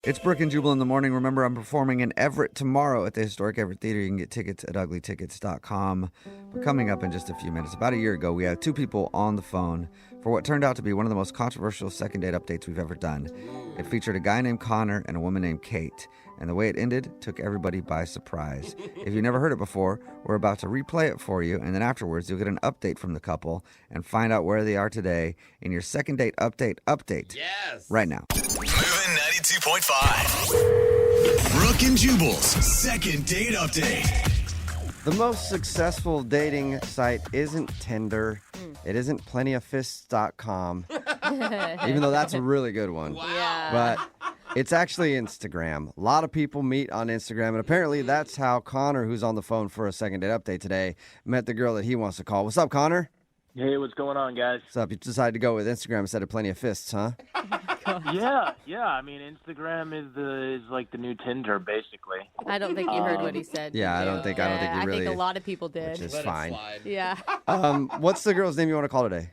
It's Brooke and Jubal in the morning. Remember, I'm performing in Everett tomorrow at the historic Everett Theater. You can get tickets at uglytickets.com. But coming up in just a few minutes, about a year ago, we had two people on the phone for what turned out to be one of the most controversial second date updates we've ever done. It featured a guy named Connor and a woman named Kate. And the way it ended took everybody by surprise. If you've never heard it before, we're about to replay it for you, and then afterwards you'll get an update from the couple and find out where they are today in your second date update. Yes. Right now. Moving 92.5. Brooke and Jubal's second date update. The most successful dating site isn't Tinder. It isn't plentyoffists.com, even though that's a really good one. Wow. Yeah. But it's actually Instagram. A lot of people meet on Instagram, and apparently that's how Connor, who's on the phone for a second date update today, met the girl that he wants to call. What's up, Connor? Hey, what's going on, guys? What's up? You decided to go with Instagram instead of Plenty of Fists, huh? Yeah. I mean, Instagram is like the new Tinder, basically. I don't think you heard what he said. Yeah, I don't think you really. I think a lot of people did. Which is Let it fine. slide. Yeah. What's the girl's name you want to call today?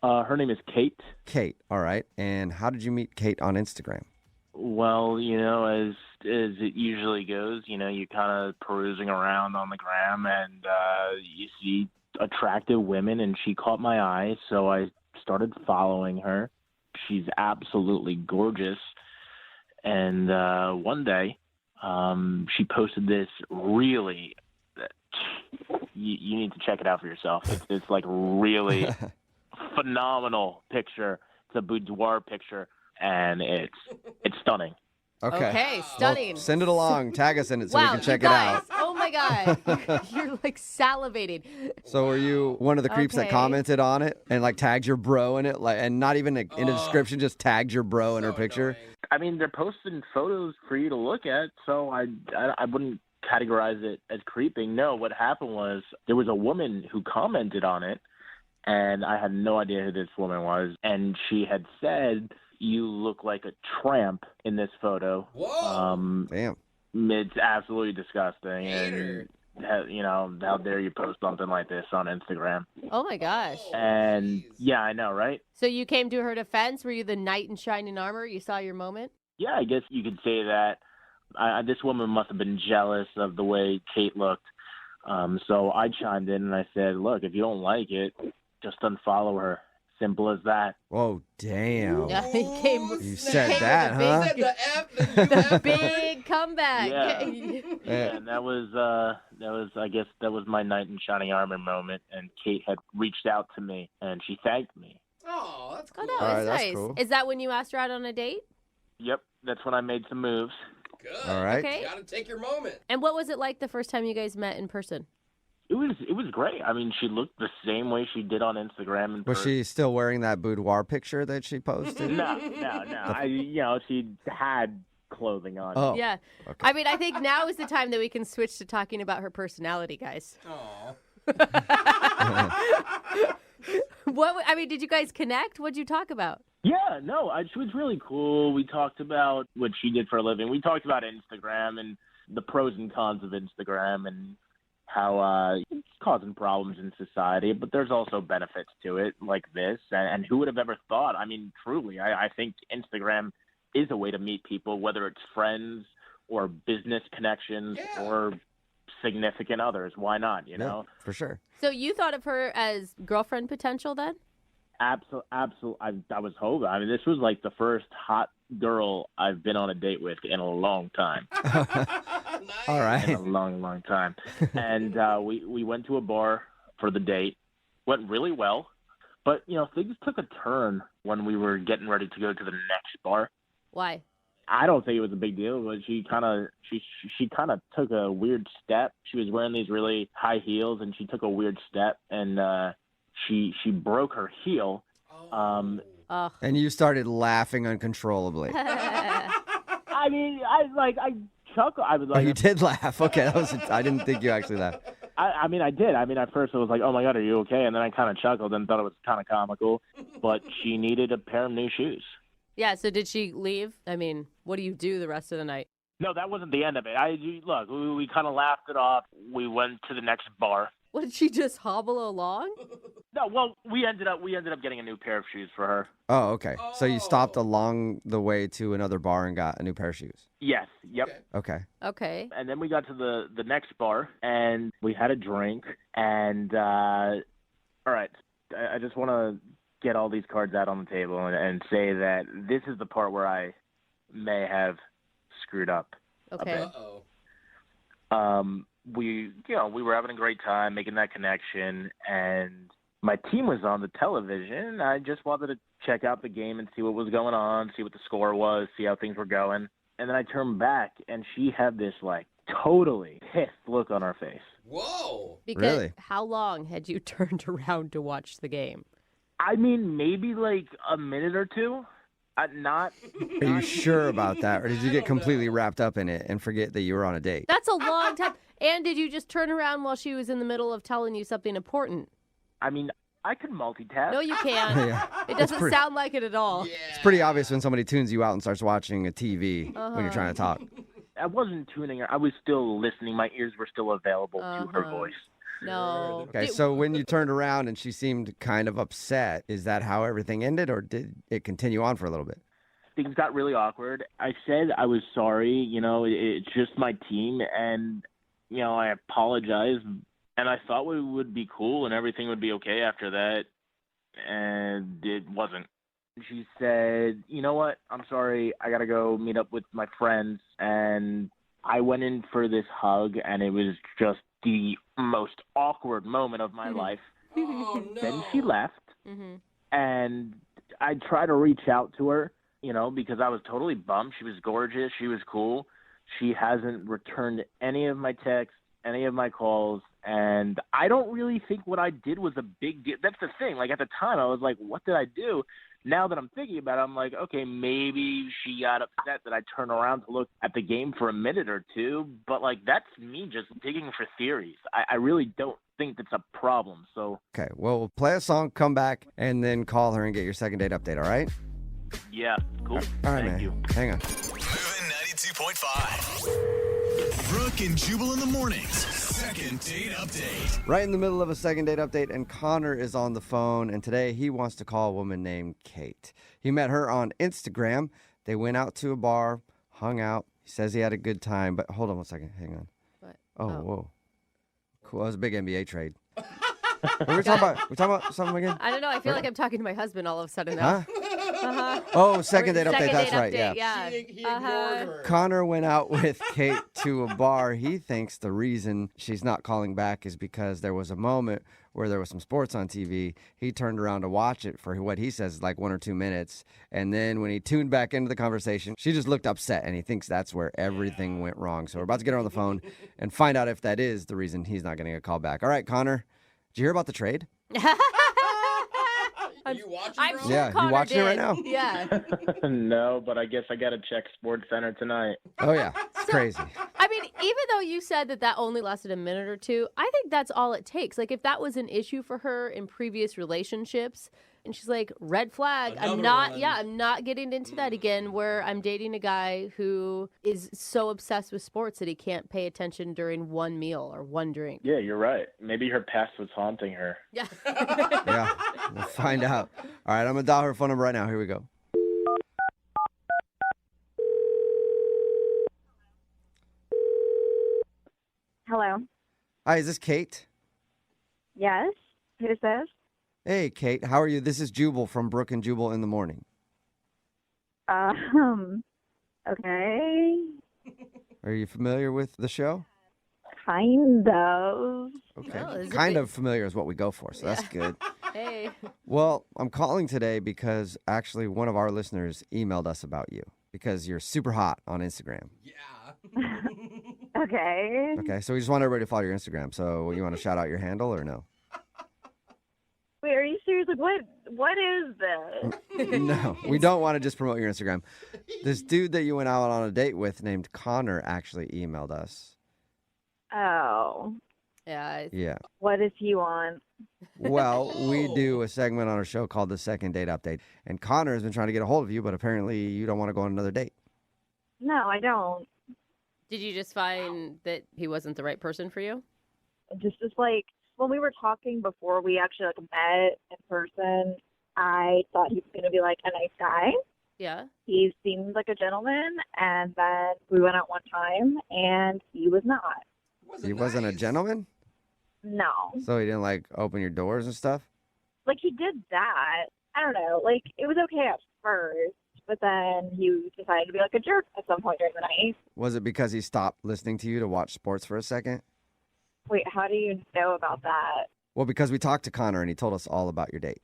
Her name is Kate. Kate. All right. And how did you meet Kate on Instagram? Well, as it usually goes, you kind of perusing around on the gram, and you see attractive women, and she caught my eye, so I started following her. She's absolutely gorgeous, and one day she posted this really you need to check it out for yourself. It's like really phenomenal picture. It's a boudoir picture, and it's stunning. Okay, stunning. Well, send it along. Tag us in it so wow, we can check you it guys. out. Oh my God. You're like salivating. So were you one of the creeps that Okay. commented on it and like tagged your bro in it, and not even in the description, just tagged your bro in her picture? Annoying. I mean, they're posting photos for you to look at, so I wouldn't categorize it as creeping. No, what happened was there was a woman who commented on it, and I had no idea who this woman was, and she had said, "You look like a tramp in this photo." Whoa. Damn. It's absolutely disgusting, Hater. and how dare you post something like this on Instagram? Oh my gosh. And yeah, I know, right? So you came to her defense? Were you the knight in shining armor? You saw your moment? Yeah, I guess you could say that. This woman must have been jealous of the way Kate looked. So I chimed in and I said, "Look, if you don't like it, just unfollow her. Simple as that." Whoa, damn. Yeah, he came. You snap. said that, Came huh? Said the F that you The have big comeback. Yeah. Yeah. And that was I guess that was my knight in shining armor moment. And Kate had reached out to me and she thanked me. Oh, that's cool. Oh, no, All right, that's that's nice. cool. Is that when you asked her out on a date? Yep, that's when I made some moves. Good. All right. Okay. You gotta take your moment. And what was it like the first time you guys met in person? It was great. I mean, she looked the same way she did on Instagram. In Was person. she still wearing that boudoir picture that she posted? No. She had clothing on. Oh. Yeah. Okay. I mean, I think now is the time that we can switch to talking about her personality, guys. Aw. Did you guys connect? What'd you talk about? Yeah, no, she was really cool. We talked about what she did for a living. We talked about Instagram and the pros and cons of Instagram and how it's causing problems in society, but there's also benefits to it like this. And who would have ever thought? I mean, truly, I think Instagram is a way to meet people, whether it's friends or business connections Yeah. or significant others. Why not, you Yeah, know? for sure. So you thought of her as girlfriend potential then? Absolutely. I was hoping. I mean, this was like the first hot girl I've been on a date with in a long time. Nice. All In right. a long, long time. And we went to a bar for the date. Went really well. But, things took a turn when we were getting ready to go to the next bar. Why? I don't think it was a big deal, but she kind of took a weird step. She was wearing these really high heels, and she took a weird step, and she broke her heel. Ugh. And you started laughing uncontrollably. I mean, I chuckled. I was Oh, like, you did laugh. Okay, I didn't think you actually laughed. I mean, I did. I mean, at first I was like, "Oh my God, are you okay?" And then I kind of chuckled and thought it was kind of comical. But she needed a pair of new shoes. Yeah, so did she leave? I mean, what do you do the rest of the night? No, that wasn't the end of it. Look, we kind of laughed it off. We went to the next bar, What, did she just hobble along? No, well, we ended up getting a new pair of shoes for her. Oh, okay. So you stopped Oh. along the way to another bar and got a new pair of shoes. Yes. Yep. Okay. Okay. Okay. And then we got to the next bar, and we had a drink. And all right, I just want to get all these cards out on the table and say that this is the part where I may have screwed up. Okay. Uh-oh. We were having a great time making that connection, and my team was on the television. I just wanted to check out the game and see what was going on, see what the score was, see how things were going. And then I turned back, and she had this, like, totally pissed look on her face. Whoa. Because Really? how long had you turned around to watch the game? I mean, maybe, like, a minute or two. Not Are you sure about that? Or did you get completely wrapped up in it and forget that you were on a date? That's a long time. And did you just turn around while she was in the middle of telling you something important? I mean, I could multitask. No, you can't. Yeah. It doesn't sound like it at all. Yeah. It's pretty obvious when somebody tunes you out and starts watching a TV when you're trying to talk. I wasn't tuning her. I was still listening. My ears were still available to her voice. No. Okay, so when you turned around and she seemed kind of upset, is that how everything ended, or did it continue on for a little bit? Things got really awkward. I said I was sorry. It's just my team, and I apologized. And I thought we would be cool and everything would be okay after that, and it wasn't. She said, "You know what? I'm sorry. I gotta go meet up with my friends." And I went in for this hug, and it was just the most awkward moment of my life. Oh, no. Then she left, Mm-hmm. and I tried to reach out to her, because I was totally bummed. She was gorgeous. She was cool. She hasn't returned any of my texts, any of my calls, and I don't really think what I did was a big deal. That's the thing. Like, at the time, I was like, what did I do? Now that I'm thinking about it, I'm like, okay, maybe she got upset that I turned around to look at the game for a minute or two, but, like, that's me just digging for theories. I really don't think that's a problem, so. Okay, well, we'll play a song, come back, and then call her and get your second date update, all right? Yeah, cool. All right, Thank man. you. Hang on. Moving 92.5. Brooke and Jubal in the mornings. Second date update. Right in the middle of a second date update, and Connor is on the phone, and today he wants to call a woman named Kate. He met her on Instagram. They went out to a bar, hung out. He says he had a good time, but hold on one second. Hang on. What? Oh, whoa. Cool. That was a big NBA trade. What were we talking about? We talking about something again? I don't know. I feel like I'm talking to my husband all of a sudden now. Huh? Uh-huh. Oh, second date update. Second That's date right. update, Yeah. yeah. He ignored her. Connor went out with Kate to a bar. He thinks the reason she's not calling back is because there was a moment where there was some sports on TV. He turned around to watch it for what he says is like 1 or 2 minutes. And then when he tuned back into the conversation, she just looked upset, and he thinks that's where everything went wrong. So we're about to get her on the phone and find out if that is the reason he's not getting a call back. All right, Connor, did you hear about the trade? Are you watching, I'm bro? sure Yeah, you Connor watching it right did. now? Yeah. No, but I guess I got to check Sports Center tonight. Oh, yeah. It's crazy. I mean, even though you said that only lasted a minute or two, I think that's all it takes. Like, if that was an issue for her in previous relationships, and she's like, red flag, I'm Another not, one. yeah, I'm not getting into that again, where I'm dating a guy who is so obsessed with sports that he can't pay attention during one meal or one drink. Yeah, you're right. Maybe her past was haunting her. Yeah. Yeah, we'll find out. All right, I'm going to dial her phone number right now. Here we go. Hello. Hi, is this Kate? Yes. Who's this? Hey, Kate. How are you? This is Jubal from Brooke and Jubal in the morning. Okay. Are you familiar with the show? Kind of. Okay. Oh, is it kind big- of familiar is what we go for, so that's good. Hey. Well, I'm calling today because actually one of our listeners emailed us about you because you're super hot on Instagram. Yeah. Okay. Okay, so we just want everybody to follow your Instagram. So you want to shout out your handle or no? Wait, are you serious? Like, what is this? No, we don't want to just promote your Instagram. This dude that you went out on a date with named Connor actually emailed us. Oh. Yeah. Yeah. What does he want? Well, we do a segment on our show called the Second Date Update. And Connor has been trying to get a hold of you, but apparently you don't want to go on another date. No, I don't. Did you just find that he wasn't the right person for you? Just like when we were talking before we actually like met in person, I thought he was going to be like a nice guy. Yeah. He seemed like a gentleman, and then we went out one time, and he was not. He wasn't a nice. gentleman? No. So he didn't, like, open your doors and stuff? Like, he did that. I don't know. Like, it was okay at first, but then he decided to be like a jerk at some point during the night. Was it because he stopped listening to you to watch sports for a second? Wait, how do you know about that? Well, because we talked to Connor and he told us all about your date.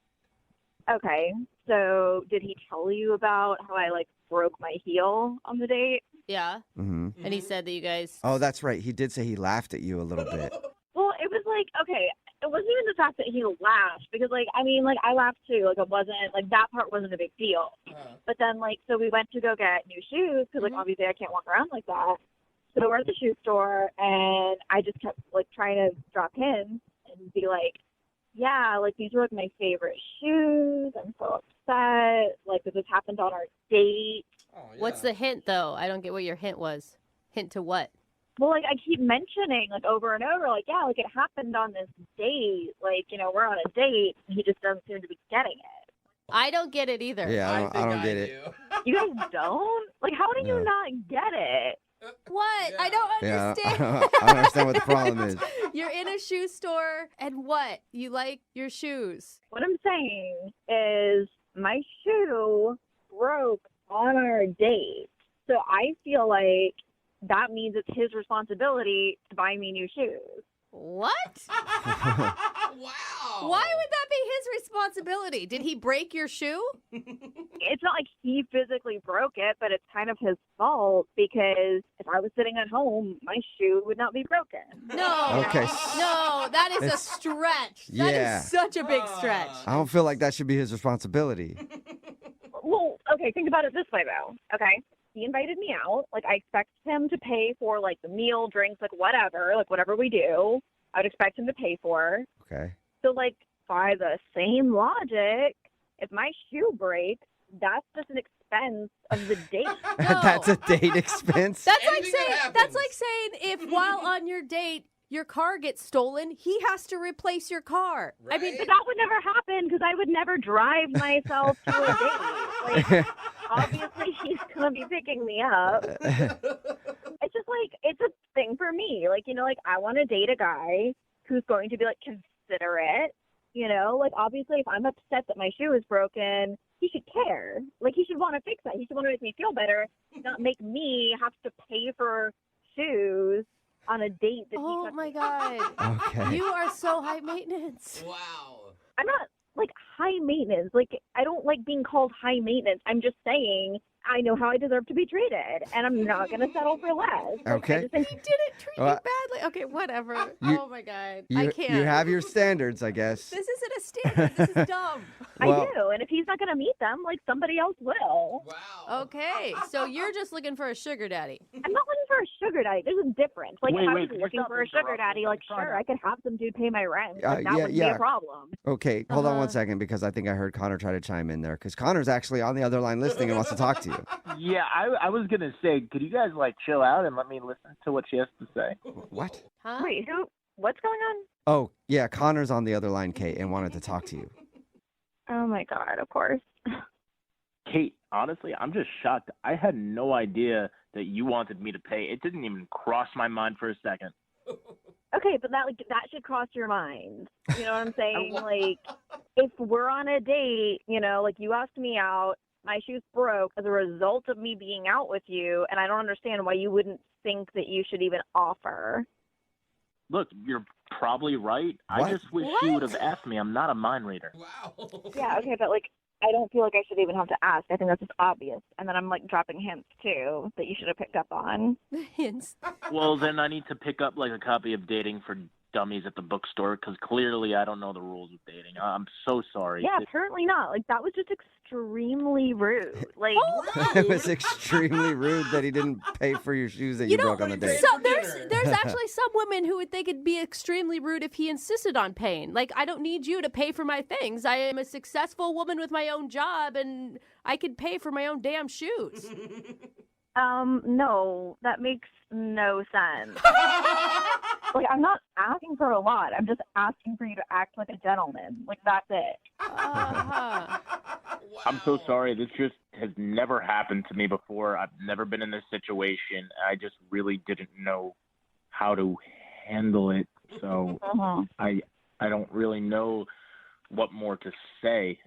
Okay, so did he tell you about how I, like, broke my heel on the date? Yeah. Mm-hmm. And he said that you guys. Oh, that's right. He did say he laughed at you a little bit. Well, it was like, okay, it wasn't even the fact that he laughed, because, like, I mean, like, I laughed too. Like, it wasn't, like, that part wasn't a big deal. But then, like, so we went to go get new shoes, because, like, obviously I can't walk around like that. So we're at the shoe store, and I just kept, like, trying to drop hints and be like, yeah, like, these are, like, my favorite shoes. I'm so upset. Like, this happened on our date. Oh, yeah. What's the hint, though? I don't get what your hint was. Hint to what? Well, like, I keep mentioning, like, over and over, like, yeah, like, it happened on this date. Like, you know, we're on a date, and he just doesn't seem to be getting it. I don't get it either. Yeah, I think don't get it. do. You guys don't? Like, how do you No. not get it? What? I don't Yeah, understand. I don't understand what the problem is. You're in a shoe store, and what? You like your shoes. What I'm saying is my shoe broke on our date. So I feel like that means it's his responsibility to buy me new shoes. What? Wow. Why would that be his responsibility? Did he break your shoe? It's not like he physically broke it, but it's kind of his fault, because if I was sitting at home, my shoe would not be broken. No. Okay. No, that is a It's- stretch. That Yeah. is such a big stretch. I don't feel like that should be his responsibility. Well, okay, think about it this way, though, okay? He invited me out. Like, I expect him to pay for, like, the meal, drinks, like, whatever we do, I would expect him to pay for. Okay. So, like, by the same logic, if my shoe breaks, that's just an expense of the date. No. That's a date expense? That's like Anything that saying happens. if while on your date your car gets stolen, he has to replace your car. I mean, But that would never happen, because I would never drive myself to a date. Like, obviously, he's going to be picking me up. It's just, like, it's a thing for me. Like, you know, like, I want to date a guy who's going to be, like, considerate. You know, like, obviously, if I'm upset that my shoe is broken, he should care. Like, he should want to fix that. He should want to make me feel better, not make me have to pay for shoes on a date that he oh took my me. God. Okay. You are so high maintenance. Wow. I'm not, like, high maintenance. Like, I don't like being called high maintenance. I'm just saying I know how I deserve to be treated, and I'm not going to settle for less. Like, Okay. I just think He didn't treat Well, you badly. Okay, whatever. you- oh my God. You, I can't. you have your standards, I guess. This isn't a standard. This is dumb. Well- I do, and if he's not going to meet them, like, somebody else will. Wow. Okay, so you're just looking for a sugar daddy. I'm not looking for a sugar daddy. There's a difference. Like, Wait, if I wait, was can you looking stop for a sugar interrupting? daddy, like, I'm trying sure, to- I could have some dude pay my rent. Like, that yeah, wouldn't be yeah. a problem. Okay, hold on one Uh-huh. second, because I think I heard Connor try to chime in there, because Connor's actually on the other line listening and wants to talk to you. Yeah, I was gonna say, could you guys like chill out and let me listen to what she has to say? What? Huh? Wait, what's going on? Oh, yeah, Connor's on the other line, Kate, and wanted to talk to you. Oh, my God, of course. Kate, honestly, I'm just shocked. I had no idea that you wanted me to pay. It didn't even cross my mind for a second. Okay, but that should cross your mind. You know what I'm saying? Like, if we're on a date, you know, like, you asked me out, my shoes broke as a result of me being out with you, and I don't understand why you wouldn't think that you should even offer. Look, you're probably right. What? I just wish she would have asked me. I'm not a mind reader. Wow. Yeah, okay, but, like, I don't feel like I should even have to ask. I think that's just obvious. And then I'm, like, dropping hints, too, that you should have picked up on. Hints. Well, then I need to pick up like a copy of Dating for Dummies at the bookstore, because clearly I don't know the rules of dating. I'm so sorry. Yeah, apparently not. Like, that was just extremely rude. Like, It was extremely rude that he didn't pay for your shoes that you, know, broke on the date. So there's actually some women who would think it'd be extremely rude if he insisted on paying. Like, I don't need you to pay for my things. I am a successful woman with my own job, and I could pay for my own damn shoes. no, that makes no sense. Like, I'm not asking for a lot. I'm just asking for you to act like a gentleman. Like, that's it. Uh-huh. I'm so sorry. This just has never happened to me before. I've never been in this situation. I just really didn't know how to handle it. So I don't really know what more to say.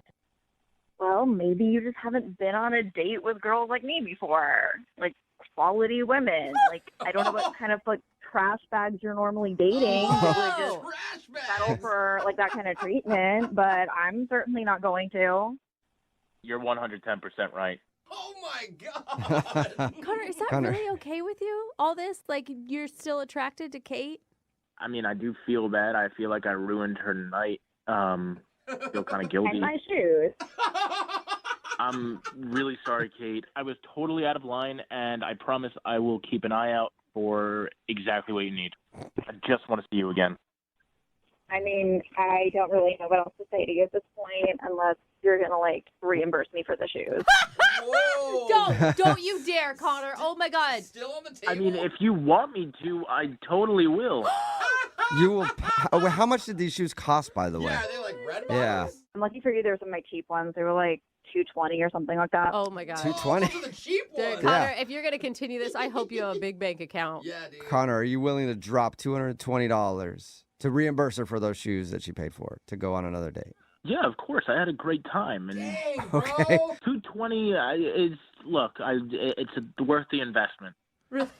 Well, maybe you just haven't been on a date with girls like me before. Like, quality women. Like, I don't know what kind of, like, trash bags you're normally dating that would just Trash settle bags. for, like, that kind of treatment. But I'm certainly not going to. You're 110% right. Oh my God. Connor, is that Connor. really okay with you? All this? Like, you're still attracted to Kate? I mean, I do feel bad. I feel like I ruined her night. Feel kind of guilty. And my shoes. I'm really sorry, Kate. I was totally out of line, and I promise I will keep an eye out for exactly what you need. I just want to see you again. I mean, I don't really know what else to say to you at this point unless you're going to, like, reimburse me for the shoes. Whoa. Don't you dare, Connor. Oh my God. Still on the table. I mean, if you want me to, I totally will. You will. Oh, how much did these shoes cost, by the way? Yeah, are they like red Yeah. bottoms? I'm lucky for you, there were some of my cheap ones. They were, like, $220 or something like that. Oh my God. $220. Those are the cheap Dude, ones. Connor, if you're going to continue this, I hope you have a big bank account. Yeah, dude. Connor, are you willing to drop $220 to reimburse her for those shoes that she paid for to go on another date? Yeah, of course. I had a great time. And Dang, bro. Okay. 220 is, look, it's worth the investment.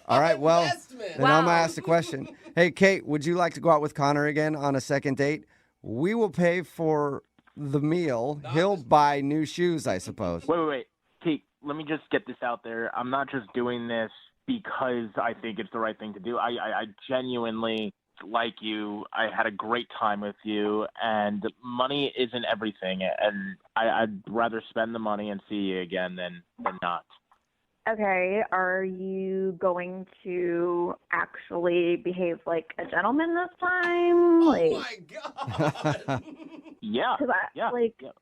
All right, well, Investment. then I'm going to Wow. ask the question. Hey, Kate, would you like to go out with Connor again on a second date? We will pay for the meal. He'll buy new shoes, I suppose. Wait. Kate, let me just get this out there. I'm not just doing this because I think it's the right thing to do. I genuinely like you. I had a great time with you, and money isn't everything. And I'd rather spend the money and see you again than not. Okay, are you going to actually behave like a gentleman this time? Oh Like, my God. Yeah. because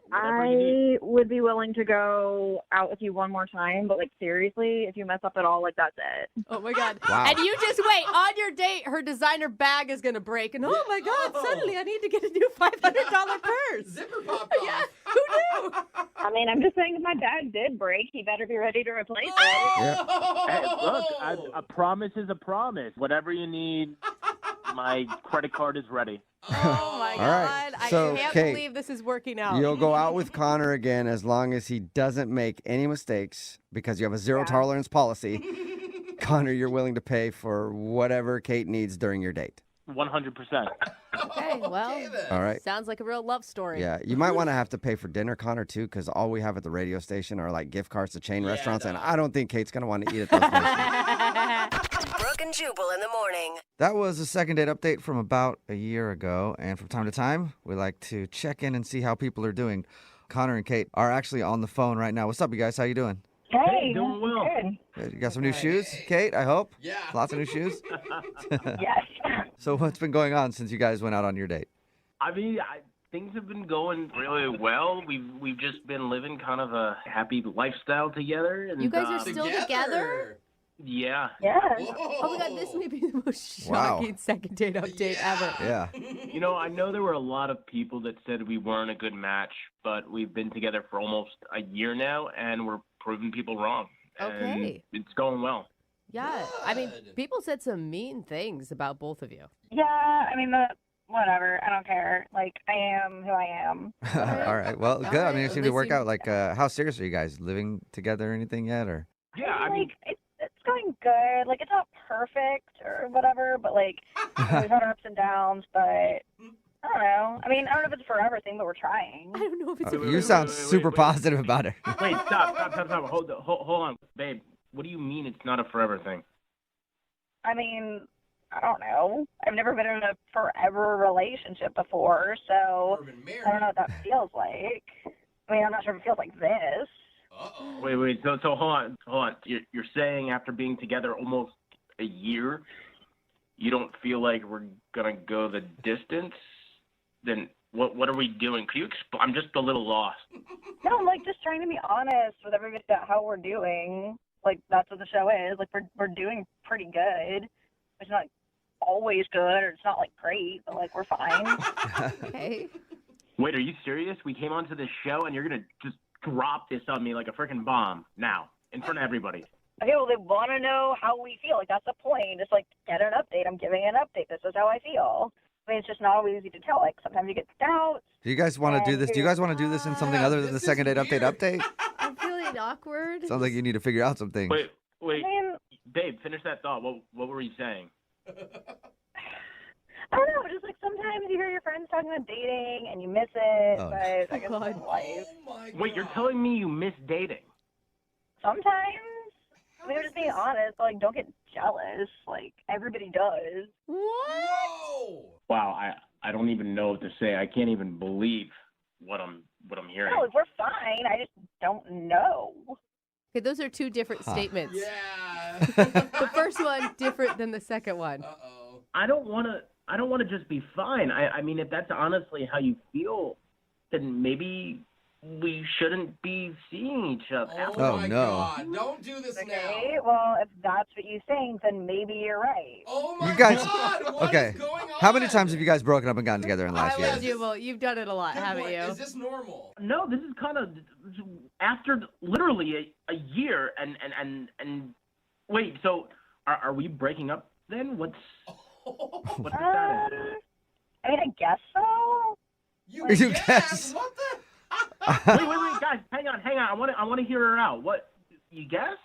Whatever you need. I would be willing to go out with you one more time, but like seriously, if you mess up at all, like that's it. Oh my God. Wow. And you just wait. On your date, her designer bag is going to break. And oh my God, Oh. suddenly I need to get a new $500 purse. Zipper popped off. Yeah, who knew? I mean, I'm just saying if my bag did break, he better be ready to replace it. Hey, look, a promise is a promise. Whatever you need, my credit card is ready. Oh my All God. right, so, I can't Kate, believe this is working out. You'll go out with Connor again as long as he doesn't make any mistakes because you have a zero tolerance policy. Connor, you're willing to pay for whatever Kate needs during your date. 100%. Okay, well, Okay, then. All right. sounds like a real love story. Yeah, you might want to have to pay for dinner, Connor, too, because all we have at the radio station are like gift cards to chain restaurants, and I don't think Kate's going to want to eat at those places. Brooke and Jubal in the morning. That was a second date update from about a year ago. And from time to time, we like to check in and see how people are doing. Connor and Kate are actually on the phone right now. What's up, you guys? How you doing? Hey, doing well. good. Good. You got some new shoes, Kate, I hope? Yeah. Lots of new shoes? Yes. So what's been going on since you guys went out on your date? I mean, things have been going really well. We've just been living kind of a happy lifestyle together. And, You guys are still together? Yeah. Yes. Oh my God, this may be the most Wow. shocking second date update ever. Yeah. You know, I know there were a lot of people that said we weren't a good match, but we've been together for almost a year now, and we're proving people wrong. And Okay. it's going well. Yeah, I mean, Good. people said some mean things about both of you. Yeah, I mean, whatever. I don't care. Like, I am who I am. All right. Well, good. I mean, it At seemed to least work you- out. Like, how serious are you guys? Living together or anything yet? Or Yeah, I mean, like, it's going good. Like, it's not perfect or whatever, but, like, we've had our ups and downs, but I don't know. I mean, I don't know if it's a forever thing, but we're trying. I don't know if it's a you sound super positive about it. wait, stop. Hold on, babe. What do you mean it's not a forever thing? I mean, I don't know. I've never been in a forever relationship before, so Never been I don't married. know what that feels like. I mean, I'm not sure if it feels like this. Uh-oh. Wait. So hold on. You're saying after being together almost a year, you don't feel like we're gonna go the distance? Then what are we doing? Could you I'm just a little lost. No, I'm like just trying to be honest with everybody about how we're doing. Like that's what the show is. Like we're doing pretty good. It's not always good, or it's not like great, but like we're fine. Okay. Wait, are you serious? We came onto this show and you're gonna just drop this on me like a freaking bomb now in front of everybody. Okay, well, they want to know how we feel. Like, that's the point. It's like, get an update. I'm giving an update. This is how I feel. I mean, it's just not always easy to tell. Like, sometimes you get doubts. Do you guys want to do this? Do you guys want to do this in something other than the this second is date update weird. update? I'm feeling awkward. Sounds like you need to figure out some things. Wait, I mean, babe, finish that thought. What were you saying? I don't know. Just like sometimes you hear your friends talking about dating and you miss it. Oh. But I guess it's life. Oh my God. Wait, you're telling me you miss dating? Sometimes. I mean, we're just being honest. But, like, don't get jealous. Like, everybody does. What? Whoa. Wow, I don't even know what to say. I can't even believe what I'm hearing. No, like, we're fine. I just don't know. Okay, those are two different Huh. statements. Yeah. The first one different than the second one. Uh-oh. I don't want to just be fine. I mean, if that's honestly how you feel, then maybe we shouldn't be seeing each other. Oh, Oh, my no. God. Don't do this Okay, now. well, if that's what you think, then maybe you're right. Oh my You guys- God. What okay. is going on? How many times have you guys broken up and gotten together in the last I year? will, Jubal. You've done it a lot, Good haven't point. you? Is this normal? No, this is kind of after literally a year and wait. So are we breaking up then? What's the status? I mean, I guess so. You guess? guess. What the? Wait, guys, hang on. I want to hear her out. What you guess?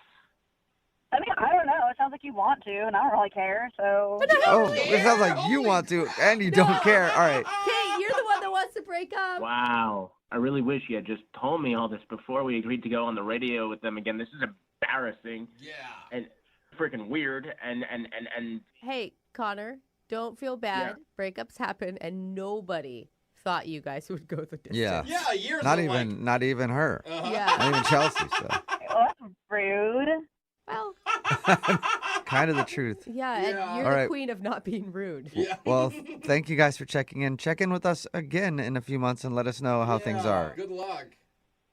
I mean, I don't know. It sounds like you want to, and I don't really care, so. Oh, it sounds like you Holy- want to and you don't care. All right. Kate, you're the one that wants to break up. Wow. I really wish you had just told me all this before we agreed to go on the radio with them again. This is embarrassing Yeah. and freaking weird and Hey, Connor, don't feel bad. Breakups happen, and nobody thought you guys would go the distance. Yeah. Yeah, years Not of, not even her. Like, uh-huh. Yeah. Not even Chelsea. So Well, that's rude. Well, kind of the truth. yeah, Yeah. and you're All the right. queen of not being rude. Yeah. Well, thank you guys for checking in. Check in with us again in a few months and let us know how things Yeah, are. Good luck.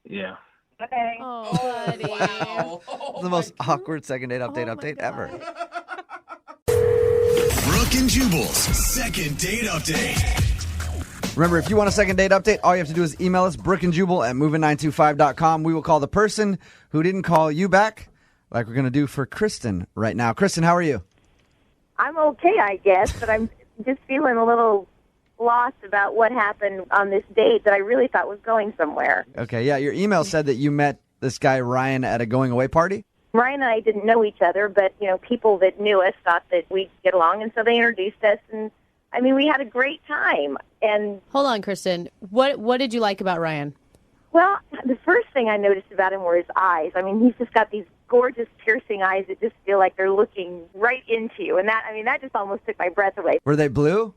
yeah. Okay. Oh, Oh, buddy. wow. Oh, The most my awkward second date update Oh my update ever. Brooke and Jubal's second date update. Remember, if you want a second date update, all you have to do is email us, brookeandjubal@moving925.com. We will call the person who didn't call you back, like we're going to do for Kristen right now. Kristen, how are you? I'm okay, I guess, but I'm just feeling a little lost about what happened on this date that I really thought was going somewhere. Okay, yeah, your email said that you met this guy, Ryan, at a going away party. Ryan and I didn't know each other, but, you know, people that knew us thought that we'd get along, and so they introduced us, and, I mean, we had a great time. And, Hold on, Kristen. What did you like about Ryan? well, the first thing I noticed about him were his eyes. I mean, he's just got these gorgeous, piercing eyes that just feel like they're looking right into you, and that, I mean, that just almost took my breath away. Were they blue?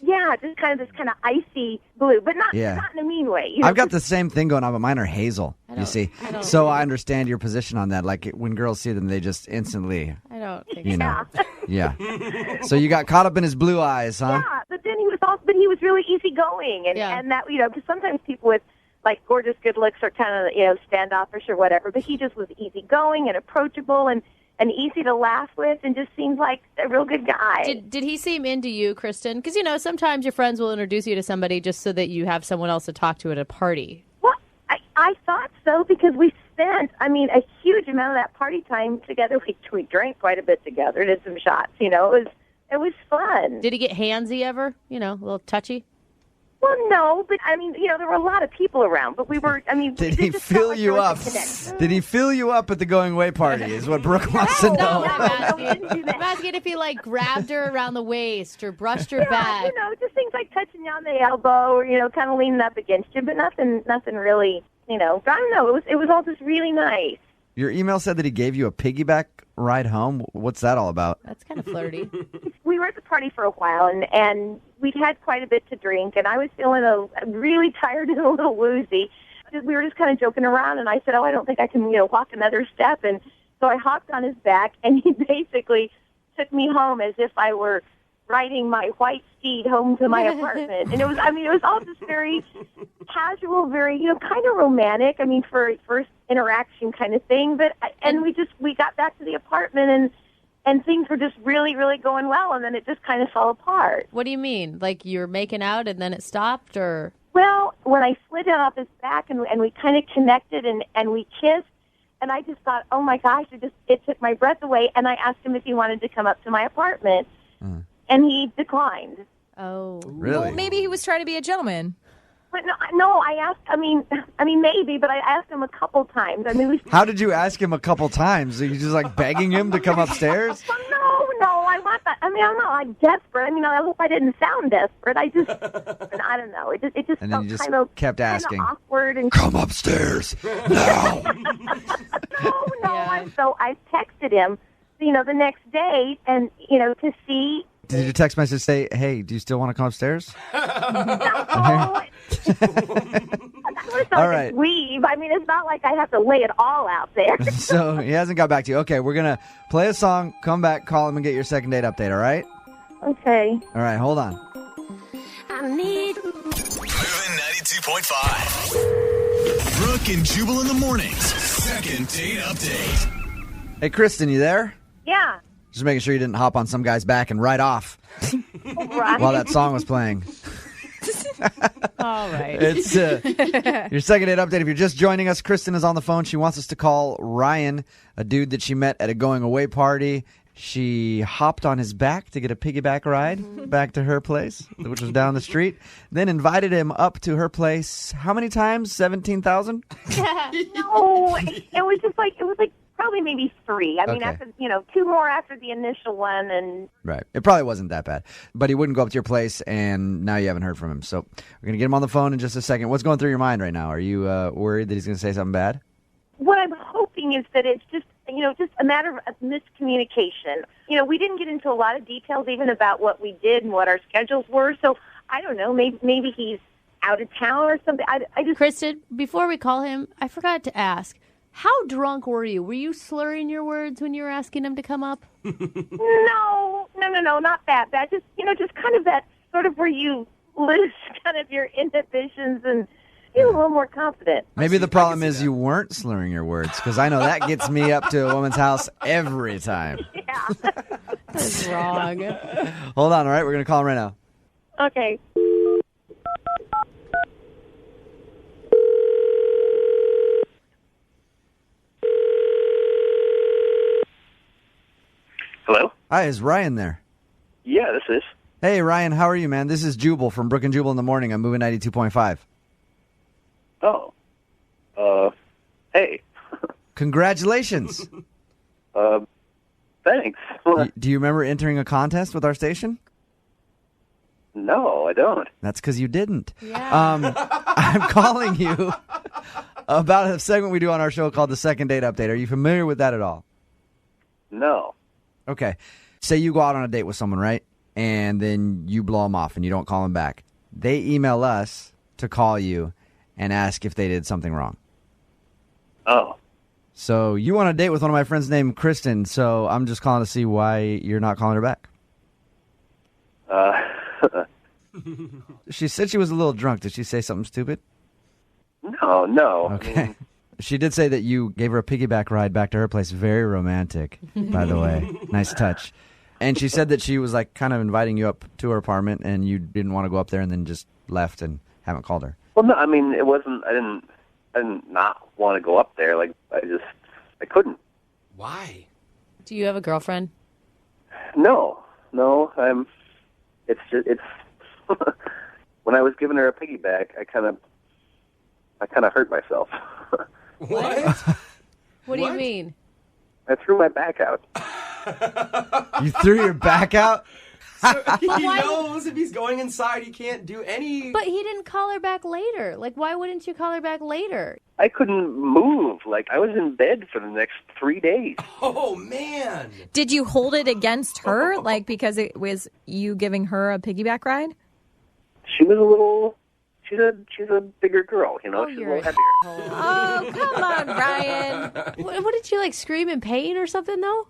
Yeah, just kind of this kind of icy blue, but not Yeah. not in a mean way. You know, I've got the same thing going on, but mine are hazel, you see. don't- So I understand your position on that. Like, when girls see them, they just instantly, I don't think you know. Yeah. So you got caught up in his blue eyes, huh? Yeah, but then he was really easygoing, and Yeah. and that, you know, because sometimes people with like gorgeous good looks are kind of, you know, standoffish or whatever, but he just was easygoing and approachable and easy to laugh with, and just seemed like a real good guy. Did he seem into you, Kristen? Because, you know, sometimes your friends will introduce you to somebody just so that you have someone else to talk to at a party. Well, I thought so, because we spent, I mean, a huge amount of that party time together. We drank quite a bit together, did some shots. You know, it was fun. Did he get handsy ever? You know, a little touchy? Well, no, but I mean, you know, there were a lot of people around, but we were, I mean, Did it he just felt fill like you there up? was a connection. Did he fill you up at the going away party is what Brooke wants to No, know. no. I'm we didn't do that. I'm asking if he, like, grabbed her around the waist or brushed her Yeah, back. you know, just things like touching you on the elbow or, you know, kind of leaning up against you, but nothing really, you know. I don't know. It was all just really nice. Your email said that he gave you a piggyback ride home. What's that all about? That's kind of flirty. We were at the party for a while, and we'd had quite a bit to drink, and I was feeling really tired and a little woozy. We were just kind of joking around, and I said, I don't think I can, you know, walk another step. And so I hopped on his back, and he basically took me home as if I were riding my white steed home to my apartment. And it was all just very casual, very, you know, kind of romantic. I mean, for a first interaction kind of thing. But, and we got back to the apartment, and things were just really, really going well, and then it just kind of fell apart. What do you mean? Like you were making out and then it stopped, or? Well, when I slid it off his back and we kind of connected and we kissed, and I just thought, oh my gosh, it took my breath away. And I asked him if he wanted to come up to my apartment, and he declined. Oh, Really? Well, maybe he was trying to be a gentleman. But no, I asked. I mean, maybe, but I asked him a couple times. I mean, How did you ask him a couple times? Are you just like begging him to come upstairs? Well, no, I want that. I mean, I'm not like desperate. I mean, I hope I didn't sound desperate. I don't know. It just And then felt you just kind of kept asking. awkward and Come upstairs now. no. So I texted him, the next day, and to see. Did your text message say, "Hey, do you still want to come upstairs?" No. All right. Leave. I mean, it's not like I have to lay it all out there. So he hasn't got back to you. Okay, we're gonna play a song, come back, call him, and get your second date update. All right? Okay. All right. Hold on. Moving 92.5. Brooke and Jubal in the mornings. Second date update. Hey, Kristen, you there? Yeah. Just making sure you didn't hop on some guy's back and ride off Right. while that song was playing. all right. It's your second date update. If you're just joining us, Kristen is on the phone. She wants us to call Ryan, a dude that she met at a going away party. She hopped on his back to get a piggyback ride back to her place, which was down the street. Then invited him up to her place. How many times? 17,000? No, it was like probably maybe 3. I mean, Okay. after 2 more after the initial one, and Right. It probably wasn't that bad. But he wouldn't go up to your place, and now you haven't heard from him. So we're going to get him on the phone in just a second. What's going through your mind right now? Are you worried that he's going to say something bad? what I'm hoping is that it's just just a matter of miscommunication. We didn't get into a lot of details even about what we did and what our schedules were. So I don't know. Maybe he's out of town or something. I just Kristen, before we call him, I forgot to ask. How drunk were you? Were you slurring your words when you were asking him to come up? no, not that bad. Just kind of that sort of where you lose kind of your inhibitions and feel a little more confident. Maybe the problem is you weren't slurring your words, because I know that gets me up to a woman's house every time. Yeah. That's wrong. Hold on, all right? We're going to call him right now. Okay. Hello? Hi, is Ryan there? Yeah, this is. Hey, Ryan, how are you, man? This is Jubal from Brooke and Jubal in the morning. I'm moving 92.5. Oh. Hey. Congratulations. Thanks. Do you remember entering a contest with our station? No, I don't. That's because you didn't. Yeah. I'm calling you about a segment we do on our show called The Second Date Update. Are you familiar with that at all? No. Okay. Say you go out on a date with someone, right? And then you blow them off and you don't call them back. They email us to call you and ask if they did something wrong. Oh. So you want a date with one of my friends named Kristen, so I'm just calling to see why you're not calling her back. She said she was a little drunk. Did she say something stupid? No. Okay. She did say that you gave her a piggyback ride back to her place. Very romantic, by the way. Nice touch. And she said that she was like kind of inviting you up to her apartment and you didn't want to go up there and then just left and haven't called her. Well, no, I mean, it wasn't, I didn't not want to go up there. Like, I couldn't. Why? Do you have a girlfriend? No, it's when I was giving her a piggyback, I kind of hurt myself. What? What do you mean? I threw my back out. You threw your back out? He why- knows if he's going inside, he can't do any. But he didn't call her back later. Like, why wouldn't you call her back later? I couldn't move. Like, I was in bed for the next 3 days. Oh, man. Did you hold it against her, like because it was you giving her a piggyback ride? She was a little. She's a bigger girl, you know. Oh, she's a you're little a heavier. Oh, come on, Ryan. What did you, like, scream in pain or something, though?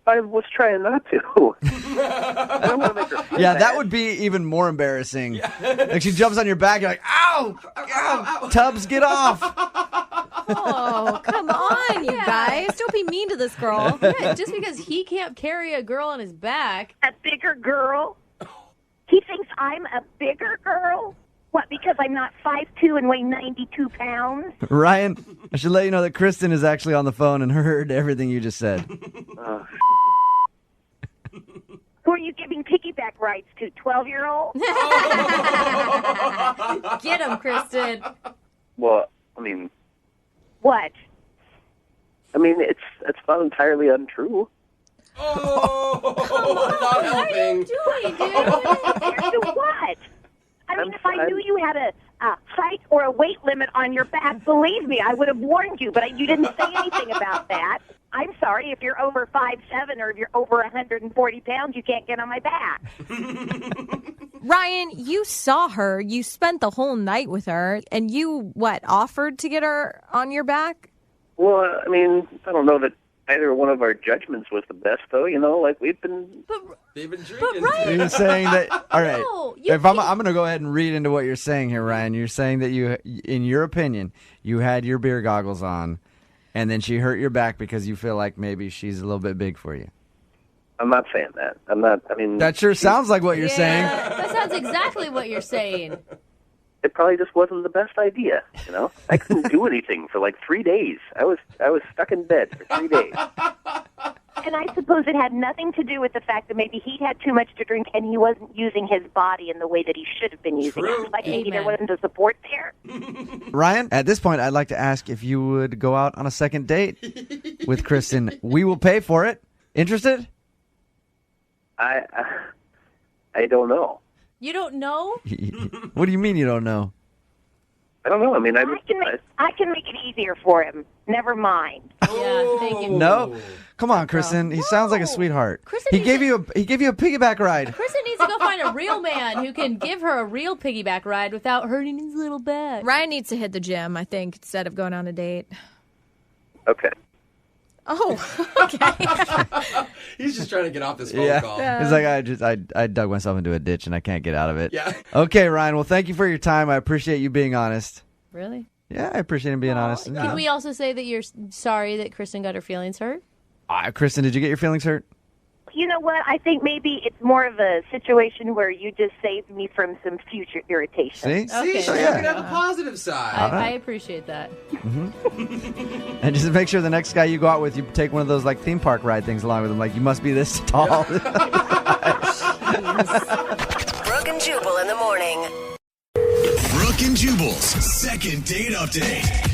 I was trying not to. I don't want to make her feel Yeah, bad. that would be even more embarrassing. Like she jumps on your back, you're like, ow! Ow! Tubbs, get off! Oh, come on. on, you guys. Don't be mean to this girl. Yeah, just because he can't carry a girl on his back. A bigger girl? He thinks I'm a bigger girl? What, because I'm not 5'2" and weigh 92 pounds? Ryan, I should let you know that Kristen is actually on the phone and heard everything you just said. Who are you giving piggyback rides to, 12-year-olds? Get him, Kristen. Well, I mean, What? it's not entirely untrue. Oh, not helping. Doing, dude. To what? I mean, if I knew you had a height or a weight limit on your back, believe me, I would have warned you, but you didn't say anything about that. I'm sorry, if you're over 5'7" or if you're over 140 pounds, you can't get on my back. Ryan, you saw her. You spent the whole night with her, and you, offered to get her on your back? Well, I don't know that either one of our judgments was the best, though. They've been drinking. You're saying that, all right, No, if I'm going to go ahead and read into what you're saying here, Ryan. You're saying that you, in your opinion, you had your beer goggles on, and then she hurt your back because you feel like maybe she's a little bit big for you. I'm not saying that. I'm not, That sure sounds like what you're saying. That sounds exactly what you're saying. it probably just wasn't the best idea, I couldn't do anything for like 3 days. I was stuck in bed for 3 days. And I suppose it had nothing to do with the fact that maybe he had too much to drink and he wasn't using his body in the way that he should have been using it. Like maybe there wasn't a support there. Ryan, at this point, I'd like to ask if you would go out on a second date with Kristen. We will pay for it. Interested? I don't know. You don't know? What do you mean you don't know? I don't know. I can make it easier for him. Never mind. Yeah, thank you. No? Come on, Kristen. He sounds like a sweetheart. Kristen He gave you a piggyback ride. Kristen needs to go find a real man who can give her a real piggyback ride without hurting his little back. Ryan needs to hit the gym, I think, instead of going on a date. Okay. Oh, okay. He's just trying to get off this phone call. He's like, I dug myself into a ditch and I can't get out of it. Yeah. Okay, Ryan. Well, thank you for your time. I appreciate you being honest. Really? Yeah, I appreciate him being honest. Can we also say that you're sorry that Kristen got her feelings hurt? Kristen, did you get your feelings hurt? You know what? I think maybe it's more of a situation where you just saved me from some future irritation. See? Okay. See, she's looking at the positive side. I appreciate that. And just make sure the next guy you go out with, you take one of those like theme park ride things along with him. Like, you must be this tall. Brooke and Jubal in the morning. Brooke and Jubal's second date update.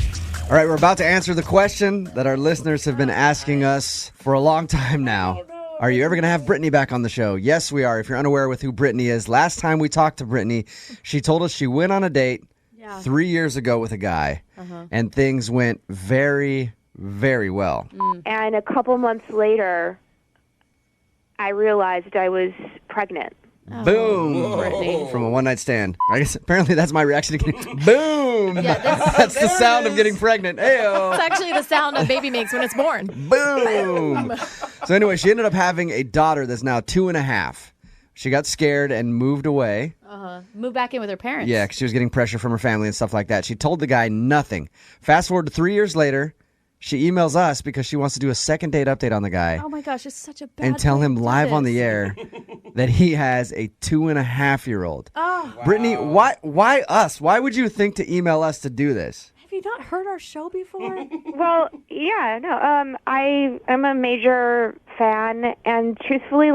All right, we're about to answer the question that our listeners have been asking us for a long time now. Are you ever going to have Brittany back on the show? Yes, we are. If you're unaware with who Brittany is, last time we talked to Brittany, she told us she went on a date 3 years ago with a guy, and things went very, very well. And a couple months later, I realized I was pregnant. Boom! Brittany. From a one-night stand. I guess apparently that's my reaction to getting boom! That's the sound of getting pregnant. Ayo! It's actually the sound a baby makes when it's born. Boom! So anyway, she ended up having a daughter that's now 2.5. She got scared and moved away. Move back in with her parents. Yeah, because she was getting pressure from her family and stuff like that. She told the guy nothing. Fast forward to 3 years later, she emails us because she wants to do a second date update on the guy. Oh my gosh, it's such a bad And tell way him to do live on this. the air that he has a 2.5-year-old. Oh. Brittany, why us? Why would you think to email us to do this? Have you not heard our show before? Well, yeah, no. I am a major fan, and truthfully,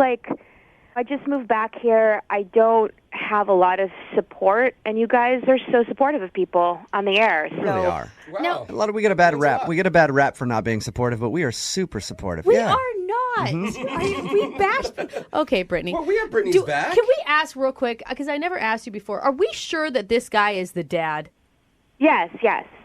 I just moved back here. I don't have a lot of support, and you guys are so supportive of people on the air. So. Really are. Wow. We get a bad rap. We get a bad rap for not being supportive, but we are super supportive. We yeah. are not. We bash. Okay, Brittany. Well, we have Brittany's back. Can we ask real quick, because I never asked you before, are we sure that this guy is the dad? Yes.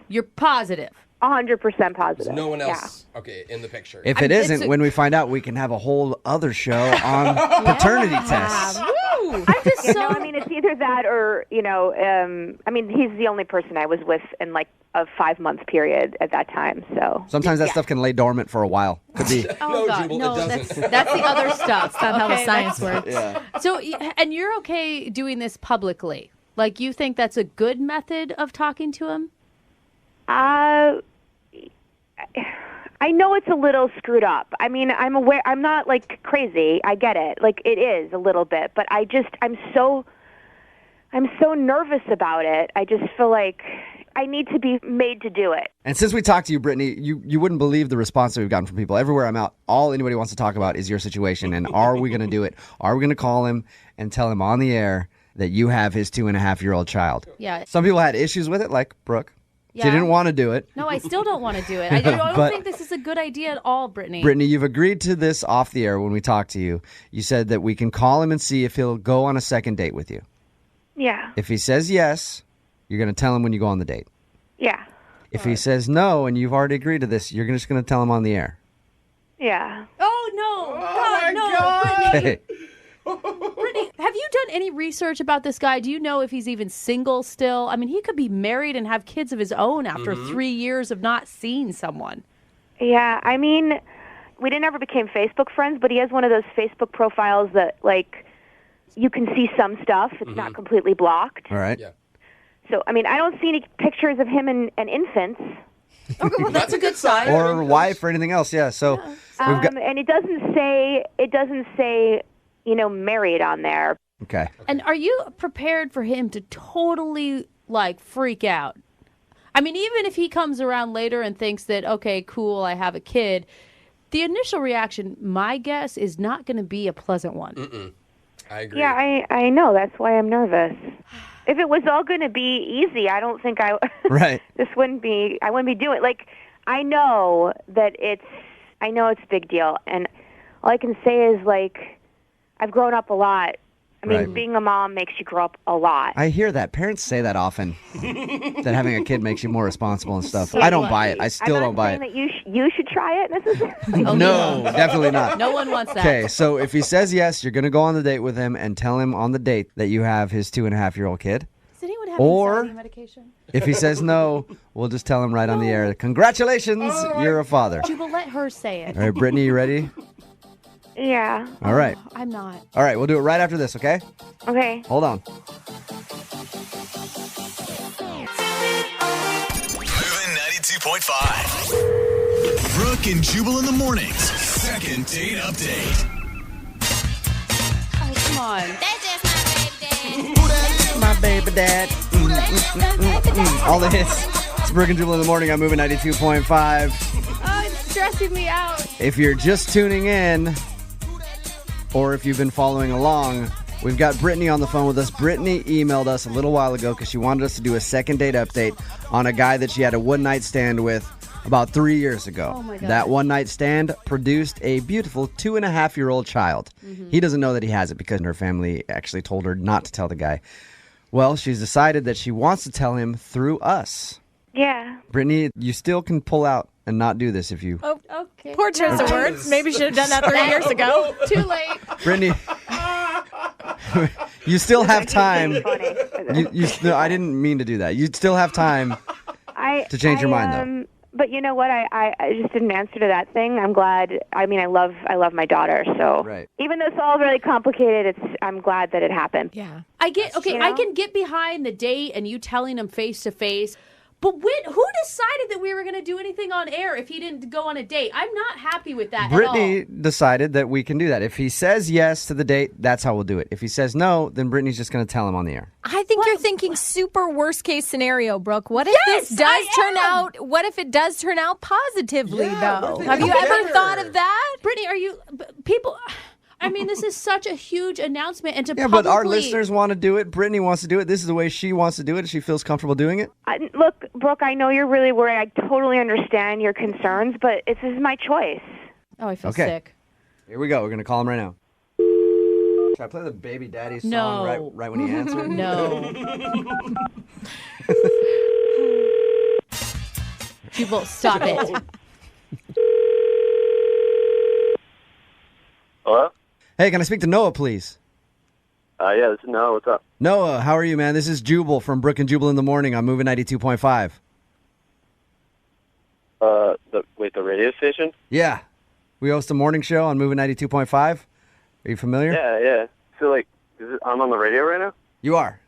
You're positive? 100% positive. There's no one else, in the picture. If it isn't, when we find out, we can have a whole other show on paternity tests. Woo! I'm just so. It's either that or he's the only person I was with in a 5-month period at that time. So Sometimes that stuff can lay dormant for a while. Could be. Oh, God, Jubal, no, it doesn't. that's the other stuff. That's not how the science works. Yeah. So, and you're okay doing this publicly? Like, you think that's a good method of talking to him? I know it's a little screwed up. I mean, I'm aware. I'm not like crazy. I get it. Like it is a little bit, but I'm so nervous about it. I just feel like I need to be made to do it. And since we talked to you, Brittany, you wouldn't believe the response that we've gotten from people. Everywhere I'm out, all anybody wants to talk about is your situation. And are we going to do it? Are we going to call him and tell him on the air that you have his 2.5-year-old child? Yeah. Some people had issues with it, like Brooke. Yeah. She didn't want to do it. No, I still don't want to do it. I don't But- think this is a good idea at all, Brittany. Brittany, you've agreed to this off the air when we talked to you. You said that we can call him and see if he'll go on a second date with you. Yeah. If he says yes, you're going to tell him when you go on the date. Yeah. If he says no and you've already agreed to this, you're just going to tell him on the air. Yeah. Oh, no. God, no. Brittany. Okay. Brittany, have you done any research about this guy? Do you know if he's even single still? I mean, he could be married and have kids of his own after 3 years of not seeing someone. Yeah. I mean, we didn't ever become Facebook friends, but he has one of those Facebook profiles that, like, you can see some stuff. It's not completely blocked. All right. Yeah. So, I mean, I don't see any pictures of him and infants. Okay, well, that's a good sign. Or wife or anything else, yeah. So we've got... And it doesn't say, married on there. Okay. And are you prepared for him to totally, like, freak out? I mean, even if he comes around later and thinks that, okay, cool, I have a kid, the initial reaction, my guess, is not going to be a pleasant one. I agree. Yeah, I know. That's why I'm nervous. If it was all going to be easy, I don't think Right. I wouldn't be doing, like, I know it's a big deal. And all I can say is, like, I've grown up a lot. I mean, Right. being a mom makes you grow up a lot. I hear that. Parents say that often, that having a kid makes you more responsible and stuff. I don't buy it. I still don't buy I'm it. not saying that you should try it necessarily. No, definitely not. No one wants that. Okay, so if he says yes, you're going to go on the date with him and tell him on the date that you have his 2.5-year-old kid. Does anyone have Or- anxiety medication? If he says no, we'll just tell him right on the air, congratulations, you're a father. Jubal, let her say it. All right, Brittany, you ready? Yeah. All right. I'm not. All right, we'll do it right after this, okay? Okay. Hold on. Moving 92.5. Brooke and Jubal in the mornings. Second date update. Oh, come on. My baby dad. All the hits. It's Brooke and Jubal in the morning. I'm moving 92.5. Oh, it's stressing me out. If you're just tuning in, or if you've been following along, we've got Brittany on the phone with us. Brittany emailed us a little while ago because she wanted us to do a second date update on a guy that she had a one-night stand with about 3 years ago. Oh my God. That one-night stand produced a beautiful 2.5-year-old child. He doesn't know that he has it because her family actually told her not to tell the guy. Well, she's decided that she wants to tell him through us. Yeah. Brittany, you still can pull out and not do this if you... Oh, okay. Poor choice of words. Maybe should have done that 3 years ago. Too late. Brittany, you still have time. Funny. I didn't mean to do that. You still have time to change your mind, though. But you know what? I just didn't answer to that thing. I'm glad. I mean, I love my daughter. So Right. even though it's all really complicated, I'm glad that it happened. Yeah. I can get behind the date and you telling him face to face. But who decided that we were going to do anything on air if he didn't go on a date? I'm not happy with that Brittany at all. decided that we can do that. If he says yes to the date, that's how we'll do it. If he says no, then Brittany's just going to tell him on the air. I think you're thinking super worst case scenario, Brooke. What if Yes, this does I turn am. out? What if it does turn out positively, Yeah, though? we're Have you thinking ever together. thought of that? Brittany, are you people? I mean, this is such a huge announcement, and to Yeah, but our listeners want to do it. Brittany wants to do it. This is the way she wants to do it. She feels comfortable doing it. Look, Brooke, I know you're really worried. I totally understand your concerns, but this is my choice. Oh, I feel Okay. sick. Here we go. We're going to call him right now. Should I play the Baby Daddy song No. right when he answered? No. Jubal, stop it. Hello? Hey, can I speak to Noah, please? Yeah, this is Noah. What's up? Noah, how are you, man? This is Jubal from Brooke and Jubal in the morning. I'm moving 92.5. The radio station? Yeah. We host a morning show on moving 92.5. Are you familiar? Yeah. So, I'm on the radio right now? You are.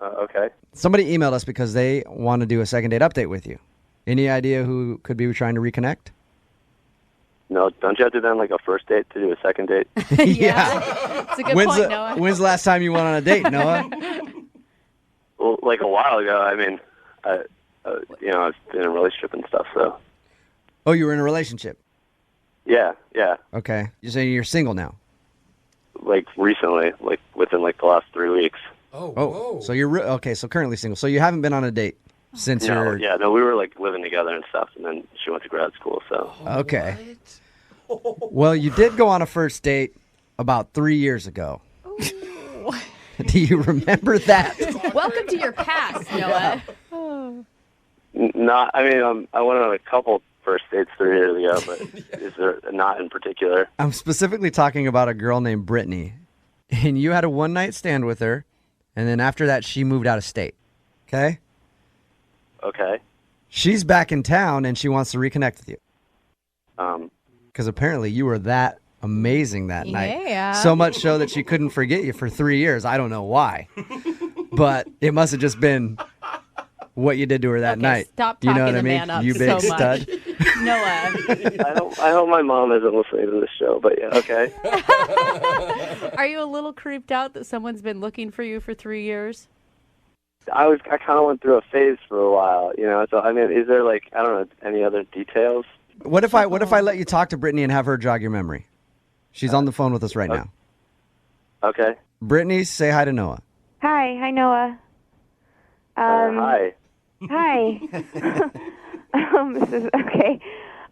Okay. Somebody emailed us because they want to do a second date update with you. Any idea who could be trying to reconnect? No, don't you have to then like a first date to do a second date? Yeah. It's a good point, Noah. When's the last time you went on a date, Noah? Well, like a while ago. I mean, I was in a relationship and stuff, so. Oh, you were in a relationship? Yeah. Okay. You're saying you're single now? Like recently, like within like the last 3 weeks. Oh, so you're okay. So currently single. So you haven't been on a date since you're. No, we were like living together and stuff, and then she went to grad school. So. Okay. Well, you did go on a first date about 3 years ago. Do you remember that? Welcome to your past, Noah. Not. I mean, I went on a couple first dates 3 years ago, but is there not in particular? I'm specifically talking about a girl named Brittany, and you had a one-night stand with her, and then after that, she moved out of state. Okay? Okay. She's back in town, and she wants to reconnect with you. Because apparently you were that amazing that night. Yeah. So much so that she couldn't forget you for 3 years. I don't know why. But it must have just been what you did to her that night. Stop you know talking what I the mean? man up You big so much. stud. Noah. I hope my mom isn't listening to this show, but yeah, okay. Are you a little creeped out that someone's been looking for you for 3 years? I kind of went through a phase for a while, you know. So I mean, is there like, I don't know, any other details? What if I let you talk to Brittany and have her jog your memory? She's on the phone with us right now. Okay. Brittany, say hi to Noah. Hi, Noah. Hi. Hi. This is okay.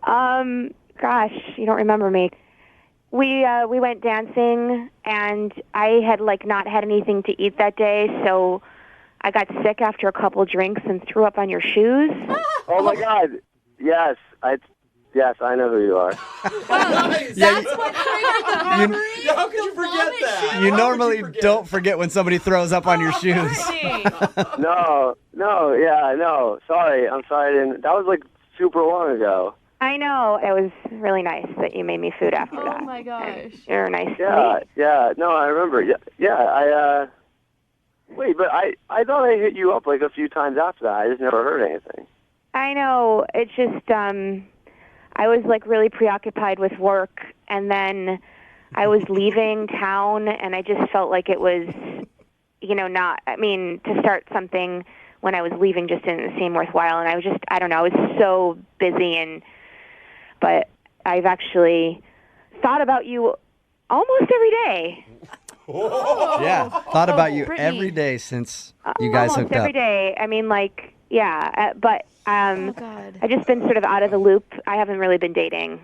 Gosh, you don't remember me. We went dancing, and I had like not had anything to eat that day, so I got sick after a couple drinks and threw up on your shoes. Oh my God! Yes, I know who you are. That's what triggered the memory? How could you forget that? You normally don't forget when somebody throws up on your shoes. No, sorry, I'm sorry. That was like super long ago. I know. It was really nice that you made me food after that. Oh my gosh. And you're nice to me. Yeah. No, I remember. Yeah. Wait, but I thought I hit you up like a few times after that. I just never heard anything. I know. It's just I was like really preoccupied with work, and then I was leaving town, and I just felt like it was, to start something when I was leaving just didn't seem worthwhile. And I don't know, I was so busy, but I've actually thought about you almost every day. Yeah, thought about you Brittany. every day since you guys Almost hooked every up. day. I mean, like, yeah, but Oh, God. I've just been sort of out of the loop. I haven't really been dating.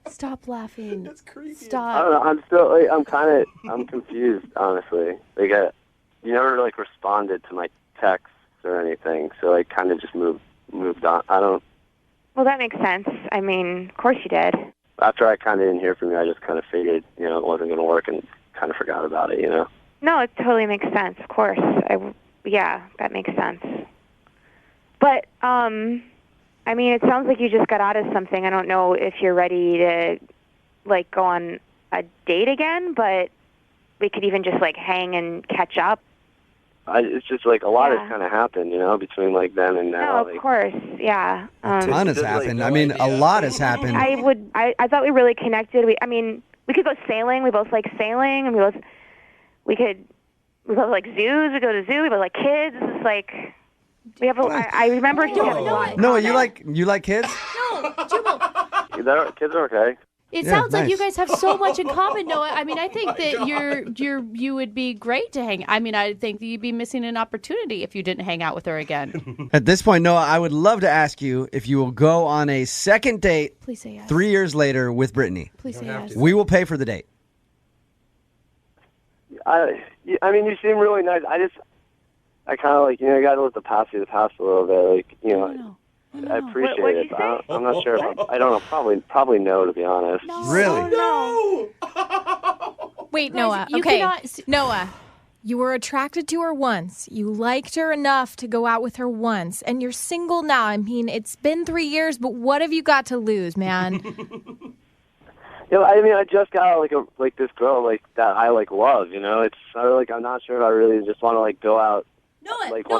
Stop laughing. That's creepy. I Stop. don't know. I'm still like, I'm confused, honestly. Like, you never like responded to my texts or anything, so I kind of just moved on. Well, that makes sense. I mean, of course you did. After I kind of didn't hear from you, I just kind of figured, it wasn't going to work and kind of forgot about it, No, it totally makes sense. Of course, yeah, that makes sense. But I mean, it sounds like you just got out of something. I don't know if you're ready to like go on a date again, but we could even just like hang and catch up. It's just like a lot Yeah. has kind of happened, between like then and now. No, of course, yeah. A ton has Just, like, happened. no I mean, a idea. lot has happened. I thought we really connected. We could go sailing. We both like sailing, and we both like zoos. We go to zoo. We both like kids. It's like we have. I remember just having a lot. in Noah, common. you like kids? No, Jubal. Kids are okay. It Yeah, sounds like nice. you guys have so much in common, Noah. I mean, I think that you would be great to hang. I mean, I think that you'd be missing an opportunity if you didn't hang out with her again. At this point, Noah, I would love to ask you if you will go on a second date Please say yes. 3 years later with Brittany. Please say yes. We will pay for the date. I mean, you seem really nice. I kind of like, you got to let the past be the past a little bit. Like, No. I appreciate What'd it. you But I'm not sure. I don't know. Probably no, to be honest. Really? No! Wait, Guys, Noah. you Okay, cannot- Noah. You were attracted to her once. You liked her enough to go out with her once, and you're single now. I mean, it's been 3 years, but what have you got to lose, man? I mean, I just got like this girl like that I like love. It's sort of like I'm not sure if I really just want to like go out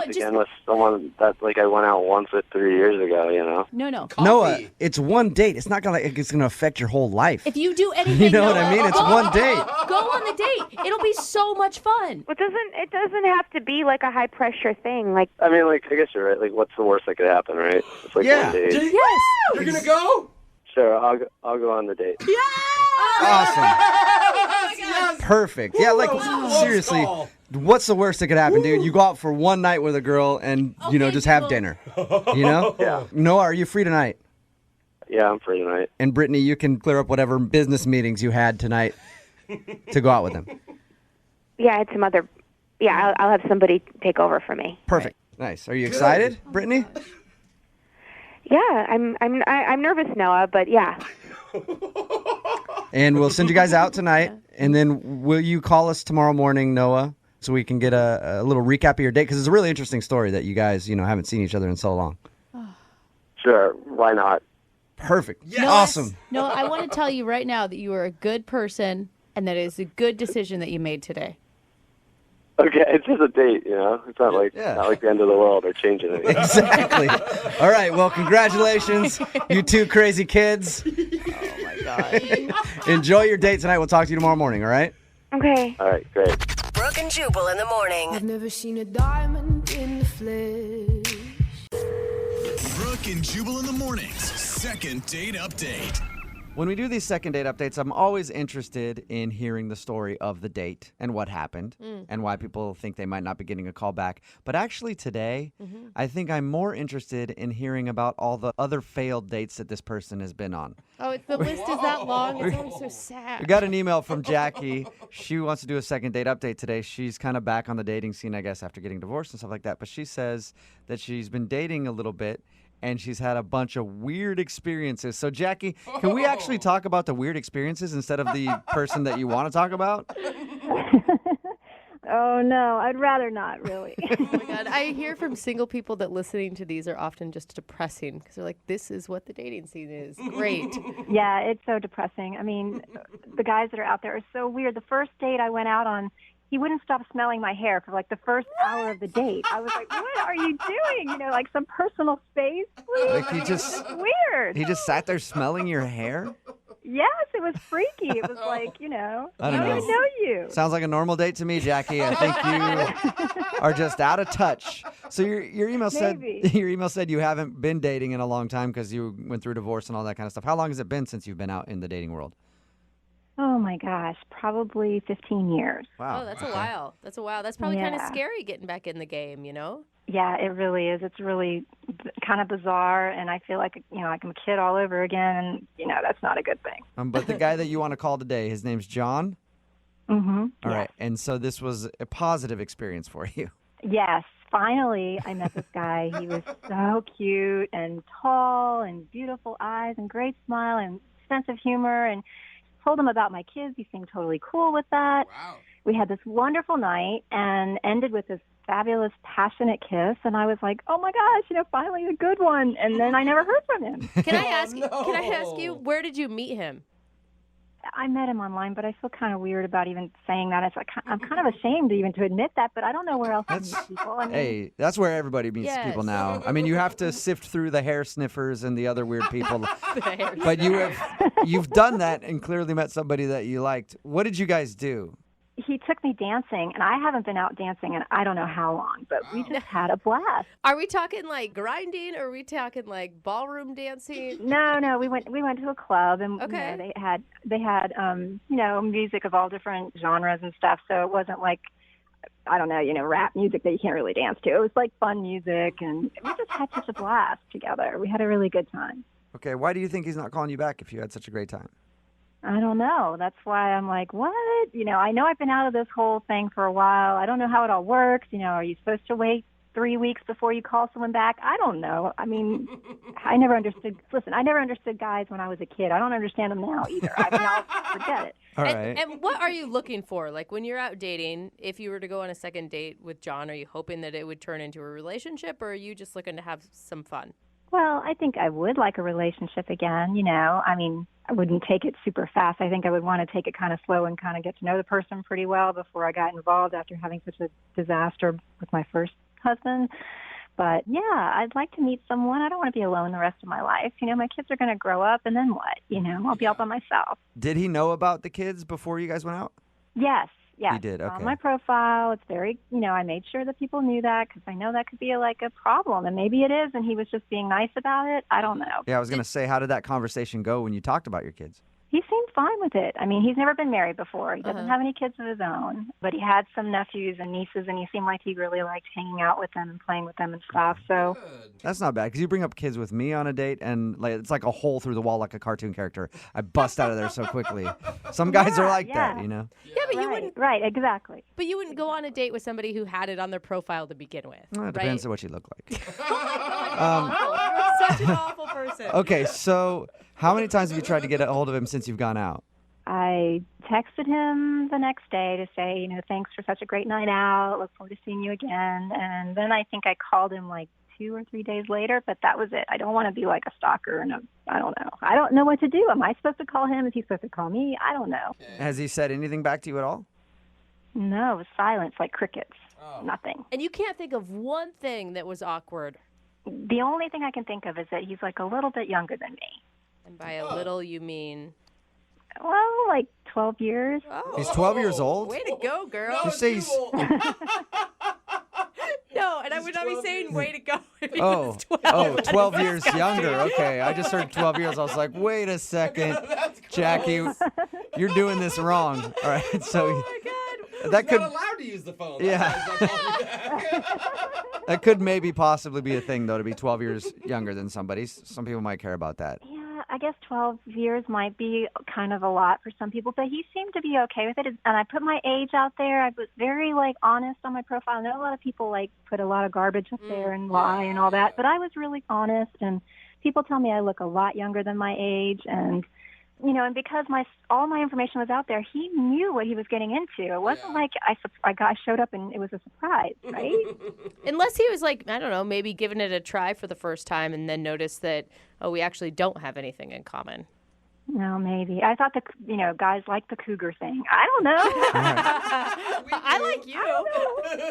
again with someone that like I went out once with 3 years ago, you know. No. Noah, it's one date. It's not gonna it's gonna affect your whole life. If you do anything, You know what I mean? It's one date. Go on the date. It'll be so much fun. It doesn't have to be like a high pressure thing. Like, I mean, like, I guess you're right. Like, what's the worst that could happen, right? It's like Yeah. one date. Yes. You're gonna go? Sure, I'll go on the date. Awesome. Yes. Perfect. Yeah, like Close seriously, call. what's the worst that could happen, dude? You go out for one night with a girl and just have dinner. You know? Yeah. Noah, are you free tonight? Yeah, I'm free tonight. And Brittany, you can clear up whatever business meetings you had tonight to go out with him. yeah, I had some other. Yeah, I'll have somebody take over for me. Perfect. Nice. Are you excited, Brittany? Yeah, I'm nervous, Noah, but yeah. And we'll send you guys out tonight. And then will you call us tomorrow morning, Noah, so we can get a little recap of your date? Because it's a really interesting story that you guys, haven't seen each other in so long. Sure, why not? Perfect. Yes. Awesome. No, I want to tell you right now that you are a good person and that it is a good decision that you made today. Okay, it's just a date, you know. It's not like not like the end of the world or changing anything. Exactly. All right. Well, congratulations, you two crazy kids. Oh, my God. Enjoy your date tonight. We'll talk to you tomorrow morning, all right? Okay. All right, great. Brooke and Jubal in the morning. I've never seen a diamond in the flesh. Brooke and Jubal in the mornings. Second date update. When we do these second date updates, I'm always interested in hearing the story of the date and what happened and why people think they might not be getting a call back. But actually today, I think I'm more interested in hearing about all the other failed dates that this person has been on. Oh, the list is that long. It's always so sad. We got an email from Jackie. She wants to do a second date update today. She's kind of back on the dating scene, I guess, after getting divorced and stuff like that. But she says that she's been dating a little bit and she's had a bunch of weird experiences. So, Jackie, can we actually talk about the weird experiences instead of the person that you want to talk about? Oh, no, I'd rather not, really. Oh my God. I hear from single people that listening to these are often just depressing because they're like, this is what the dating scene is. Great. Yeah, it's so depressing. I mean, the guys that are out there are so weird. The first date I went out on, he wouldn't stop smelling my hair for like the first hour of the date. I was like, what are you doing? You know, like some personal space, please. Like he just It was weird. He just sat there smelling your hair? Yes, it was freaky. It was like, I don't even know you. Sounds like a normal date to me, Jackie. I think you are just out of touch. So your email said you haven't been dating in a long time because you went through divorce and all that kind of stuff. How long has it been since you've been out in the dating world? Oh my gosh, probably 15 years. Wow. Oh, that's a while. That's a while. That's probably kind of Yeah. scary getting back in the game, you know? Yeah, it really is. It's really kind of bizarre, and I feel like, like I'm a kid all over again, and, that's not a good thing. But the guy that you want to call today, his name's John? Mm-hmm. All right. And so this was a positive experience for you. Yes, finally I met this guy. He was so cute and tall and beautiful eyes and great smile and sense of humor, and told him about my kids. He seemed totally cool with that. Wow. We had this wonderful night and ended with this fabulous, passionate kiss. And I was like, oh my gosh, finally a good one. And then I never heard from him. Can I ask you, where did you meet him? I met him online, but I feel kind of weird about even saying that. It's like I'm kind of ashamed even to admit that, but I don't know where else to meet people. I mean, Hey, that's where everybody meets Yes. people now. I mean, you have to sift through the hair sniffers and the other weird people. But you've done that and clearly met somebody that you liked. What did you guys do? he took me dancing, and I haven't been out dancing in I don't know how long, but we just had a blast. Are we talking like grinding, or are we talking like ballroom dancing? No, we went to a club, and okay. they had music of all different genres and stuff. So it wasn't like, I don't know, rap music that you can't really dance to. It was like fun music, and we just had such a blast together. We had a really good time. Okay, why do you think he's not calling you back if you had such a great time? I don't know. That's why I'm like, what? I know I've been out of this whole thing for a while. I don't know how it all works. Are you supposed to wait 3 weeks before you call someone back? I don't know. I mean, I never understood. Listen, I never understood guys when I was a kid. I don't understand them now either. I mean, I'll forget it. All right. And what are you looking for? Like when you're out dating, if you were to go on a second date with John, are you hoping that it would turn into a relationship, or are you just looking to have some fun? Well, I think I would like a relationship again, I mean, I wouldn't take it super fast. I think I would want to take it kind of slow and kind of get to know the person pretty well before I got involved after having such a disaster with my first husband. But yeah, I'd like to meet someone. I don't want to be alone the rest of my life. My kids are going to grow up, and then what? I'll be all by myself. Did he know about the kids before you guys went out? Yes. He did, okay. On my profile, it's very, I made sure that people knew that because I know that could be a problem, and maybe it is, and he was just being nice about it. I don't know. Yeah, I was going to say, how did that conversation go when you talked about your kids? He seemed fine with it. He's never been married before. He doesn't have any kids of his own, but he had some nephews and nieces, and he seemed like he really liked hanging out with them and playing with them and stuff. So That's not bad, because you bring up kids with me on a date, and it's like a hole through the wall like a cartoon character. I bust out of there so quickly. Some guys are like that, Yeah, but you wouldn't. Right, exactly. But you wouldn't go on a date with somebody who had it on their profile to begin with. Well, it depends on what you look like. You're such an awful person. Okay, so how many times have you tried to get a hold of him since you've gone out? I texted him the next day to say, thanks for such a great night out. Look forward to seeing you again. And then I think I called him 2 or 3 days later, but that was it. I don't want to be like a stalker, and I don't know. I don't know what to do. Am I supposed to call him? Is he supposed to call me? I don't know. Has he said anything back to you at all? No, it was silence, like crickets. Nothing. And you can't think of one thing that was awkward. The only thing I can think of is that he's a little bit younger than me. And by a little, you mean? Well, 12 years. Oh. He's 12 years old? Way to go, girl. You say he's... No, and I would not be saying way to go if he Oh, was 12. 12 years younger. Okay, I just heard 12 years. I was like, wait a second, Jackie, you're doing this wrong. All right, so that could not allowed to use the phone. Yeah. That could maybe possibly be a thing, though, to be 12 years younger than somebody. Some people might care about that. Yeah, I guess 12 years might be kind of a lot for some people, but he seemed to be okay with it. And I put my age out there. I was very honest on my profile. I know a lot of people put a lot of garbage up there and lie and all that, but I was really honest. And people tell me I look a lot younger than my age, and and because all my information was out there, he knew what he was getting into. It wasn't like I showed up and it was a surprise, right? Unless he was I don't know, maybe giving it a try for the first time and then noticed that, we actually don't have anything in common. No, maybe. I thought guys like the cougar thing. I don't know. I like you.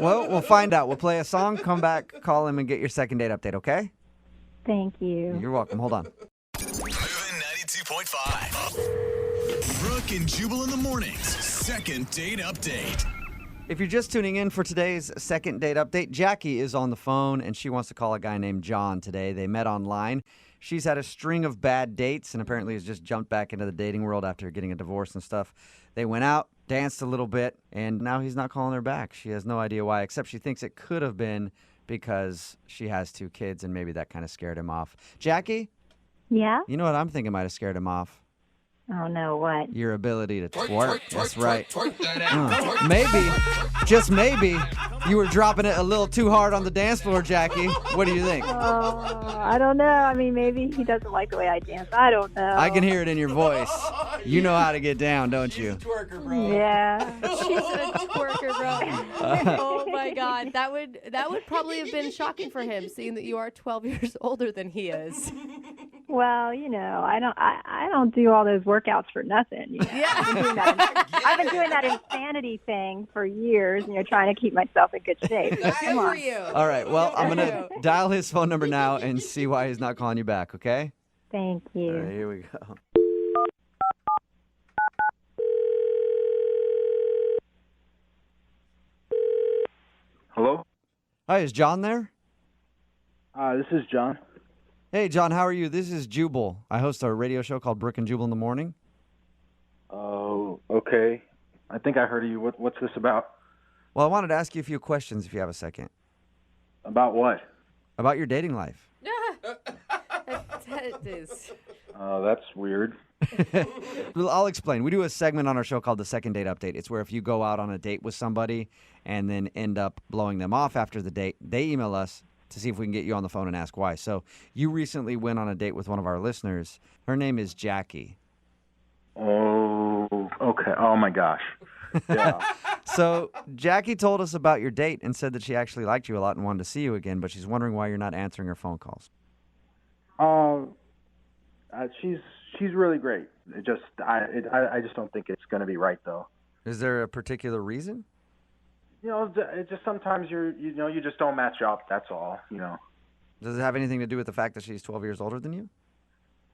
Well, we'll find out. We'll play a song, come back, call him, and get your second date update, okay? Thank you. You're welcome. Hold on. 92.5. Brooke and Jubal in the mornings. Second date update. If you're just tuning in for today's second date update, Jackie is on the phone, and she wants to call a guy named John today. They met online. She's had a string of bad dates and apparently has just jumped back into the dating world after getting a divorce and stuff. They went out, danced a little bit, and now he's not calling her back. She has no idea why, except she thinks it could have been because she has 2 kids, and maybe that kind of scared him off. Jackie? Yeah? You know what I'm thinking might have scared him off? Oh, no, what? Your ability to twerk. That's right. Twerk that out. Maybe, just maybe, you were dropping it a little too hard on the dance floor, Jackie. What do you think? Oh, I don't know. Maybe he doesn't like the way I dance. I don't know. I can hear it in your voice. You know how to get down, don't you? Twerker, bro. Yeah. She's a twerker, bro. Oh my God, that would probably have been shocking for him, seeing that you are 12 years older than he is. Well, I don't do all those workouts for nothing. Yeah. I've been doing that insanity thing for years, trying to keep myself in good shape. So come on. For you. All right, well, I'm going to dial his phone number now and see why he's not calling you back, okay? Thank you. All right, here we go. Hello? Hi, is John there? This is John. Hey, John, how are you? This is Jubal. I host a radio show called Brooke and Jubal in the morning. Oh, okay. I think I heard of you. What's this about? Well, I wanted to ask you a few questions if you have a second. About what? About your dating life. That is. That's weird. Well, I'll explain. We do a segment on our show called the Second Date Update. It's where if you go out on a date with somebody and then end up blowing them off after the date, they email us to see if we can get you on the phone and ask why. So you recently went on a date with one of our listeners. Her name is Jackie. Oh, okay. Oh, my gosh. Yeah. So Jackie told us about your date and said that she actually liked you a lot and wanted to see you again, but she's wondering why you're not answering her phone calls. She's really great. I just don't think it's going to be right, though. Is there a particular reason? It's just sometimes you just don't match up. That's all. Does it have anything to do with the fact that she's 12 years older than you?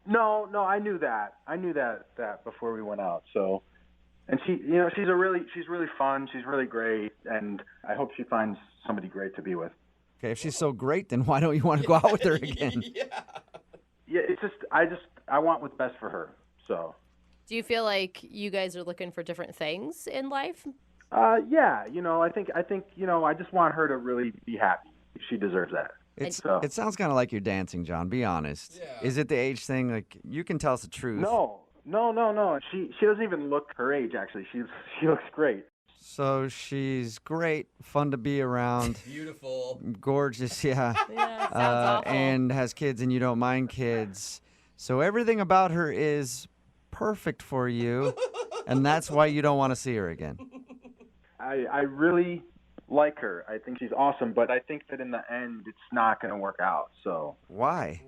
No, I knew that. I knew that before we went out. So, and she's really fun. She's really great, and I hope she finds somebody great to be with. Okay, if she's so great, then why don't you want to go out with her again? Yeah, it's just I want what's best for her. So. Do you feel like you guys are looking for different things in life? Yeah, I think I just want her to really be happy. She deserves that. It sounds kind of like you're dancing, John. Be honest. Yeah. Is it the age thing? Like, you can tell us the truth. No. She doesn't even look her age. Actually, she looks great. So she's great, fun to be around, beautiful, gorgeous, yeah. Yeah, sounds awful. And has kids, and you don't mind kids. So everything about her is perfect for you, and that's why you don't want to see her again. I really like her. I think she's awesome, but I think that in the end, it's not going to work out. So why?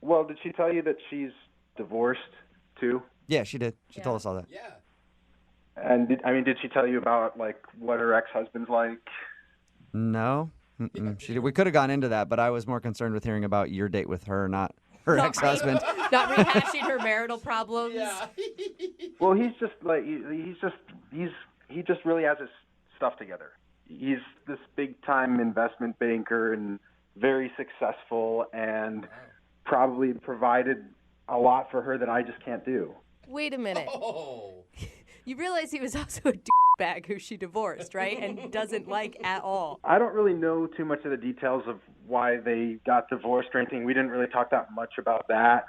Well, did she tell you that she's divorced too? Yeah, she did. She told us all that. Yeah. And did she tell you about like what her ex-husband's like? No. She did. We could have gone into that, but I was more concerned with hearing about your date with her, not her ex-husband. Not rehashing her marital problems. Yeah. Well, he's just like he just really has his stuff together. He's this big-time investment banker and very successful, and probably provided a lot for her that I just can't do. Wait a minute. Oh. You realize he was also a bag who she divorced, right? And doesn't like at all. I don't really know too much of the details of why they got divorced or anything. We didn't really talk that much about that.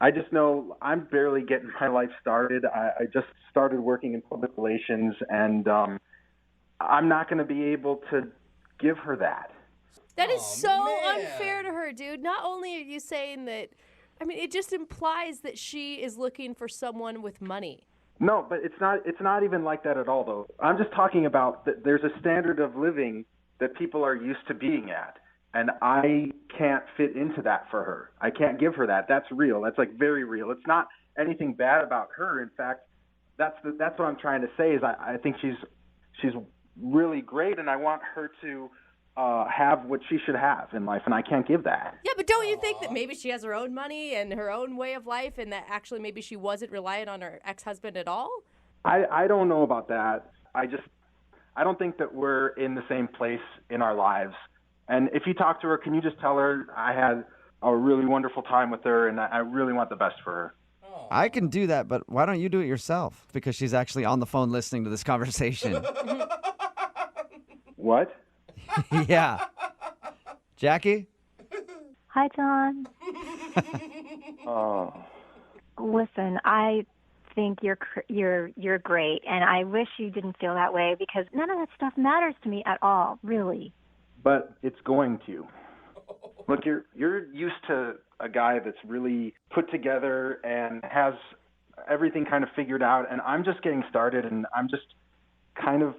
I just know I'm barely getting my life started. I just started working in public relations, and I'm not going to be able to give her that. That is so unfair to her, dude. Not only are you saying that, it just implies that she is looking for someone with money. No, but it's not even like that at all, though. I'm just talking about that there's a standard of living that people are used to being at, and I can't fit into that for her. I can't give her that. That's real. That's like very real. It's not anything bad about her. In fact, that's what I'm trying to say is I think she's really great, and I want her to have what she should have in life, and I can't give that. Yeah, but don't you think that maybe she has her own money and her own way of life, and that actually maybe she wasn't reliant on her ex-husband at all? I don't know about that. I don't think that we're in the same place in our lives. And if you talk to her, can you just tell her I had a really wonderful time with her, and I really want the best for her? I can do that, but why don't you do it yourself? Because she's actually on the phone listening to this conversation. What? Yeah. Jackie? Hi, John. Oh. Listen, I think you're great, and I wish you didn't feel that way because none of that stuff matters to me at all, really. But it's going to. Look, you're used to a guy that's really put together and has everything kind of figured out, and I'm just getting started, and I'm just kind of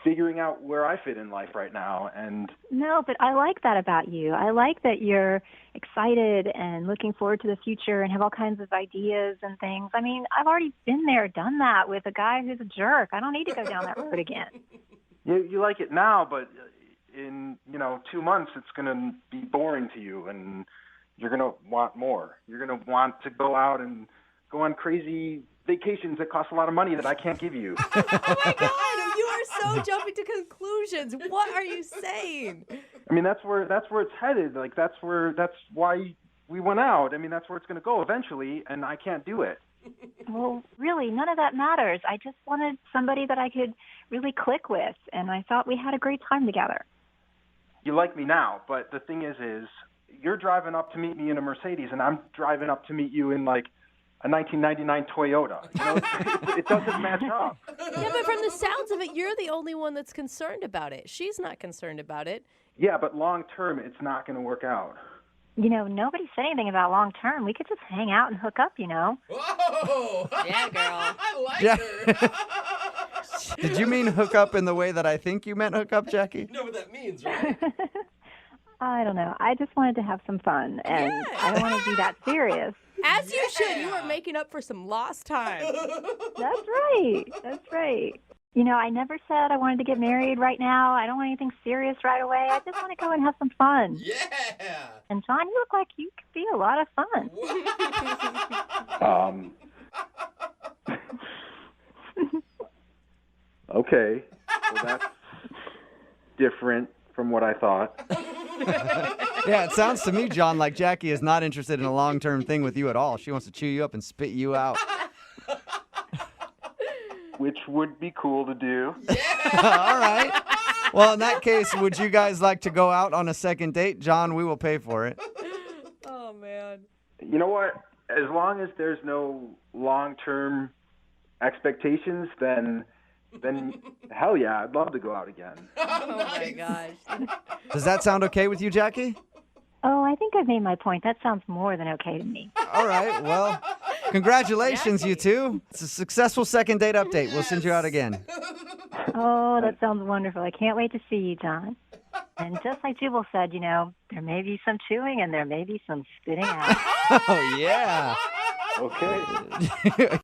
figuring out where I fit in life right now. And no, but I like that about you. I like that you're excited and looking forward to the future and have all kinds of ideas and things. I've already been there, done that with a guy who's a jerk. I don't need to go down that road again. You like it now, but in 2 months it's going to be boring to you, and you're going to want more. You're going to want to go out and go on crazy vacations that cost a lot of money that I can't give you. Oh my God, you are so jumping to conclusions. What are you saying? That's where it's headed. Like that's why we went out. That's where it's going to go eventually, and I can't do it. Well, really, none of that matters. I just wanted somebody that I could really click with, and I thought we had a great time together. You like me now, but the thing is you're driving up to meet me in a Mercedes, and I'm driving up to meet you in like a 1999 Toyota. It doesn't match up. Yeah, but from the sounds of it, you're the only one that's concerned about it. She's not concerned about it. Yeah, but long term, it's not going to work out. Nobody said anything about long term. We could just hang out and hook up, Whoa! Yeah, girl. I like her. Did you mean hook up in the way that I think you meant hook up, Jackie? You know what that means, right? I don't know. I just wanted to have some fun, and I don't want to be that serious. As you should. You are making up for some lost time. That's right. I never said I wanted to get married right now. I don't want anything serious right away. I just want to go and have some fun. Yeah. And John, you look like you could be a lot of fun. Okay. Well, that's different from what I thought. Yeah, it sounds to me, John, like Jackie is not interested in a long-term thing with you at all. She wants to chew you up and spit you out. Which would be cool to do. All right. Well, in that case, would you guys like to go out on a second date? John, we will pay for it. Oh, man. You know what? As long as there's no long-term expectations, then hell yeah, I'd love to go out again. Oh, my gosh. Does that sound okay with you, Jackie? Oh, I think I've made my point. That sounds more than okay to me. All right. Well, congratulations, you two. It's a successful second date update. We'll send you out again. Oh, that sounds wonderful. I can't wait to see you, John. And just like Jubal said, there may be some chewing and there may be some spitting out. Oh, yeah. Okay.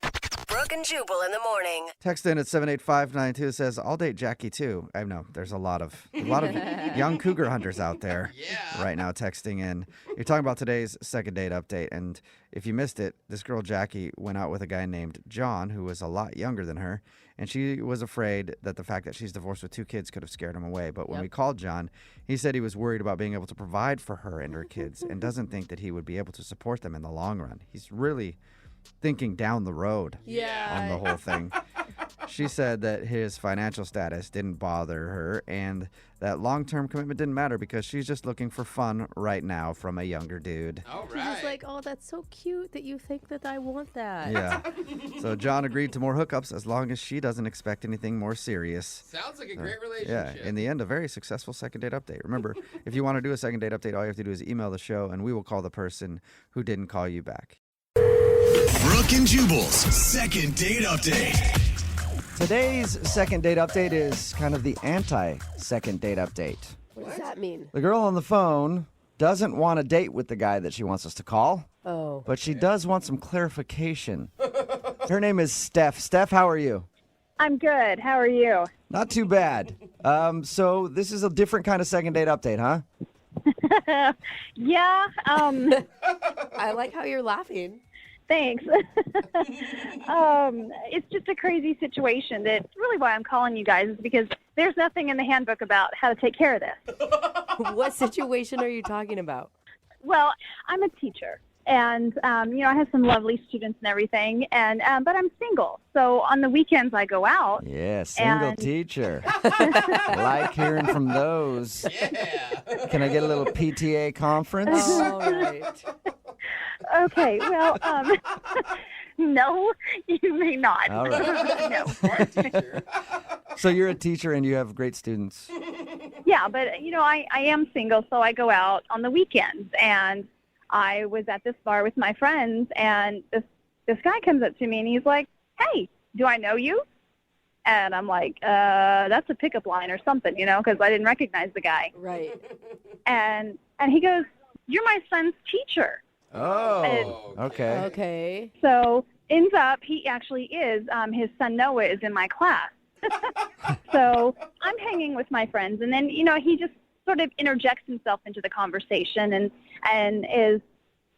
Brooke and Jubal in the morning. Text in at 78592 says, I'll date Jackie too. I know there's a lot of young cougar hunters out there right now texting in. You're talking about today's second date update. And if you missed it, this girl Jackie went out with a guy named John, who was a lot younger than her. And she was afraid that the fact that she's divorced with 2 kids could have scared him away. But when we called John, he said he was worried about being able to provide for her and her kids and doesn't think that he would be able to support them in the long run. He's really thinking down the road on the whole thing. She said that his financial status didn't bother her and that long-term commitment didn't matter because she's just looking for fun right now from a younger dude. All She's just like, oh, that's so cute that you think that I want that. Yeah. So John agreed to more hookups as long as she doesn't expect anything more serious. Sounds like a great relationship. Yeah. In the end, a very successful second date update. Remember, if you want to do a second date update, all you have to do is email the show and we will call the person who didn't call you back. Brooke and Jubal's second date update. Today's second date update is kind of the anti-second date update. What does that mean? The girl on the phone doesn't want a date with the guy that she wants us to call. Oh. But she does want some clarification. Her name is Steph. Steph, how are you? I'm good. How are you? Not too bad. So this is a different kind of second date update, huh? Yeah. I like how you're laughing. Thanks. It's just a crazy situation. That's really why I'm calling you guys, is because there's nothing in the handbook about how to take care of this. What situation are you talking about? Well, I'm a teacher, and I have some lovely students and everything, and but I'm single. So on the weekends I go out. Yeah, single teacher. Like hearing from those. Yeah. Can I get a little PTA conference? All right. Okay, well, no, you may not. All right. No. So you're a teacher and you have great students. Yeah, but I am single, so I go out on the weekends, and I was at this bar with my friends, and this guy comes up to me and he's like, "Hey, do I know you?" And I'm like, that's a pickup line or something, because I didn't recognize the guy. Right. And he goes, "You're my son's teacher." Oh, okay. Okay. So ends up, he actually is, his son Noah is in my class. So I'm hanging with my friends, and then, he just sort of interjects himself into the conversation and is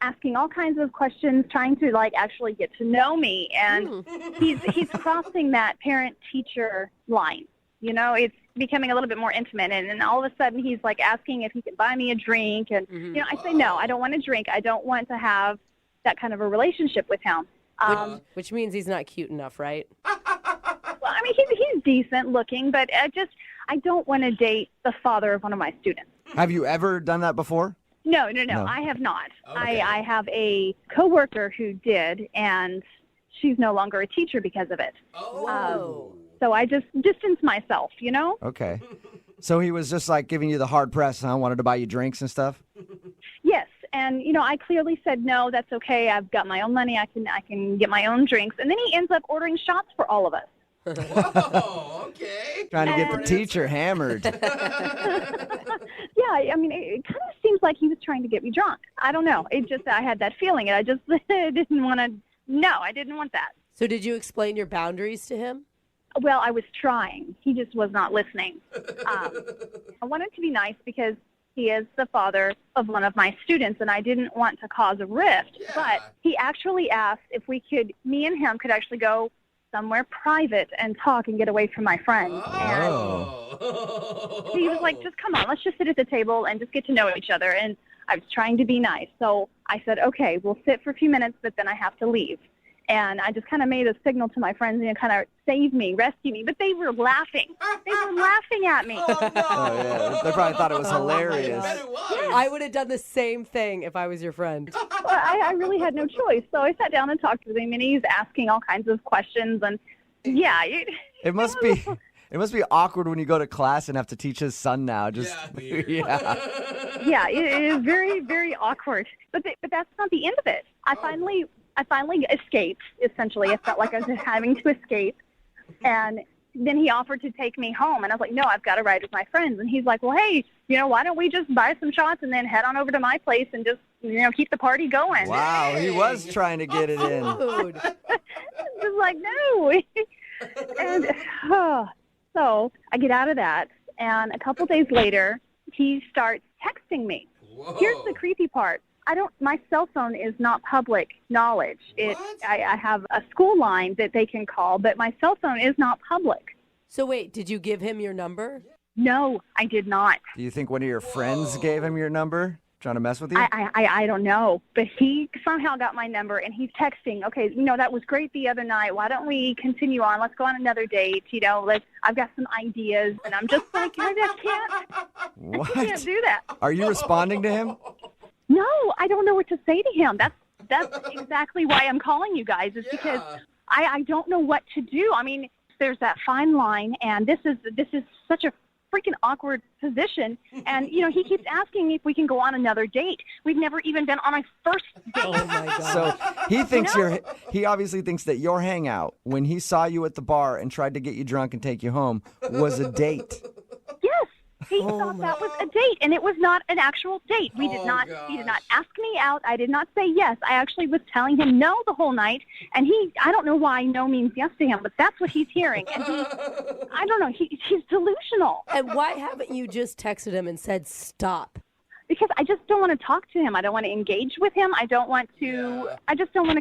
asking all kinds of questions, trying to, actually get to know me. And he's crossing that parent-teacher line. It's becoming a little bit more intimate, and then all of a sudden he's asking if he can buy me a drink, and I say no, I don't want a drink. I don't want to have that kind of a relationship with him. Which means he's not cute enough, right? Well, I mean, he's decent looking, but I don't want to date the father of one of my students. Have you ever done that before? No, I have not. Okay. I have a coworker who did, and she's no longer a teacher because of it. Oh. So I just distance myself, Okay. So he was just giving you the hard press, huh? Wanted to buy you drinks and stuff? Yes, and I clearly said no. That's okay. I've got my own money. I can get my own drinks. And then he ends up ordering shots for all of us. Whoa, okay. Trying to get the teacher hammered. Yeah, I mean, it kind of seems like he was trying to get me drunk. I don't know. I had that feeling, and I just didn't want to. No, I didn't want that. So did you explain your boundaries to him? Well, I was trying. He just was not listening. I wanted to be nice because he is the father of one of my students, and I didn't want to cause a rift. Yeah. But he actually asked if me and him could actually go somewhere private and talk and get away from my friends. Oh. And he was like, just come on, let's just sit at the table and just get to know each other. And I was trying to be nice. So I said, okay, we'll sit for a few minutes, but then I have to leave. And I just kind of made a signal to my friends and kind of save me, rescue me. But they were laughing. They were laughing at me. Oh, yeah. They probably thought it was hilarious. I would have done the same thing if I was your friend. Well, I really had no choice. So I sat down and talked to him, and he's asking all kinds of questions. And, yeah. It must be awkward when you go to class and have to teach his son now. Just yeah. Yeah, it is very, very awkward. But that's not the end of it. I finally escaped, essentially. I felt like I was having to escape. And then he offered to take me home. And I was like, no, I've got to ride with my friends. And he's like, well, hey, why don't we just buy some shots and then head on over to my place and just, keep the party going. Wow, he was trying to get it in. Just like, no. And so I get out of that. And a couple days later, he starts texting me. Whoa. Here's the creepy part. My cell phone is not public knowledge. I have a school line that they can call, but my cell phone is not public. So wait, did you give him your number? No, I did not. Do you think one of your friends gave him your number, trying to mess with you? I don't know, but he somehow got my number, and he's texting, okay, that was great the other night. Why don't we continue on? Let's go on another date. I've got some ideas, and I'm just like, I can't do that. Are you responding to him? No, I don't know what to say to him. That's exactly why I'm calling you guys, is because I don't know what to do. I mean, there's that fine line, and this is such a freaking awkward position. And, he keeps asking me if we can go on another date. We've never even been on a first date. Oh, my God. So he thinks he obviously thinks that your hangout, when he saw you at the bar and tried to get you drunk and take you home, was a date. Yes. He thought that was a date, and it was not an actual date. He did not ask me out. I did not say yes. I actually was telling him no the whole night, and I don't know why no means yes to him, but that's what he's hearing. And I don't know, he's delusional. And why haven't you just texted him and said stop? Because I just don't want to talk to him. I don't want to engage with him. I just don't want to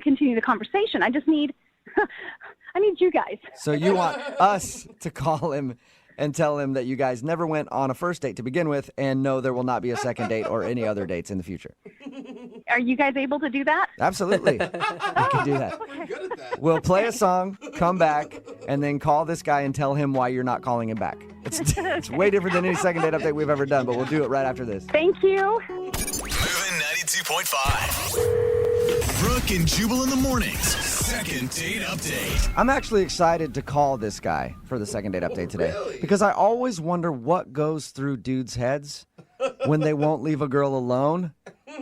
continue the conversation. I need you guys. So you want us to call him and tell him that you guys never went on a first date to begin with, and no, there will not be a second date or any other dates in the future. Are you guys able to do that? Absolutely. We can do that. We're good at that. We'll play a song, come back, and then call this guy and tell him why you're not calling him back. It's way different than any second date update we've ever done, but we'll do it right after this. Thank you. Moving 92.5. Brooke and Jubal in the mornings. Second date update. I'm actually excited to call this guy for the second date update today. Really? Because I always wonder what goes through dudes' heads when they won't leave a girl alone,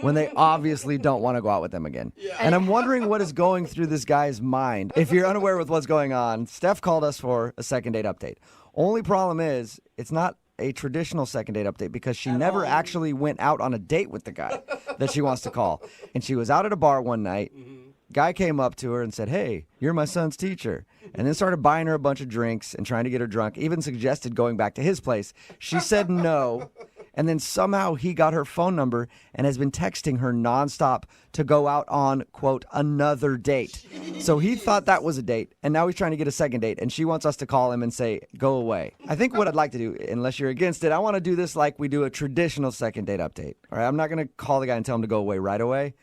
when they obviously don't want to go out with them again. Yeah. And I'm wondering what is going through this guy's mind. If you're unaware with what's going on, Steph called us for a second date update. Only problem is, it's not a traditional second date update because she never actually went out on a date with the guy that she wants to call. And she was out at a bar one night. Guy came up to her and said, hey, you're my son's teacher. And then started buying her a bunch of drinks and trying to get her drunk, even suggested going back to his place. She said no. And then somehow he got her phone number and has been texting her nonstop to go out on, quote, another date. So he thought that was a date, and now he's trying to get a second date, and she wants us to call him and say, go away. I think what I'd like to do, unless you're against it, I want to do this like we do a traditional second date update. All right, I'm not going to call the guy and tell him to go away right away.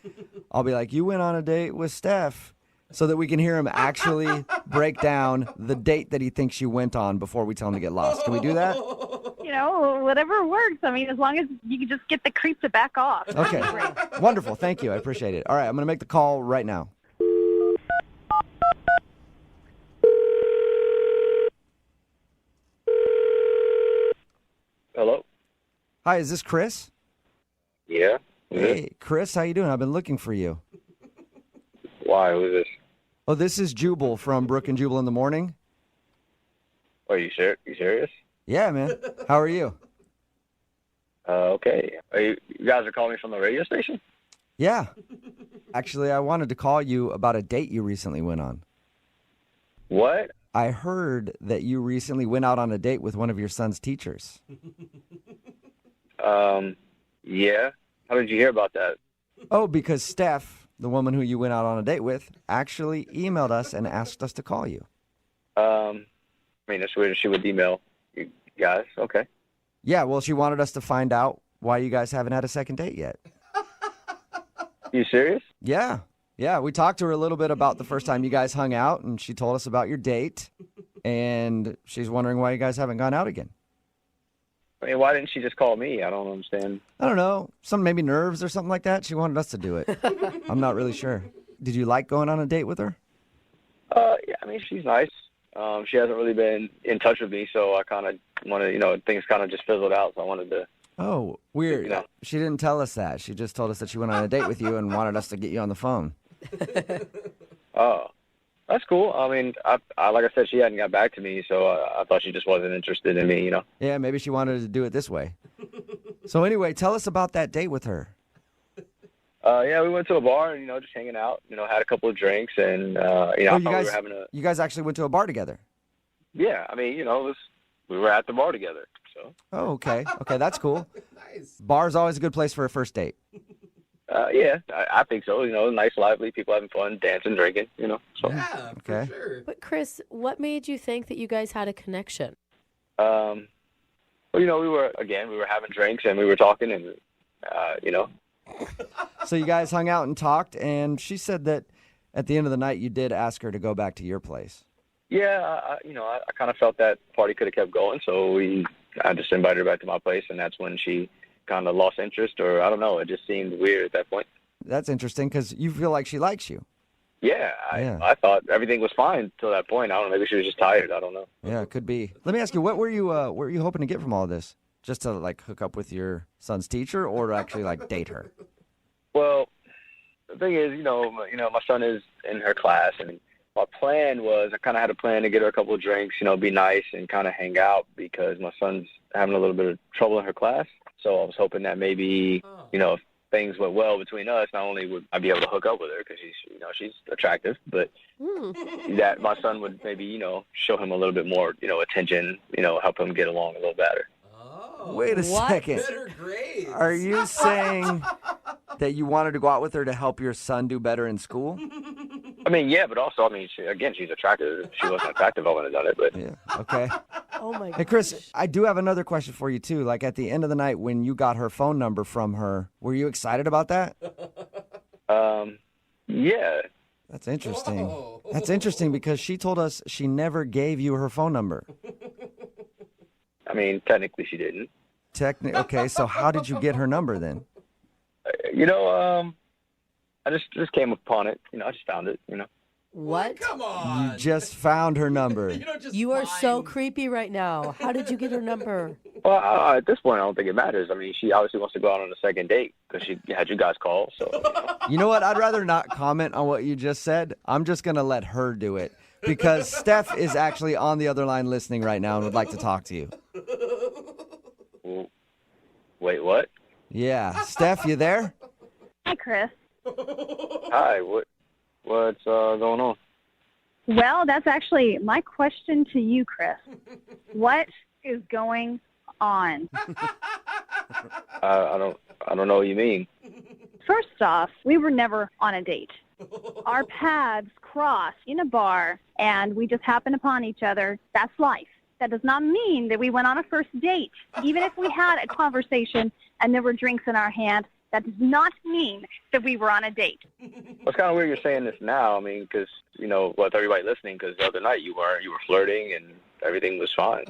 I'll be like, you went on a date with Steph, so that we can hear him actually break down the date that he thinks you went on before we tell him to get lost. Can we do that? Whatever works. I mean, as long as you can just get the creep to back off. Okay. Wonderful. Thank you. I appreciate it. All right, I'm going to make the call right now. Hello? Hi, is this Chris? Yeah? Hey, Chris, how you doing? I've been looking for you. Why? Who's this? Oh, this is Jubal from Brooke and Jubal in the morning. Are you serious? Yeah, man. How are you? Okay. You guys are calling me from the radio station? Yeah. Actually, I wanted to call you about a date you recently went on. What? I heard that you recently went out on a date with one of your son's teachers. Yeah. How did you hear about that? Oh, because Steph, the woman who you went out on a date with, actually emailed us and asked us to call you. I mean, that's weird. She would email you guys. Okay. Yeah, well, she wanted us to find out why you guys haven't had a second date yet. You serious? Yeah. Yeah, we talked to her a little bit about the first time you guys hung out, and she told us about your date, and she's wondering why you guys haven't gone out again. I mean, why didn't she just call me? I don't understand. I don't know, some maybe nerves or something like that. She wanted us to do it. I'm not really sure. Did you like going on a date with her? Yeah, I mean, she's nice. She hasn't really been in touch with me, so I kind of wanted, things kind of just fizzled out, so I wanted to. Oh, weird. She didn't tell us that. She just told us that she went on a date with you and wanted us to get you on the phone. Oh, that's cool. I mean, I like I said, she hadn't got back to me, so I thought she just wasn't interested in me, Yeah, maybe she wanted to do it this way. So anyway, tell us about that date with her. Yeah, we went to a bar and, just hanging out, had a couple of drinks and, I thought we were having a... You guys actually went to a bar together? Yeah, I mean, we were at the bar together, so... Oh, okay. Okay, that's cool. Nice. Bar's always a good place for a first date. Yeah, I think so. Nice, lively, people having fun, dancing, drinking, so... Yeah, okay. for sure. But Chris, what made you think that you guys had a connection? Well, we were having drinks and we were talking and, So you guys hung out and talked, and she said that at the end of the night you did ask her to go back to your place. Yeah, I kind of felt that party could have kept going, so I just invited her back to my place, and that's when she kind of lost interest, or I don't know, it just seemed weird at that point. That's interesting, because you feel like she likes you. Yeah, I thought everything was fine till that point. I don't know, maybe she was just tired. I don't know. Yeah, it could be. Let me ask you, what were you hoping to get from all of this? Just to hook up with your son's teacher, or to actually date her? Well, the thing is, my son is in her class, and my plan was I kind of had a plan to get her a couple of drinks, be nice and kind of hang out because my son's having a little bit of trouble in her class. So I was hoping that maybe, if things went well between us, not only would I be able to hook up with her because she's attractive, but that my son would maybe, show him a little bit more, attention, help him get along a little better. Wait a second. Better grades. Are you saying that you wanted to go out with her to help your son do better in school? I mean, yeah, but also, she's attractive. If she wasn't attractive, I wouldn't have done it. But yeah, okay. Oh my god. Hey, Chris, I do have another question for you too. At the end of the night, when you got her phone number from her, were you excited about that? Yeah. That's interesting. Whoa. That's interesting because she told us she never gave you her phone number. I mean, technically she didn't. Okay, so how did you get her number then? I just came upon it. I just found it, What? Come on. You just found her number. You are so creepy right now. How did you get her number? Well, at this point, I don't think it matters. I mean, she obviously wants to go out on a second date because she had you guys call. So, You know what? I'd rather not comment on what you just said. I'm just going to let her do it because Steph is actually on the other line listening right now and would like to talk to you. Wait, what? Yeah. Steph, you there? Hi, Chris. Hi. What's going on? Well, that's actually my question to you, Chris. What is going on? I don't know what you mean. First off, we were never on a date. Our paths crossed in a bar, and we just happened upon each other. That's life. That does not mean that we went on a first date. Even if we had a conversation and there were drinks in our hand, that does not mean that we were on a date. Well, it's kind of weird you're saying this now. I mean, because, with everybody listening, because the other night you were flirting and everything was fine.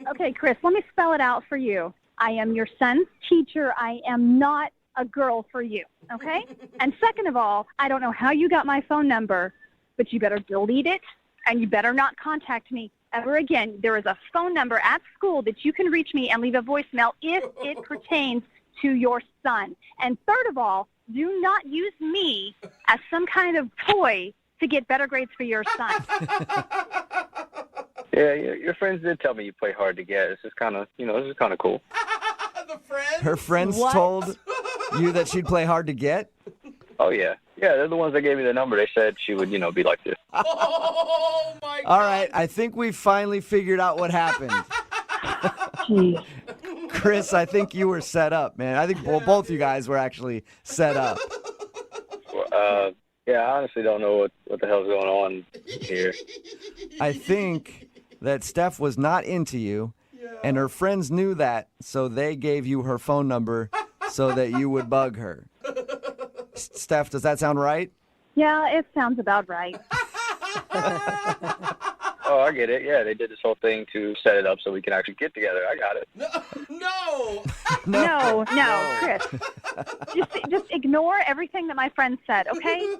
Okay, Chris, let me spell it out for you. I am your son's teacher. I am not a girl for you, okay? And second of all, I don't know how you got my phone number, but you better delete it, and you better not contact me ever again. There is a phone number at school that you can reach me and leave a voicemail if it pertains to your son. And third of all, do not use me as some kind of toy to get better grades for your son. Yeah, your friends did tell me you play hard to get. This is kind of, cool. The friends? Her friends told you that she'd play hard to get? Oh, yeah. Yeah, they're the ones that gave me the number. They said she would, be like this. Oh my God. All right, I think we finally figured out what happened. Chris, I think you were set up, man. I think both you guys were actually set up. Yeah, I honestly don't know what the hell's going on here. I think that Steph was not into you, and her friends knew that, so they gave you her phone number so that you would bug her. Steph, does that sound right? Yeah, it sounds about right. Oh, I get it. Yeah, they did this whole thing to set it up so we can actually get together. I got it. No. No, Chris. Just ignore everything that my friend said, okay?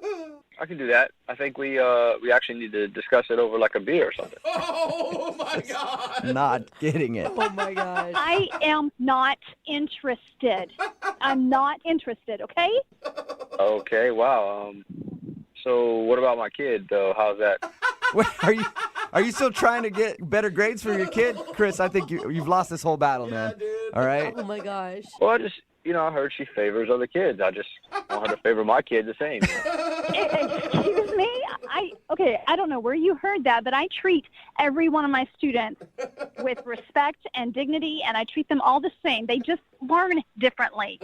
I can do that. I think we actually need to discuss it over like a beer or something. Oh my God. Not getting it. Oh my gosh. I am not interested. I'm not interested, okay? Okay, wow. So what about my kid, though? How's that? Wait, are you still trying to get better grades for your kid? Chris, I think you've lost this whole battle, man. All right? Oh my gosh. Well, I just, I heard she favors other kids. I just want her to favor my kid the same. Excuse me? I don't know where you heard that, but I treat every one of my students with respect and dignity, and I treat them all the same. They just learn differently.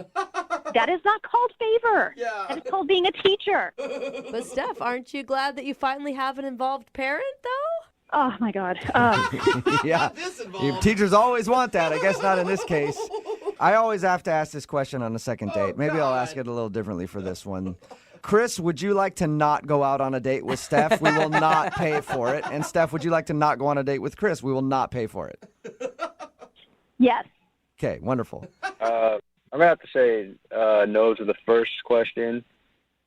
That is not called favor. Yeah. That is called being a teacher. But Steph, aren't you glad that you finally have an involved parent, though? Oh, my God. Yeah. Teachers always want that. I guess not in this case. I always have to ask this question on a second date. Maybe I'll ask it a little differently for this one. Chris, would you like to not go out on a date with Steph? We will not pay for it. And Steph, would you like to not go on a date with Chris? We will not pay for it. Yes. Okay, wonderful. I'm going to have to say no to the first question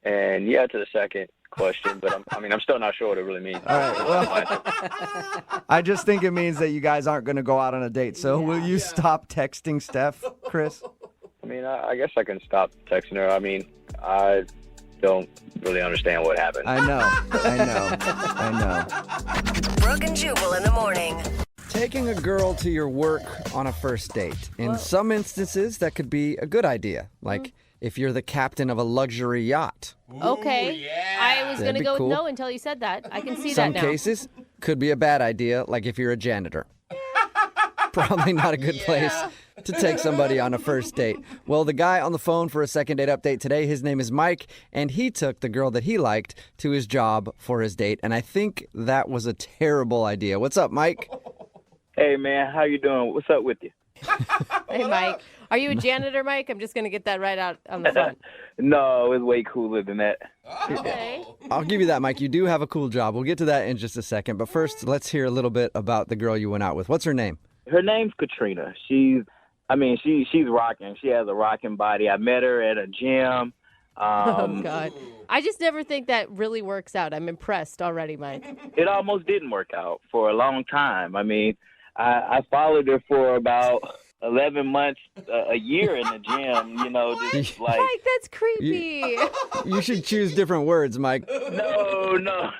and yeah to the second question, but I'm still not sure what it really means. All right, well, I just think it means that you guys aren't going to go out on a date. So will you stop texting Steph, Chris? I guess I can stop texting her. I don't really understand what happened. I know. Brooke and Jubal in the morning. Taking a girl to your work on a first date. In some instances, that could be a good idea. Like if you're the captain of a luxury yacht. Okay. I was going to That'd be go cool. with no until you said that. I can see Some that now. cases, could be a bad idea, like if you're a janitor. Probably not a good place to take somebody on a first date. Well, the guy on the phone for a second date update today, his name is Mike, and he took the girl that he liked to his job for his date, and I think that was a terrible idea. What's up, Mike? Hey, man, how you doing? What's up with you? Hey, Mike. Are you a janitor, Mike? I'm just going to get that right out on the front. No, it's way cooler than that. Okay. I'll give you that, Mike. You do have a cool job. We'll get to that in just a second, but first, let's hear a little bit about the girl you went out with. What's her name? Her name's Katrina. She's rocking. She has a rocking body. I met her at a gym. Oh, God. I just never think that really works out. I'm impressed already, Mike. It almost didn't work out for a long time. I followed her for about 11 months, a year in the gym, just like... Mike, that's creepy. You should choose different words, Mike. No.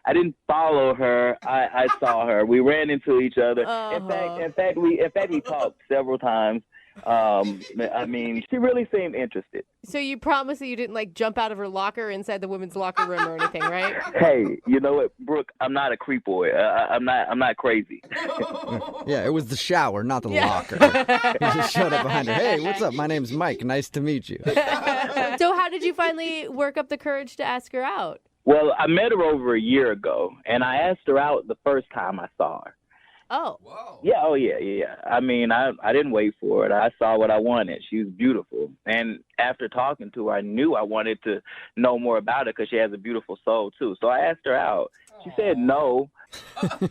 I didn't follow her. I saw her. We ran into each other. In fact, we talked several times. She really seemed interested. So you promise that you didn't, jump out of her locker inside the women's locker room or anything, right? Hey, you know what, Brooke? I'm not a creep boy. I'm not crazy. Yeah, it was the shower, not the locker. He just showed up behind her. Hey, what's up? My name's Mike. Nice to meet you. So how did you finally work up the courage to ask her out? Well, I met her over a year ago, and I asked her out the first time I saw her. Oh. Yeah, yeah. I didn't wait for it. I saw what I wanted. She was beautiful. And after talking to her, I knew I wanted to know more about her because she has a beautiful soul, too. So I asked her out. She said no. Never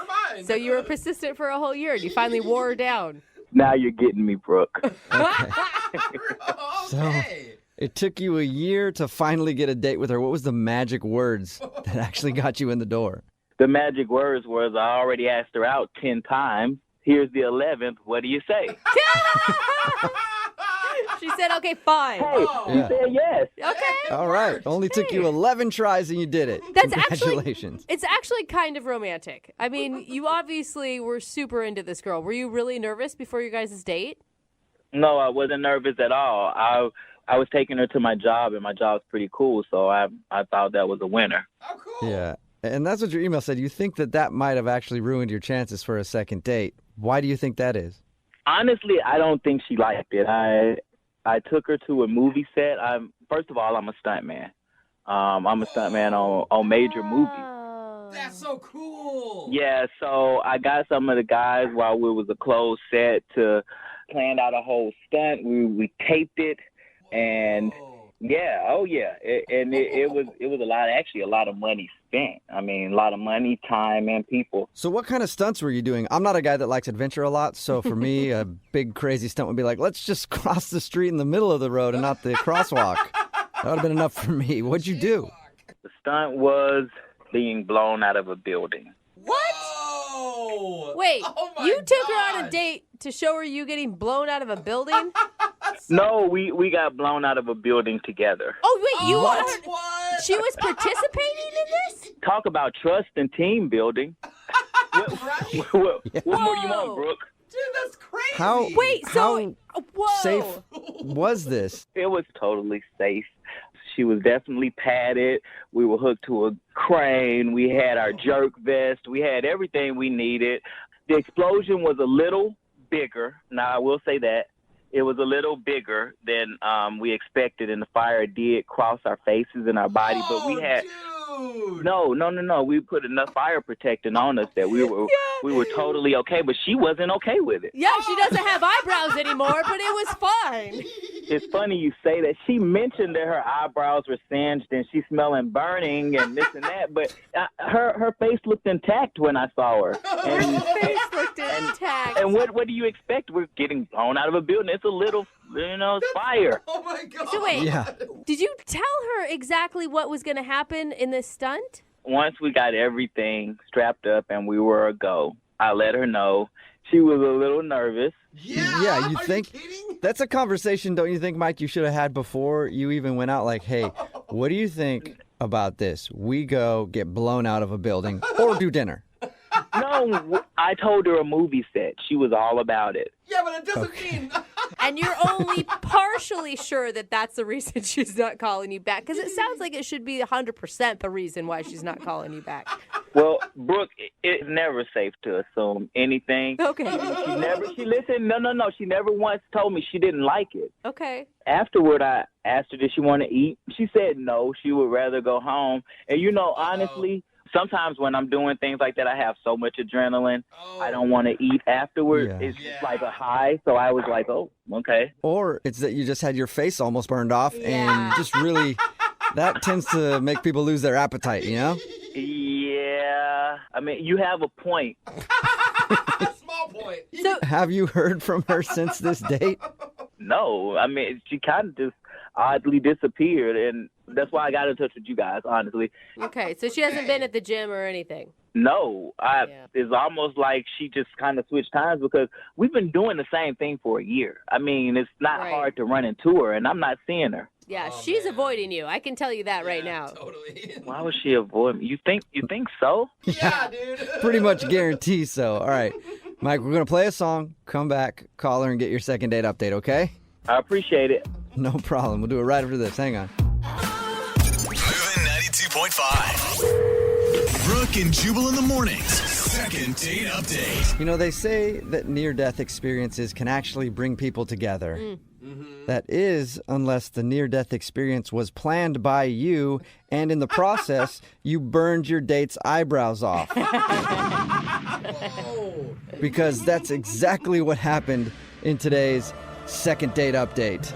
mind. So you were persistent for a whole year, and you finally wore her down. Now you're getting me, Brooke. So it took you a year to finally get a date with her. What was the magic words that actually got you in the door? The magic words was I already asked her out 10 times. Here's the 11th. What do you say? She said, okay, fine. Hey, she said yes. Okay. All right. Only took you 11 tries and you did it. That's Congratulations. It's actually kind of romantic. You obviously were super into this girl. Were you really nervous before your guys' date? No, I wasn't nervous at all. I was taking her to my job, and my job's pretty cool, so I thought that was a winner. Yeah. And that's what your email said. You think that might have actually ruined your chances for a second date. Why do you think that is? Honestly, I don't think she liked it. I took her to a movie set. First of all, I'm a stuntman. I'm a stuntman on major movies. That's so cool. Yeah, so I got some of the guys while it was a closed set to plan out a whole stunt. We taped it, and it was a lot of money spent. I mean, a lot of money, time, and people. So what kind of stunts were you doing? I'm not a guy that likes adventure a lot, so for me, a big crazy stunt would be like, let's just cross the street in the middle of the road and not the crosswalk. That would have been enough for me. What'd you do? The stunt was being blown out of a building. Whoa! Wait, Oh my you took her on a God. date to show her you getting blown out of a building? No, we got blown out of a building together. Oh, wait, you What? are. What? She was participating in this? Talk about trust and team building. What more do you want, Brooke? Dude, that's crazy. How Wait, so. Whoa. safe was this? It was totally safe. She was definitely padded. We were hooked to a crane. We had our jerk vest. We had everything we needed. The explosion was a little bigger. Now, I will say that. It was a little bigger than we expected, and the fire did cross our faces and our body. But we had no. We put enough fire protecting on us that we were totally okay. But she wasn't okay with it. Yeah, she doesn't have eyebrows anymore, but it was fine. It's funny you say that. She mentioned that her eyebrows were singed and she's smelling burning and this and that. But her face looked intact when I saw her. And, Her face looked intact. and what do you expect? We're getting blown out of a building. It's a little, it's fire. Oh my God. So wait, Yeah. did you tell her exactly what was going to happen in this stunt? Once we got everything strapped up and we were a go, I let her know. She was a little nervous. Yeah, you think that's a conversation, don't you think, Mike, you should have had before you even went out? Like, hey, what do you think about this? We go get blown out of a building or do dinner. No, I told her a movie set. She was all about it. Yeah, but it doesn't mean. And you're only partially sure that that's the reason she's not calling you back. Because it sounds like it should be 100% the reason why she's not calling you back. Well, Brooke, it's never safe to assume anything. Okay. She listened. No. She never once told me she didn't like it. Okay. Afterward, I asked her, did she want to eat? She said no. She would rather go home. And, honestly, sometimes when I'm doing things like that, I have so much adrenaline. I don't want to eat afterward. Yeah. It's just like a high. So I was like, oh, okay. Or it's that you just had your face almost burned off and just really, that tends to make people lose their appetite, you know? Yeah. I mean, you have a point. Small point. So Have you heard from her since this date? No. I mean, she kind of just oddly disappeared. And that's why I got in touch with you guys, honestly. okay, so she hasn't been at the gym or anything. No, it's almost like she just kind of switched times because we've been doing the same thing for a year. I mean, it's not Right. hard to run into her, and I'm not seeing her. Yeah, she's avoiding you. I can tell you that right now. Totally. Why would she avoid me? You think so? Yeah, dude. Pretty much guarantee so. All right, Mike, we're going to play a song, come back, call her, and get your second date update, okay? I appreciate it. No problem. We'll do it right after this. Hang on. Moving 92.5. Brooke and Jubal in the mornings. Second date update. You know, they say that near-death experiences can actually bring people together. That is, unless the near-death experience was planned by you, and in the process, you burned your date's eyebrows off. Because that's exactly what happened in today's second date update.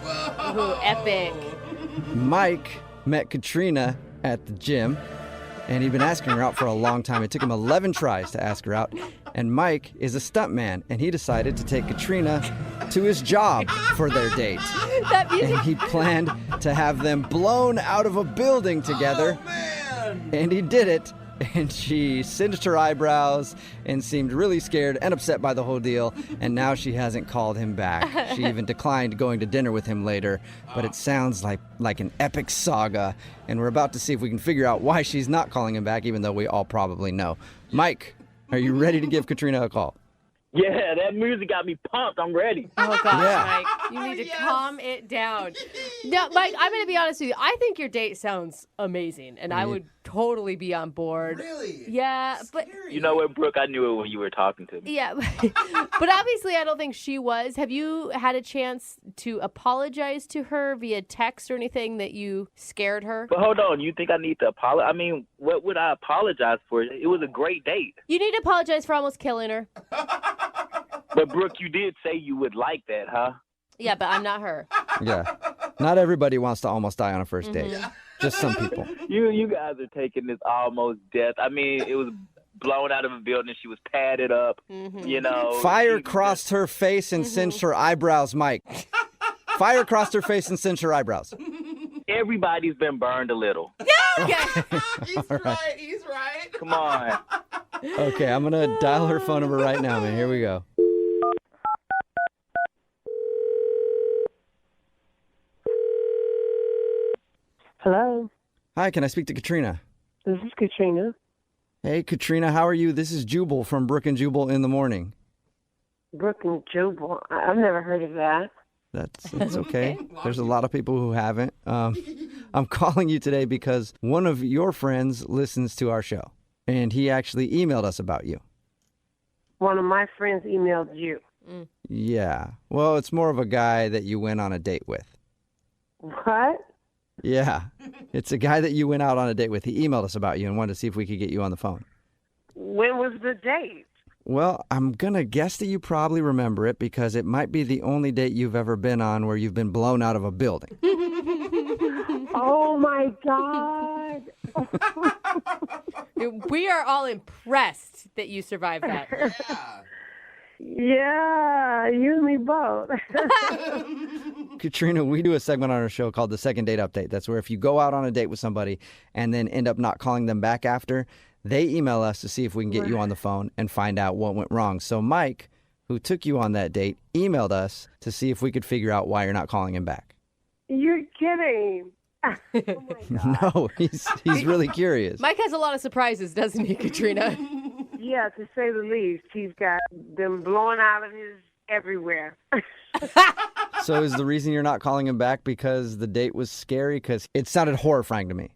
Ooh, epic. Mike met Katrina at the gym, and he'd been asking her out for a long time. It took him 11 tries to ask her out. And Mike is a stuntman, and he decided to take Katrina to his job for their date. That music. And he planned to have them blown out of a building together. And he did it. And she singed her eyebrows and seemed really scared and upset by the whole deal. And now she hasn't called him back. She even declined going to dinner with him later. But it sounds like an epic saga. And we're about to see if we can figure out why she's not calling him back, even though we all probably know. Mike, are you ready to give Katrina a call? Yeah, that music got me pumped. I'm ready. Oh, gosh, Yeah. Mike. You need to calm it down. Now, Mike, I'm going to be honest with you. I think your date sounds amazing, and I would totally be on board. Really? Yeah, but... You know what, Brooke? I knew it when you were talking to me. Yeah, but obviously I don't think she was. Have you had a chance to apologize to her via text or anything that you scared her? But hold on, you think I need to apologize? I mean, what would I apologize for? It was a great date. You need to apologize for almost killing her. But Brooke, you did say you would like that, huh? Yeah, but I'm not her. Yeah. Not everybody wants to almost die on a first date. Just some people. You guys are taking this almost death. I mean, it was blown out of a building. She was padded up, you know. Fire crossed her face and singed her eyebrows, Mike. Fire crossed her face and singed her eyebrows. Everybody's been burned a little. Okay. He's right. He's right. Come on. Okay, I'm going to dial her phone number right now, man. Here we go. Hello, Hi, can I speak to Katrina? this is Katrina. Hey, Katrina, how are you? This is Jubal from Brooke and Jubal in the morning. Brooke and Jubal. I've never heard of that. That's okay. There's a lot of people who haven't. I'm calling you today because one of your friends listens to our show, and he actually emailed us about you. One of my friends emailed you. Yeah. Well, it's more of a guy that you went on a date with. What? Yeah. It's a guy that you went out on a date with. He emailed us about you and wanted to see if we could get you on the phone. When was the date? Well, I'm going to guess that you probably remember it because it might be the only date you've ever been on where you've been blown out of a building. Oh, my God. We are all impressed that you survived that. Yeah, you and me both. Katrina, we do a segment on our show called the Second Date Update. That's where if you go out on a date with somebody and then end up not calling them back after, they email us to see if we can get you on the phone and find out what went wrong. So Mike, who took you on that date, emailed us to see if we could figure out why you're not calling him back. You're kidding. Oh, my God. No, he's really curious. Mike has a lot of surprises, doesn't he, Katrina? Yeah, to say the least. He's got them blowing out of his everywhere. So is the reason you're not calling him back because the date was scary? Because it sounded horrifying to me.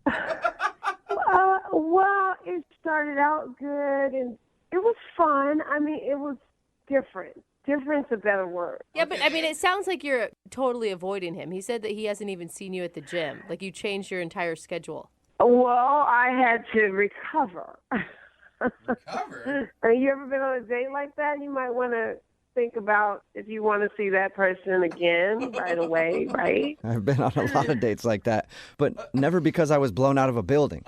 Well, it started out good, and it was fun. I mean, it was different. Different's a better word. Yeah, but I mean, it sounds like you're totally avoiding him. He said that he hasn't even seen you at the gym. Like you changed your entire schedule. Well, I had to recover. Recover? Have you ever been on a date like that? You might want to think about if you want to see that person again right away, right? I've been on a lot of dates like that, but never because I was blown out of a building.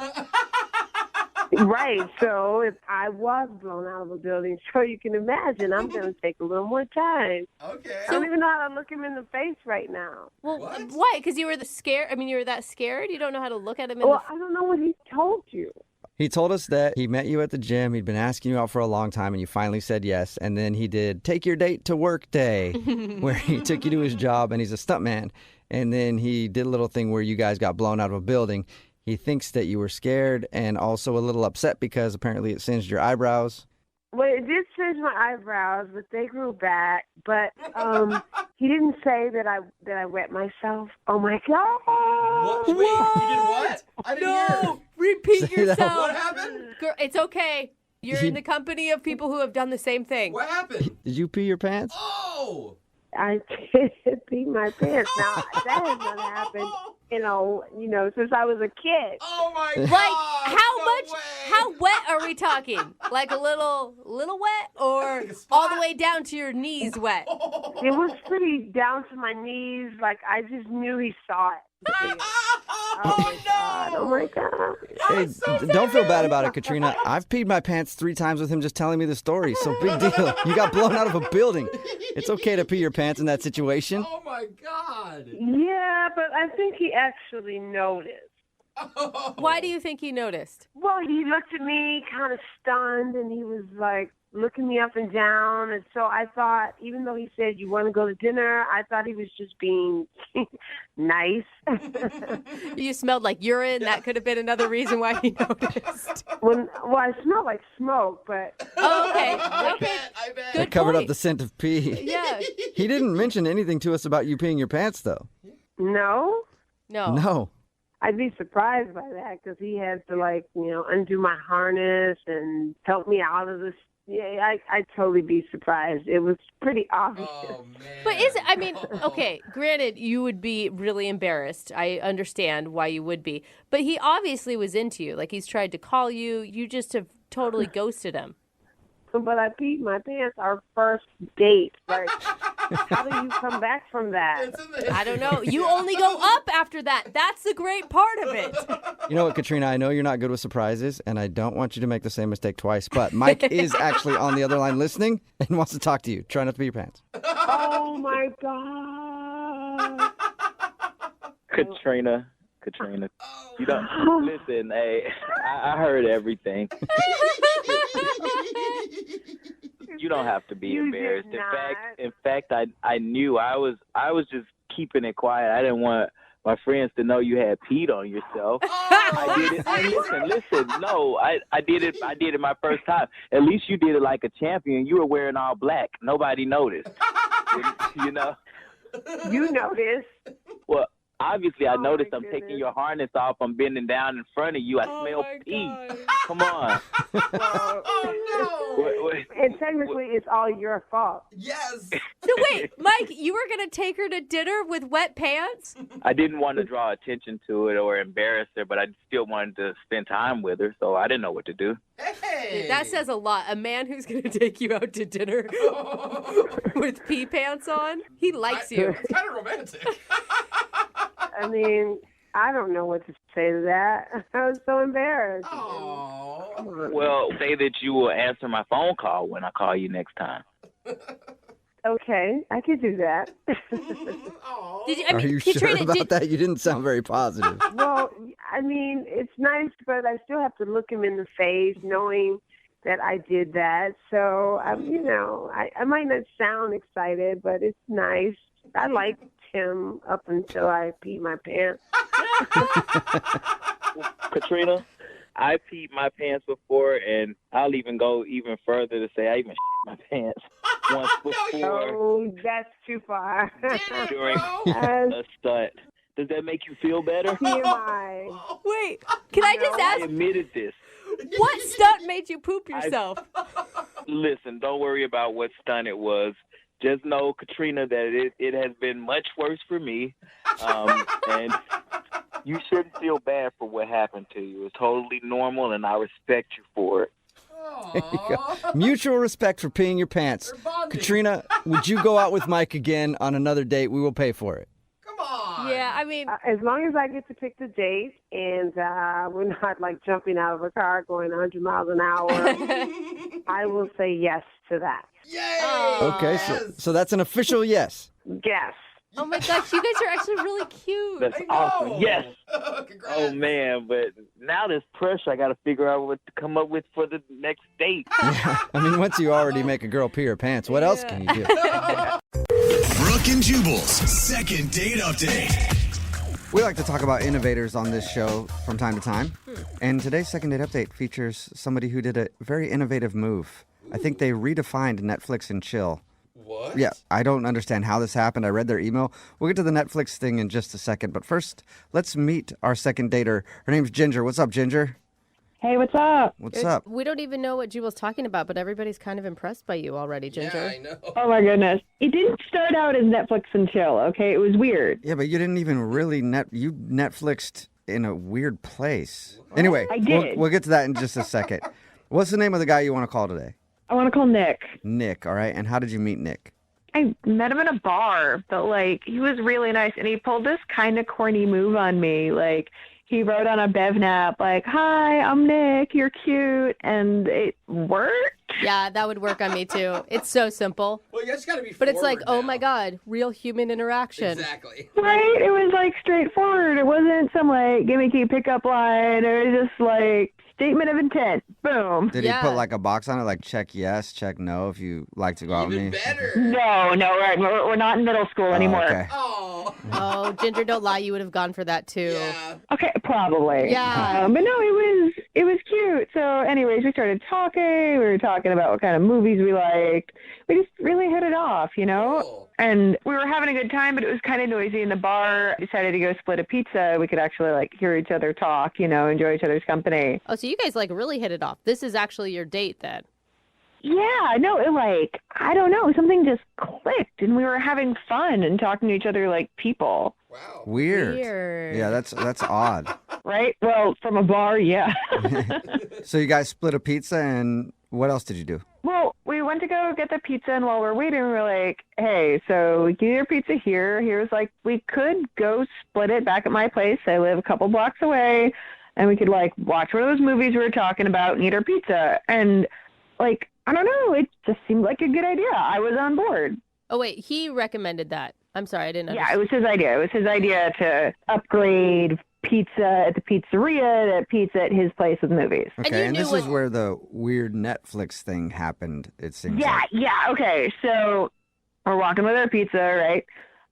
Right. So if I was blown out of a building, so you can imagine, I'm going to take a little more time. Okay. I don't even know how to look him in the face right now. Well, why? Because you were scared? I mean, you were that scared? You don't know how to look at him in Well, I don't know what he told you. He told us that he met you at the gym. He'd been asking you out for a long time, and you finally said yes. And then he did take your date to work day, where he took you to his job, and he's a stuntman. And then he did a little thing where you guys got blown out of a building. He thinks that you were scared and also a little upset because apparently it singed your eyebrows. Well, it did singe my eyebrows, but they grew back. But he didn't say that I wet myself. Oh my God! What? Wait, you did what? I didn't hear. Repeat Say that. yourself. What happened? Girl, it's okay. You're in the company of people who have done the same thing. What happened? Did you pee your pants? Oh! I did pee my pants. Now that has not happened. You know, since I was a kid. Oh my God! Like how No much? way. How wet are we talking? Like a little wet, or all the way down to your knees wet? It was pretty down to my knees. Like I just knew he saw it. Oh my God! Hey, don't feel bad about it, Katrina. I've peed my pants 3 times with him just telling me the story. So big deal. You got blown out of a building. It's okay to pee your pants in that situation. Oh my God! Yeah, but I think he actually noticed. Why do you think he noticed? Well, he looked at me kind of stunned, and he was like, looking me up and down. And so I thought, even though he said, you want to go to dinner, I thought he was just being nice. You smelled like urine. That could have been another reason why he noticed. Well, I smelled like smoke, but... Oh, okay. Okay. It Good covered point. up the scent of pee. Yeah. He didn't mention anything to us about you peeing your pants, though. No? No. No. I'd be surprised by that because he had to, like, undo my harness and help me out of this. Yeah, I'd totally be surprised. It was pretty obvious. But okay, granted, you would be really embarrassed. I understand why you would be. But he obviously was into you. Like, he's tried to call you. You just have totally ghosted him. But I peed my pants our first date. Like, how do you come back from that? I don't know. You only go up after that. That's the great part of it. You know what, Katrina? I know you're not good with surprises, and I don't want you to make the same mistake twice, but Mike is actually on the other line listening and wants to talk to you. Try not to pee your pants. Oh, my God. Katrina, you don't listen. Hey, I heard everything. You don't have to be embarrassed. In fact, I knew I was just keeping it quiet. I didn't want my friends to know you had peed on yourself. I did it. And listen. No, I did it. I did it my first time. At least you did it like a champion. You were wearing all black. Nobody noticed. You know. You noticed. Well, obviously, I noticed I'm taking your harness off. I'm bending down in front of you. I smell pee. Come on. And technically, it's all your fault. Yes. So wait, Mike, you were going to take her to dinner with wet pants? I didn't want to draw attention to it or embarrass her, but I still wanted to spend time with her, so I didn't know what to do. Hey. That says a lot. A man who's going to take you out to dinner with pee pants on, he likes you. It's kind of romantic. I mean, I don't know what to say to that. I was so embarrassed. Well, say that you will answer my phone call when I call you next time. Okay, I could do that. Are you sure about that? You didn't sound very positive. Well, I mean, it's nice, but I still have to look him in the face knowing that I did that. So, I might not sound excited, but it's nice. I liked him up until I peed my pants. Katrina, I peed my pants before, and I'll even go even further to say I even shit my pants once before. Oh, that's too far. During a stunt. Does that make you feel better? TMI. Wait, can I just ask? I admitted this. What stunt made you poop yourself? Listen, don't worry about what stunt it was. Just know, Katrina, that it has been much worse for me, and you shouldn't feel bad for what happened to you. It's totally normal, and I respect you for it. There you go. Mutual respect for peeing your pants. Katrina, would you go out with Mike again on another date? We will pay for it. Yeah, I mean... as long as I get to pick the date and we're not, like, jumping out of a car going 100 miles an hour, I will say yes to that. Yay! Okay, so that's an official yes. Yes. Oh, my gosh, you guys are actually really cute. That's awesome. Yes. Oh, man, but now there's pressure. I got to figure out what to come up with for the next date. Yeah. I mean, once you already make a girl pee her pants, what else can you do? Brooke and Jubal's second date update. We like to talk about innovators on this show from time to time. And today's second date update features somebody who did a very innovative move. I think they redefined Netflix and chill. What? Yeah, I don't understand how this happened. I read their email. We'll get to the Netflix thing in just a second. But first, let's meet our second dater. Her name's Ginger. What's up, Ginger? Hey, what's up? What's up? We don't even know what Jubal's talking about, but everybody's kind of impressed by you already, Ginger. Yeah, I know. Oh, my goodness. It didn't start out as Netflix and chill, okay? It was weird. Yeah, but you didn't even really you Netflixed in a weird place. Anyway, I did. We'll get to that in just a second. What's the name of the guy you want to call today? I want to call Nick. Nick, all right. And how did you meet Nick? I met him in a bar, but, like, he was really nice, and he pulled this kind of corny move on me. Like, he wrote on a BevNap, like, "Hi, I'm Nick, you're cute," and it worked. Yeah, that would work on me, too. It's so simple. Well, you just got to be But it's like, forward oh, now. my God, real human interaction. Exactly. Right? It was, like, straightforward. It wasn't some, like, gimmicky pickup line. It was just, like, Statement of intent. Boom. Did he put like a box on it, like check yes, check no, if you like to go out with me? No, we're not in middle school anymore. Okay. Oh, Ginger, don't lie. You would have gone for that too. Okay, probably. Yeah. But no, it was cute. So, anyways, we started talking. We were talking about what kind of movies we liked. We just really hit it off, you know? Cool. And we were having a good time, but it was kind of noisy in the bar. I decided to go split a pizza. We could actually like hear each other talk, you know, enjoy each other's company. Oh, so you guys like really hit it off. This is actually your date then. Yeah, no, I don't know, something just clicked, and we were having fun and talking to each other like people. Weird. Weird. Yeah, that's odd. Right? Well, from a bar, yeah. So you guys split a pizza, and what else did you do? Well, we went to go get the pizza, and while we're waiting, we were like, hey, so we can eat our pizza here. He was like, we could go split it back at my place. I live a couple blocks away, and we could, like, watch one of those movies we were talking about and eat our pizza. And, like, I don't know, it just seemed like a good idea. I was on board. Oh, wait, he recommended that. I'm sorry, I didn't understand. Yeah, it was his idea. It was his idea to upgrade pizza at the pizzeria to pizza at his place with movies. Okay, and this is where the weird Netflix thing happened, it seems Yeah, like. yeah, okay. So we're walking with our pizza, right?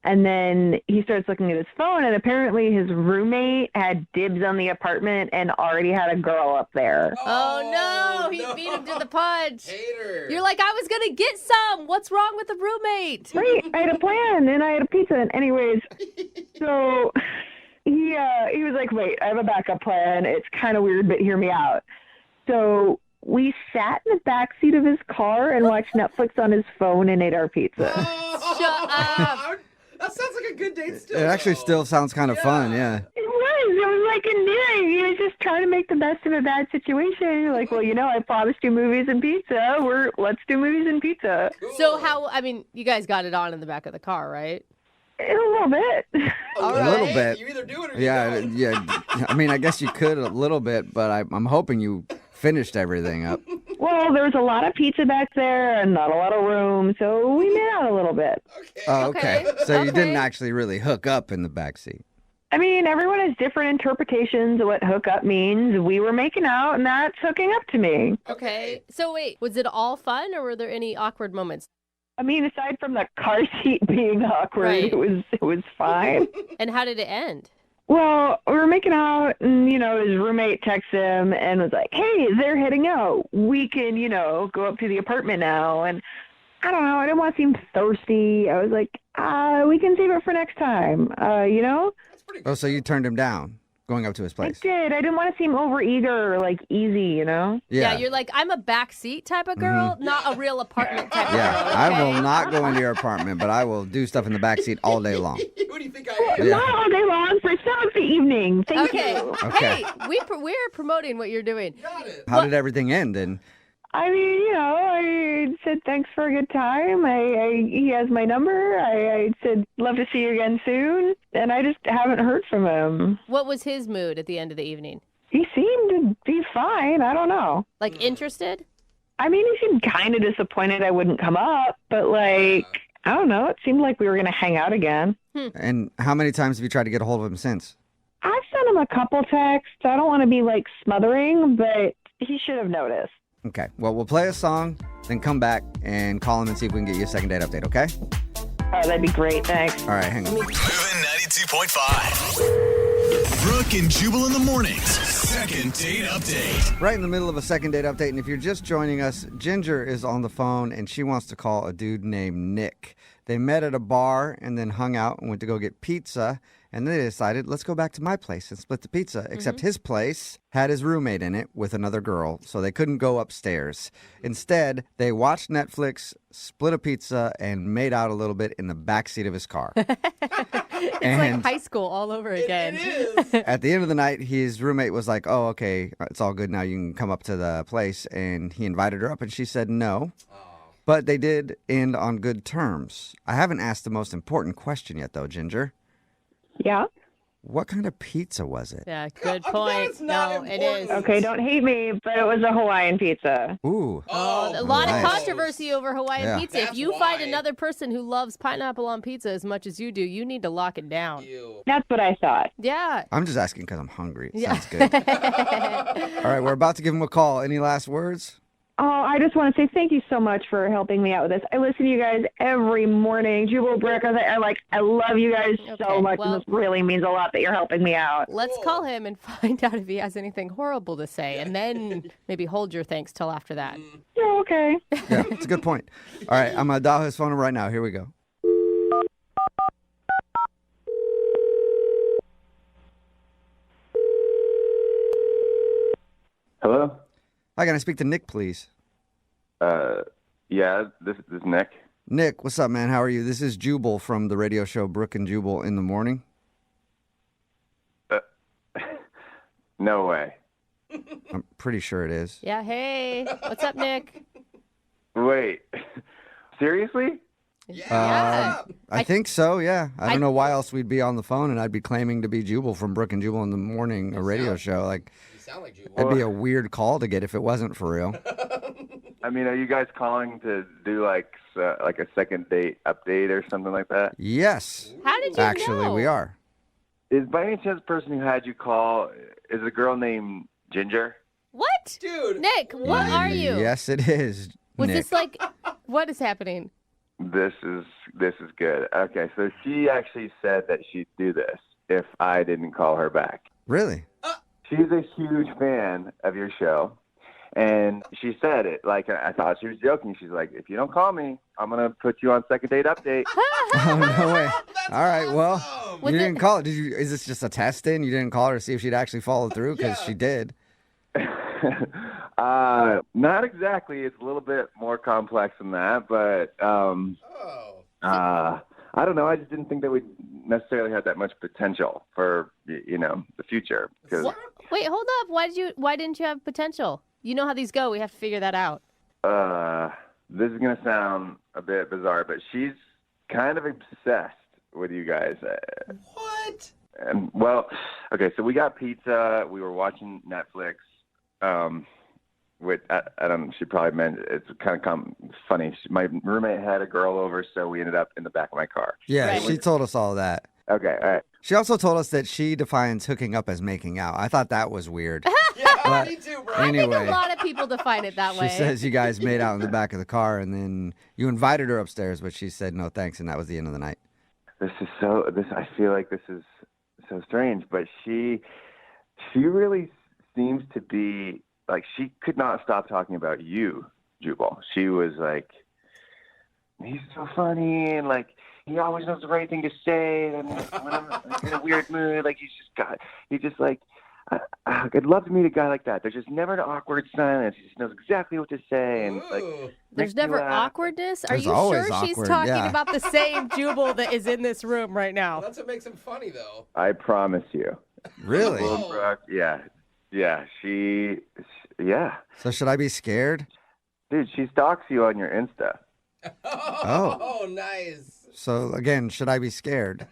And then he starts looking at his phone, and apparently his roommate had dibs on the apartment and already had a girl up there. Oh, no, he beat him to the punch. Hater. You're like, I was going to get some. What's wrong with the roommate? Right, I had a plan, and I had a pizza. And anyways, so he was like, wait, I have a backup plan. It's kind of weird, but hear me out. So we sat in the backseat of his car and watched Netflix on his phone and ate our pizza. Shut up. That sounds like a good date still. It actually still sounds kind of fun, yeah. It was like endearing. He was just trying to make the best of a bad situation. You're like, well, you know, I promised you movies and pizza. Let's do movies and pizza. So you guys got it on in the back of the car, right? A little bit. All A little right. bit. You either do it or Yeah, yeah. I mean, I guess you could a little bit, but I'm hoping you finished everything up. Well, there was a lot of pizza back there and not a lot of room, so we made out a little bit. Oh, okay. So you didn't Okay. actually really hook up in the backseat. I mean, everyone has different interpretations of what hook up means. We were making out, and that's hooking up to me. Okay. So wait, was it all fun or were there any awkward moments? I mean, aside from the car seat being awkward, Right. it was fine. And how did it end? Well, we were making out, and, you know, his roommate texts him and was like, hey, they're heading out. We can, you know, go up to the apartment now. And I don't know, I didn't want to seem thirsty. I was like, we can save it for next time, you know? Oh, so you turned him down going up to his place? I did. I didn't want to seem overeager or, like, easy, you know? Yeah, you're like, I'm a backseat type of girl, not a real apartment type of Yeah, girl. I okay? will not go into your apartment, but I will do stuff in the backseat all day long. What do you think I am? Yeah. Not all day long, for some of the evening. Thank Okay. you. Okay. Hey, we're promoting what you're doing. How did everything end? And I mean, you know, I said thanks for a good time. He has my number. I said love to see you again soon, and I just haven't heard from him. What was his mood at the end of the evening? He seemed to be fine. I don't know. Like interested? I mean, he seemed kind of disappointed I wouldn't come up, but like, I don't know. It seemed like we were gonna hang out again. and how many times have you tried to get a hold of him since? I've sent him a couple texts. I don't want to be like smothering, but he should have noticed. Okay, well, we'll play a song, then come back and call him and see if we can get you a second date update, okay? Oh, that'd be great. Thanks. All right, hang on. Moving 92.5. Brooke and Jubal in the mornings. Second date update. Right in the middle of a second date update, and if you're just joining us, Ginger is on the phone, and she wants to call a dude named Nick. They met at a bar and then hung out and went to go get pizza, and then they decided, let's go back to my place and split the pizza, except his place had his roommate in it with another girl, so they couldn't go upstairs. Instead, they watched Netflix, split a pizza, and made out a little bit in the backseat of his car. It's And- like high school all over again. At the end of the night, his roommate was like, oh, okay, it's all good now. You can come up to the place. And he invited her up, and she said no. But they did end on good terms. I haven't asked the most important question yet, though, Ginger. Yeah. What kind of pizza was it? Yeah, good point. No, it is. Okay, don't hate me, but it was a Hawaiian pizza. Ooh. A lot nice. of controversy over Hawaiian Yeah. pizza. If you find another person who loves pineapple on pizza as much as you do, you need to lock it down. That's what I thought. Yeah. I'm just asking because I'm hungry. It Yeah. sounds good. All right, we're about to give him a call. Any last words? Oh, I just want to say thank you so much for helping me out with this. I listen to you guys every morning. Jubal, Brooke, I love you guys so much, and this really means a lot that you're helping me out. Let's call him and find out if he has anything horrible to say, and then maybe hold your thanks till after that. Yeah, okay. Yeah, it's a good point. All right, I'm going to dial his phone number right now. Here we go. Hello? Hi, can I speak to Nick, please? Yeah, this is Nick. Nick, what's up, man? How are you? This is Jubal from the radio show Brooke and Jubal in the Morning. No way. I'm pretty sure it is. Yeah, hey. What's up, Nick? Wait. Seriously? I think so, yeah. I don't know why else we'd be on the phone and I'd be claiming to be Jubal from Brooke and Jubal in the Morning, a radio show. Like, You sound like Jubal. it'd be a weird call to get if it wasn't for real. I mean, are you guys calling to do like a second date update or something like that? Yes. How did you Actually, know? we are. Is by any chance the person who had you call is a girl named Ginger? What? Dude. Nick, what are you? Yes, it is. Was Nick. this like, what is happening? This is good. Okay, so she actually said that she'd do this if I didn't call her back. Really? She's a huge fan of your show, and she said it like I thought she was joking. She's like, "If you don't call me, I'm gonna put you on second date update." Oh, no way. All right, well, Was you it- didn't call it. Is this just a test in? You didn't call her to see if she'd actually follow through? Because she did. Not exactly. It's a little bit more complex than that, but I don't know. I just didn't think that we necessarily had that much potential for the future. 'Cause, Wait, hold up. Why didn't you have potential? You know how these go. We have to figure that out. this is gonna sound a bit bizarre, but she's kind of obsessed with you guys. What? And well, okay, so we got pizza. We were watching Netflix. Which I don't. She probably meant it's kind of funny. My roommate had a girl over, so we ended up in the back of my car. Yeah, she told us all that. Okay, all right. She also told us that she defines hooking up as making out. I thought that was weird. Yeah, me too, bro. I think Anyway, a lot of people define it that way. she says you guys made out in the back of the car, and then you invited her upstairs, but she said no thanks, and that was the end of the night. I feel like this is so strange, but she really seems to be like she could not stop talking about you, Jubal. She was like, he's so funny, and like he always knows the right thing to say, and when I'm in a weird mood, like I'd love to meet a guy like that. There's just never an awkward silence. He just knows exactly what to say, and like There's makes me never laugh. awkwardness? Are There's you always sure she's awkward, talking yeah. about the same Jubal that is in this room right now? That's what makes him funny, though. I promise you. Really? Well, Brooke, yeah. So should I be scared? Dude, she stalks you on your Insta. Oh. Nice. So again, should I be scared?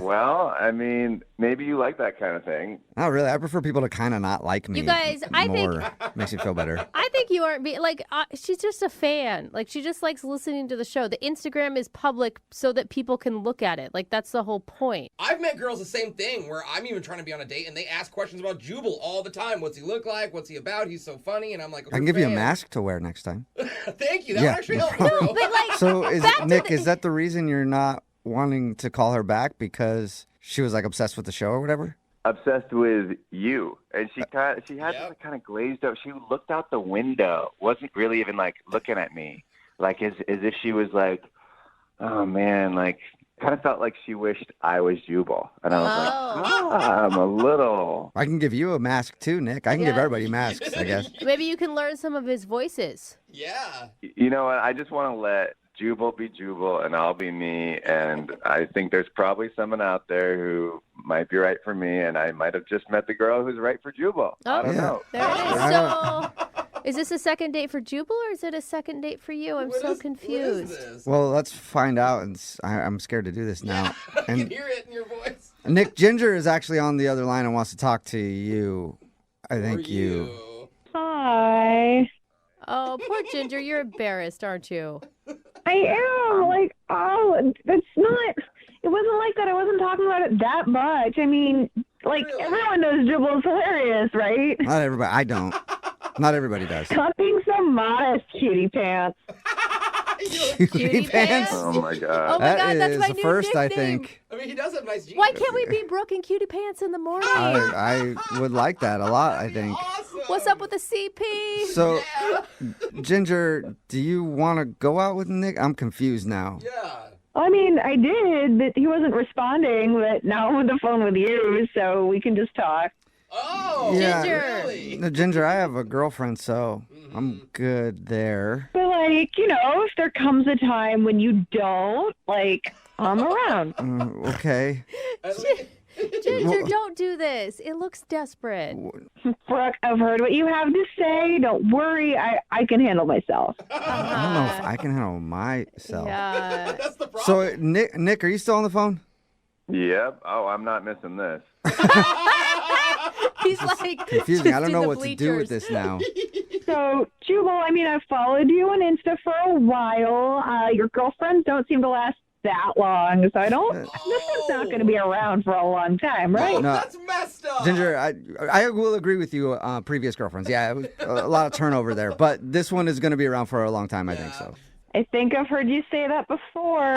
Well, I mean, maybe you like that kind of thing. Not really. I prefer people to kind of not like me. You guys, I think- more. Makes me feel better. I think you aren't being like she's just a fan. Like she just likes listening to the show. The Instagram is public so that people can look at it. Like that's the whole point. I've met girls the same thing where I'm even trying to be on a date and they ask questions about Jubal all the time. What's he look like? What's he about? He's so funny. And I'm like, I can give you a mask to wear next time. Thank you. That would actually help me, bro. No, but like So is back to Nick, the- is that the reason you're not wanting to call her back because she was like obsessed with the show or whatever? Obsessed with you, and she had this kind of glazed up. She looked out the window, wasn't really even like looking at me, like as if she was like, oh man, like kind of felt like she wished I was Jubal, and I was like, I'm a little. I can give you a mask too, Nick. I can give Yeah. everybody masks, I guess. Maybe you can learn some of his voices. Yeah. You know what? I just want to let Jubal be Jubal, and I'll be me. And I think there's probably someone out there who might be right for me, and I might have just met the girl who's right for Jubal. I don't know. There it is. I So Is this a second date for Jubal or is it a second date for you? I'm so confused. Well, let's find out. And I'm scared to do this now. I And can hear it in your voice. Nick Ginger is actually on the other line and wants to talk to you. I think you. Hi. Oh, poor Ginger, you're embarrassed, aren't you? I am. Like, oh, that's not. It wasn't like that. I wasn't talking about it that much. I mean, like, everyone knows Jubal's hilarious, right? Not everybody. I don't. Not everybody does. Stop being so modest, cutie pants. Cutie pants? Oh my god. Oh my God, that's my the new first, I nickname. think. I mean, he does have nice jeans. Why can't we be Brooke and Cutie Pants in the morning? I would like that a lot, I think. What's up with the CP? So, Ginger, do you want to go out with Nick? I'm confused now. I mean, I did, but he wasn't responding. But now I'm on the phone with you, so we can just talk. Oh, Yeah. really? No, Ginger, I have a girlfriend, so I'm good there. But, like, you know, if there comes a time when you don't, like, I'm around. Okay. Ginger, don't do this. It looks desperate. Brooke, I've heard what you have to say. Don't worry. I can handle myself. I don't know if I can handle myself. Yeah. So, Nick, are you still on the phone? Yep. Oh, I'm not missing this. He's like Confusing. I don't just know in the what to do with bleachers. this now. So, Jubal, I mean, I've followed you on Insta for a while. Your girlfriends don't seem to last that long, so I don't. This one's not going to be around for a long time, right? No. That's messed up. Ginger, I will agree with you. Previous girlfriends, yeah, it was a lot of turnover there, but this one is going to be around for a long time. I think so. I think I've heard you say that before.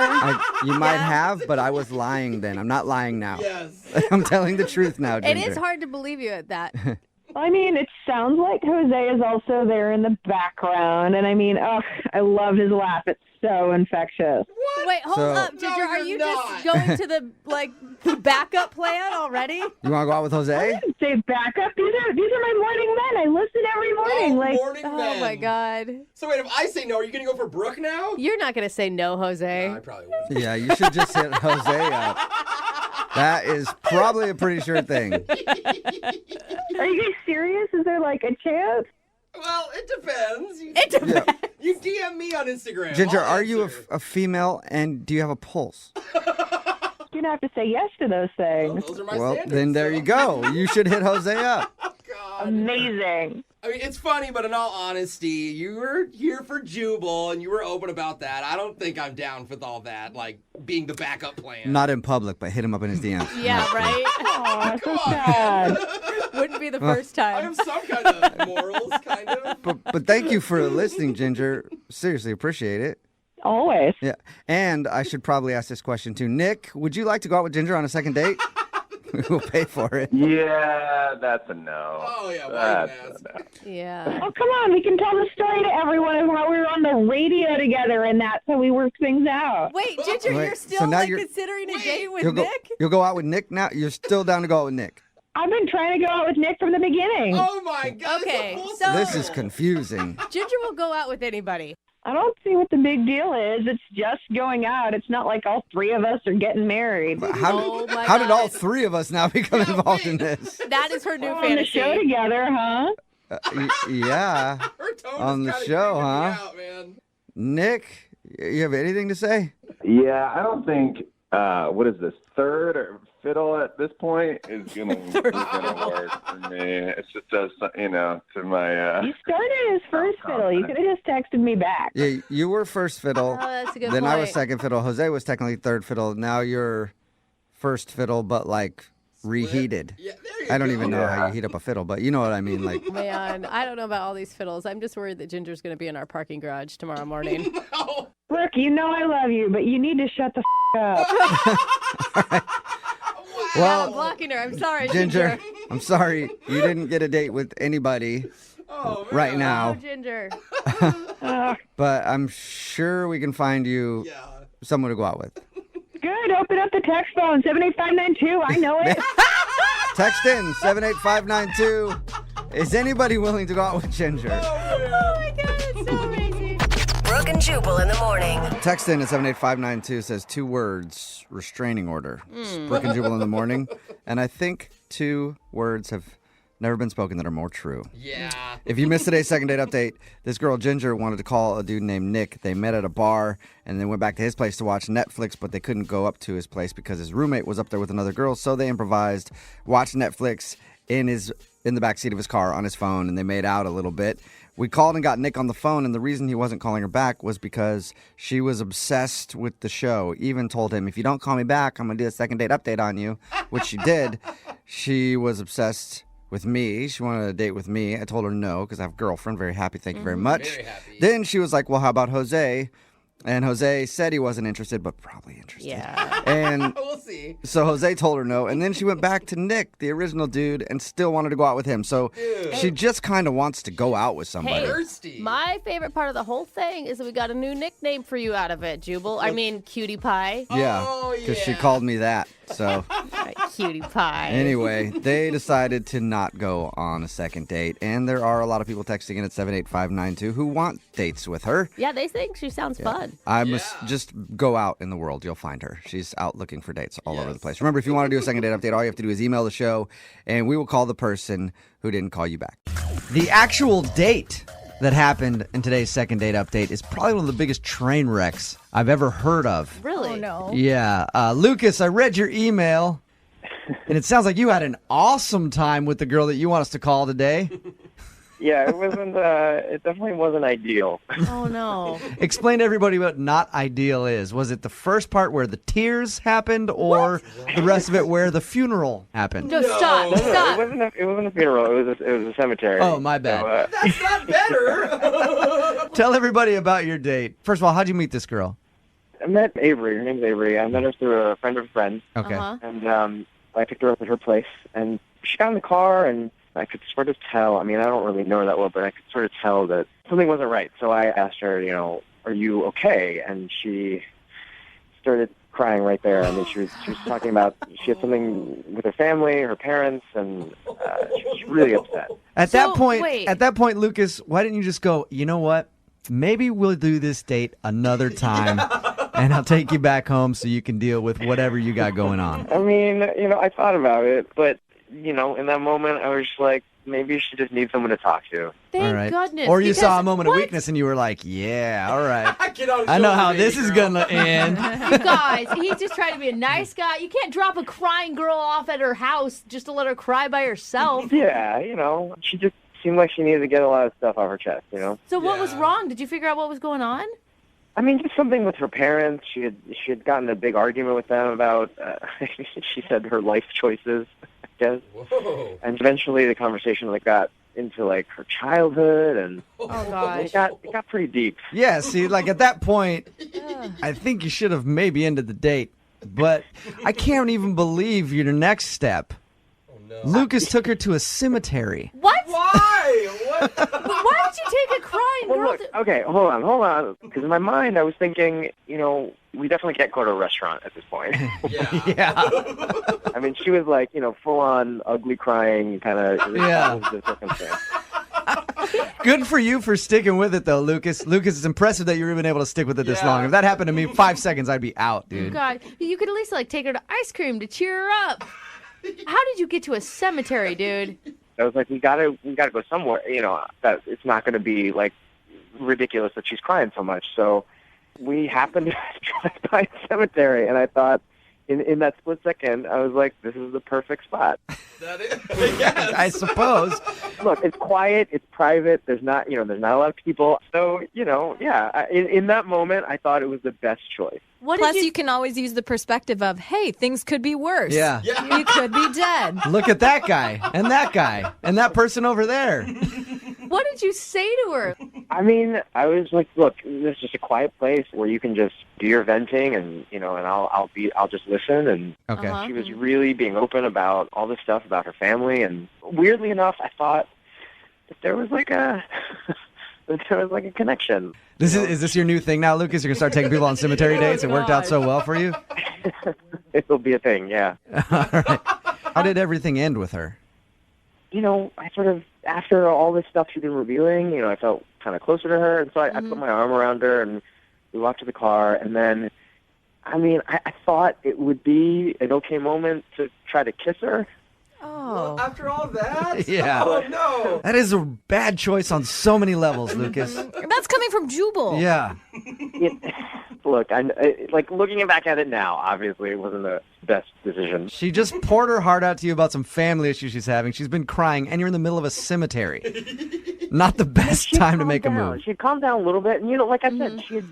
You might have, but I was lying then. I'm not lying now. Yes. I'm telling the truth now, It Ginger. is hard to believe you at that. I mean, it sounds like Jose is also there in the background, and I mean, I love his laugh. It's so infectious. Wait, hold So- up, Ginger. Are you just going to the backup plan already? You want to go out with Jose? I didn't say backup. These are my morning men. I listen every morning. like, morning Oh men. my God. So wait, if I say no, are you going to go for Brooke now? You're not going to say no, Jose. I probably would. Yeah, you should just hit Jose up. That is probably a pretty sure thing. are you guys serious? Is there like a chance? Well, it depends. It depends. You DM me on Instagram. Ginger, I'll are you answer. a female and do you have a pulse? You're gonna have to say yes to those things. Those are my Well, standards. then there you go. You should hit Jose up. Amazing. I mean, it's funny, but in all honesty, you were here for Jubal, and you were open about that. I don't think I'm down with all that, like being the backup plan. Not in public, but hit him up in his DMs. Yeah, right? Aw, so on, sad. Wouldn't be the Well, first I time. have some kind of morals, kind of. But thank you for listening, Ginger. Seriously, appreciate it. Always. Yeah. And I should probably ask this question too. Nick, would you like to go out with Ginger on a second date? We'll pay for it. Yeah, that's a no. Oh, yeah, why That's even ask? a no. Yeah. Oh, come on. We can tell the story to everyone of how we were on the radio together and that's how we worked things out. Wait, Ginger, Wait, you're so still now like you're- considering a date with You'll Nick? You'll go out with Nick now? You're still down to go out with Nick? I've been trying to go out with Nick from the beginning. Oh my God! Okay, it's a full so- This is confusing. Ginger will go out with anybody. I don't see what the big deal is. It's just going out. It's not like all three of us are getting married. Oh my How did all God. three of us now become involved in this? That is her new We're on the fantasy. show together, huh? Yeah. Her tone On is the kinda show, creeping me huh? out, man. Nick, you have anything to say? Yeah, I don't think what is this, third or fiddle at this point is gonna work for me. It's just to my You started as first fiddle. You could have just texted me back. Yeah, you were first fiddle. Oh, that's a good Then I was point. second fiddle. Jose was technically third fiddle. Now you're first fiddle, but like reheated. Yeah, there you I don't go. even know how you heat up a fiddle, but you know what I mean. Like, Man, I don't know about all these fiddles. I'm just worried that Ginger's going to be in our parking garage tomorrow morning. Brooke, you know I love you, but you need to shut the up. I'm well, blocking her. I'm sorry, Ginger, I'm sorry you didn't get a date with anybody right Oh, now, Ginger. but I'm sure we can find you someone to go out with. Good. Open up the text phone, 78592. I know it. Text in 78592. Is anybody willing to go out with Ginger? Oh my God, it's so amazing. Brooke and Jubal in the morning. Text in at 78592 says 2 words, restraining order. It's Brooke and Jubal in the morning. And I think 2 words have never been spoken that are more true. Yeah. If you missed today's second date update, this girl, Ginger, wanted to call a dude named Nick. They met at a bar and then went back to his place to watch Netflix, but they couldn't go up to his place because his roommate was up there with another girl, so they improvised, watched Netflix in the backseat of his car on his phone, and they made out a little bit. We called and got Nick on the phone, and the reason he wasn't calling her back was because she was obsessed with the show. Even told him, if you don't call me back, I'm going to do a second date update on you, which she did. She was obsessed with me. She wanted a date with me. I told her no because I have a girlfriend. Very happy. Thank you very much. Very happy. Then she was like, well, how about Jose? And Jose said he wasn't interested, but probably interested. Yeah. And We'll see. so Jose told her no, and then she went back to Nick, the original dude, and still wanted to go out with him. So she just kind of wants to go out with somebody. Thirsty. My favorite part of the whole thing is that we got a new nickname for you out of it, Jubal. I mean, Cutie Pie. Yeah, Oh, because she yeah. called me that. So Right, Cutie Pie. anyway, they decided to not go on a second date, and there are a lot of people texting in at 78592 who want dates with her. Yeah, they think she sounds fun. I must just go out in the world. You'll find her. She's out looking for dates all over the place. Remember, if you want to do a second date update, all you have to do is email the show, and we will call the person who didn't call you back. The actual date that happened in today's second date update is probably one of the biggest train wrecks I've ever heard of. Really? Oh, no. Yeah. Lucas, I read your email, and it sounds like you had an awesome time with the girl that you want us to call today. Yeah, it wasn't. It definitely wasn't ideal. Oh, no. Explain to everybody what not ideal is. Was it the first part where the tears happened, or the rest of it where the funeral happened? No, stop. No, Stop. it wasn't a funeral. It was a cemetery. Oh, my bad. So, That's not better. Tell everybody about your date. First of all, how'd you meet this girl? I met Avery. Her name's Avery. I met her through a friend of a friend. Okay. Uh-huh. And I picked her up at her place, and she got in the car, and I could sort of tell. I mean, I don't really know her that well, but I could sort of tell that something wasn't right. So I asked her, are you okay? And she started crying right there. I mean, she was talking about she had something with her family, her parents, and she was really upset. At So, that point, Lucas, why didn't you just go, you know what? Maybe we'll do this date another time, and I'll take you back home so you can deal with whatever you got going on. I mean, I thought about it, but, in that moment, I was just like, maybe she just needs someone to talk to. Thank All right. goodness. Or you because saw a moment what? of weakness and you were like, yeah, all right. Get on his I know shoulder, how baby this is girl. going to end. You guys, he's just trying to be a nice guy. You can't drop a crying girl off at her house just to let her cry by herself. Yeah, she just seemed like she needed to get a lot of stuff off her chest, So what was Yeah. wrong? Did you figure out what was going on? I mean, just something with her parents. She had gotten a big argument with them about, she said, her life choices, I guess. Whoa. And eventually the conversation got into her childhood, and Oh, gosh. it got pretty deep. Yeah, see, at that point, I think you should have maybe ended the date. But I can't even believe your next step. Oh, no. Lucas took her to a cemetery. What? Why? What? Why would you take a crying Well, girl look, to... okay, hold on. Because in my mind, I was thinking, we definitely can't go to a restaurant at this point. Yeah. Yeah. I mean, she was full on ugly crying kind of. Yeah. Was the circumstance. Good for you for sticking with it, though, Lucas. Lucas, it's impressive that you were even able to stick with it this Yeah. long. If that happened to me, 5 seconds, I'd be out, dude. God, you could at least take her to ice cream to cheer her up. How did you get to a cemetery, dude? I was like, we gotta go somewhere. That it's not going to be ridiculous that she's crying so much. So we happened to drive by a cemetery, and I thought, in that split second, I was like, this is the perfect spot. That is. Yes. I suppose. Look, it's quiet, it's private. There's not a lot of people. So yeah. In that moment, I thought it was the best choice. What Plus, did you can always use the perspective of, hey, things could be worse. Yeah. Yeah. You could be dead. Look at that guy, and that person over there. What did you say to her? I mean, I was like, look, this is just a quiet place where you can just do your venting, and and I'll just listen. And Okay. Uh-huh. she was really being open about all this stuff about her family. And weirdly enough, I thought that there was a connection. Is this your new thing now, Lucas? You're going to start taking people on cemetery dates? It worked out so well for you? It'll be a thing, yeah. All right. How did everything end with her? I sort of, after all this stuff she'd been revealing, I felt kind of closer to her. And so I put my arm around her, and we walked to the car. And then, I thought it would be an okay moment to try to kiss her. Oh. After all that? Yeah. Oh, no. That is a bad choice on so many levels, Lucas. That's coming from Jubal. Yeah. Look, like looking back at it now, obviously it wasn't the best decision. She just poured her heart out to you about some family issues she's having. She's been crying, and you're in the middle of a cemetery. Not the best time to make a move. She had calmed down a little bit, and like I said, the things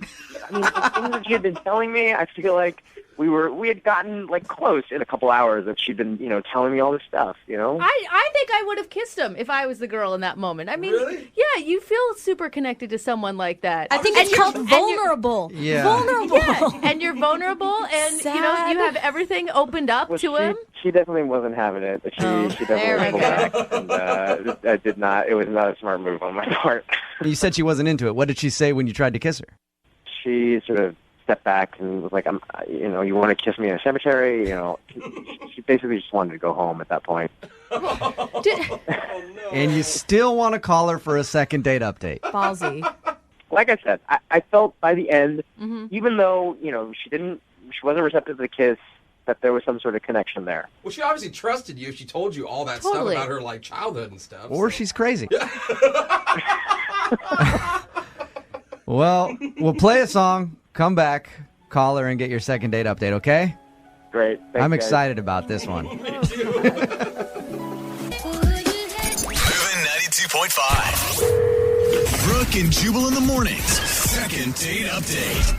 that she had been telling me, I feel like we had gotten like close in a couple hours that she'd been, telling me all this stuff, I think I would have kissed him if I was the girl in that moment. I mean, yeah, you feel super connected to someone like that. I think it's called vulnerable. Yeah. Vulnerable. Yeah, and you're vulnerable, and you have everything opened up to him. She definitely wasn't having it. She definitely pulled back, and I did not. It was not a smart move on my part. You said she wasn't into it. What did she say when you tried to kiss her? She sort of stepped back and was like, you want to kiss me in a cemetery? She basically just wanted to go home at that point. And you still want to call her for a second date update. Ballsy. Like I said, I felt by the end, even though, she wasn't receptive to the kiss, that there was some sort of connection there. Well, she obviously trusted you if she told you all that stuff about her like childhood and stuff. Or she's crazy. Well, we'll play a song, come back, call her, and get your second date update, okay? Great. Thanks, I'm guys. excited about this one. Moving 92.5. Brooke and Jubal in the mornings. Second date update.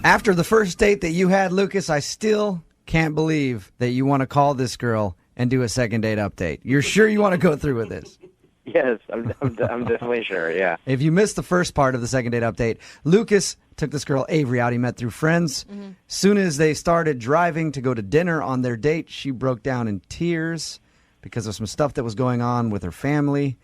After the first date that you had, Lucas, I still can't believe that you want to call this girl and do a second date update. You're sure you want to go through with this? Yes, I'm definitely sure, yeah. If you missed the first part of the second date update, Lucas took this girl Avery out. He met through friends. Soon as they started driving to go to dinner on their date, she broke down in tears because of some stuff that was going on with her family.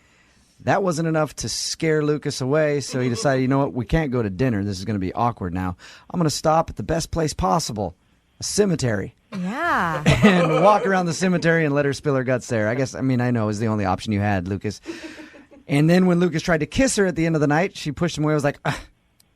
That wasn't enough to scare Lucas away, so he decided, you know what, we can't go to dinner. This is going to be awkward now. I'm going to stop at the best place possible, a cemetery. Yeah. And walk around the cemetery and let her spill her guts there. I know is the only option you had, Lucas. And then when Lucas tried to kiss her at the end of the night, she pushed him away. I was like,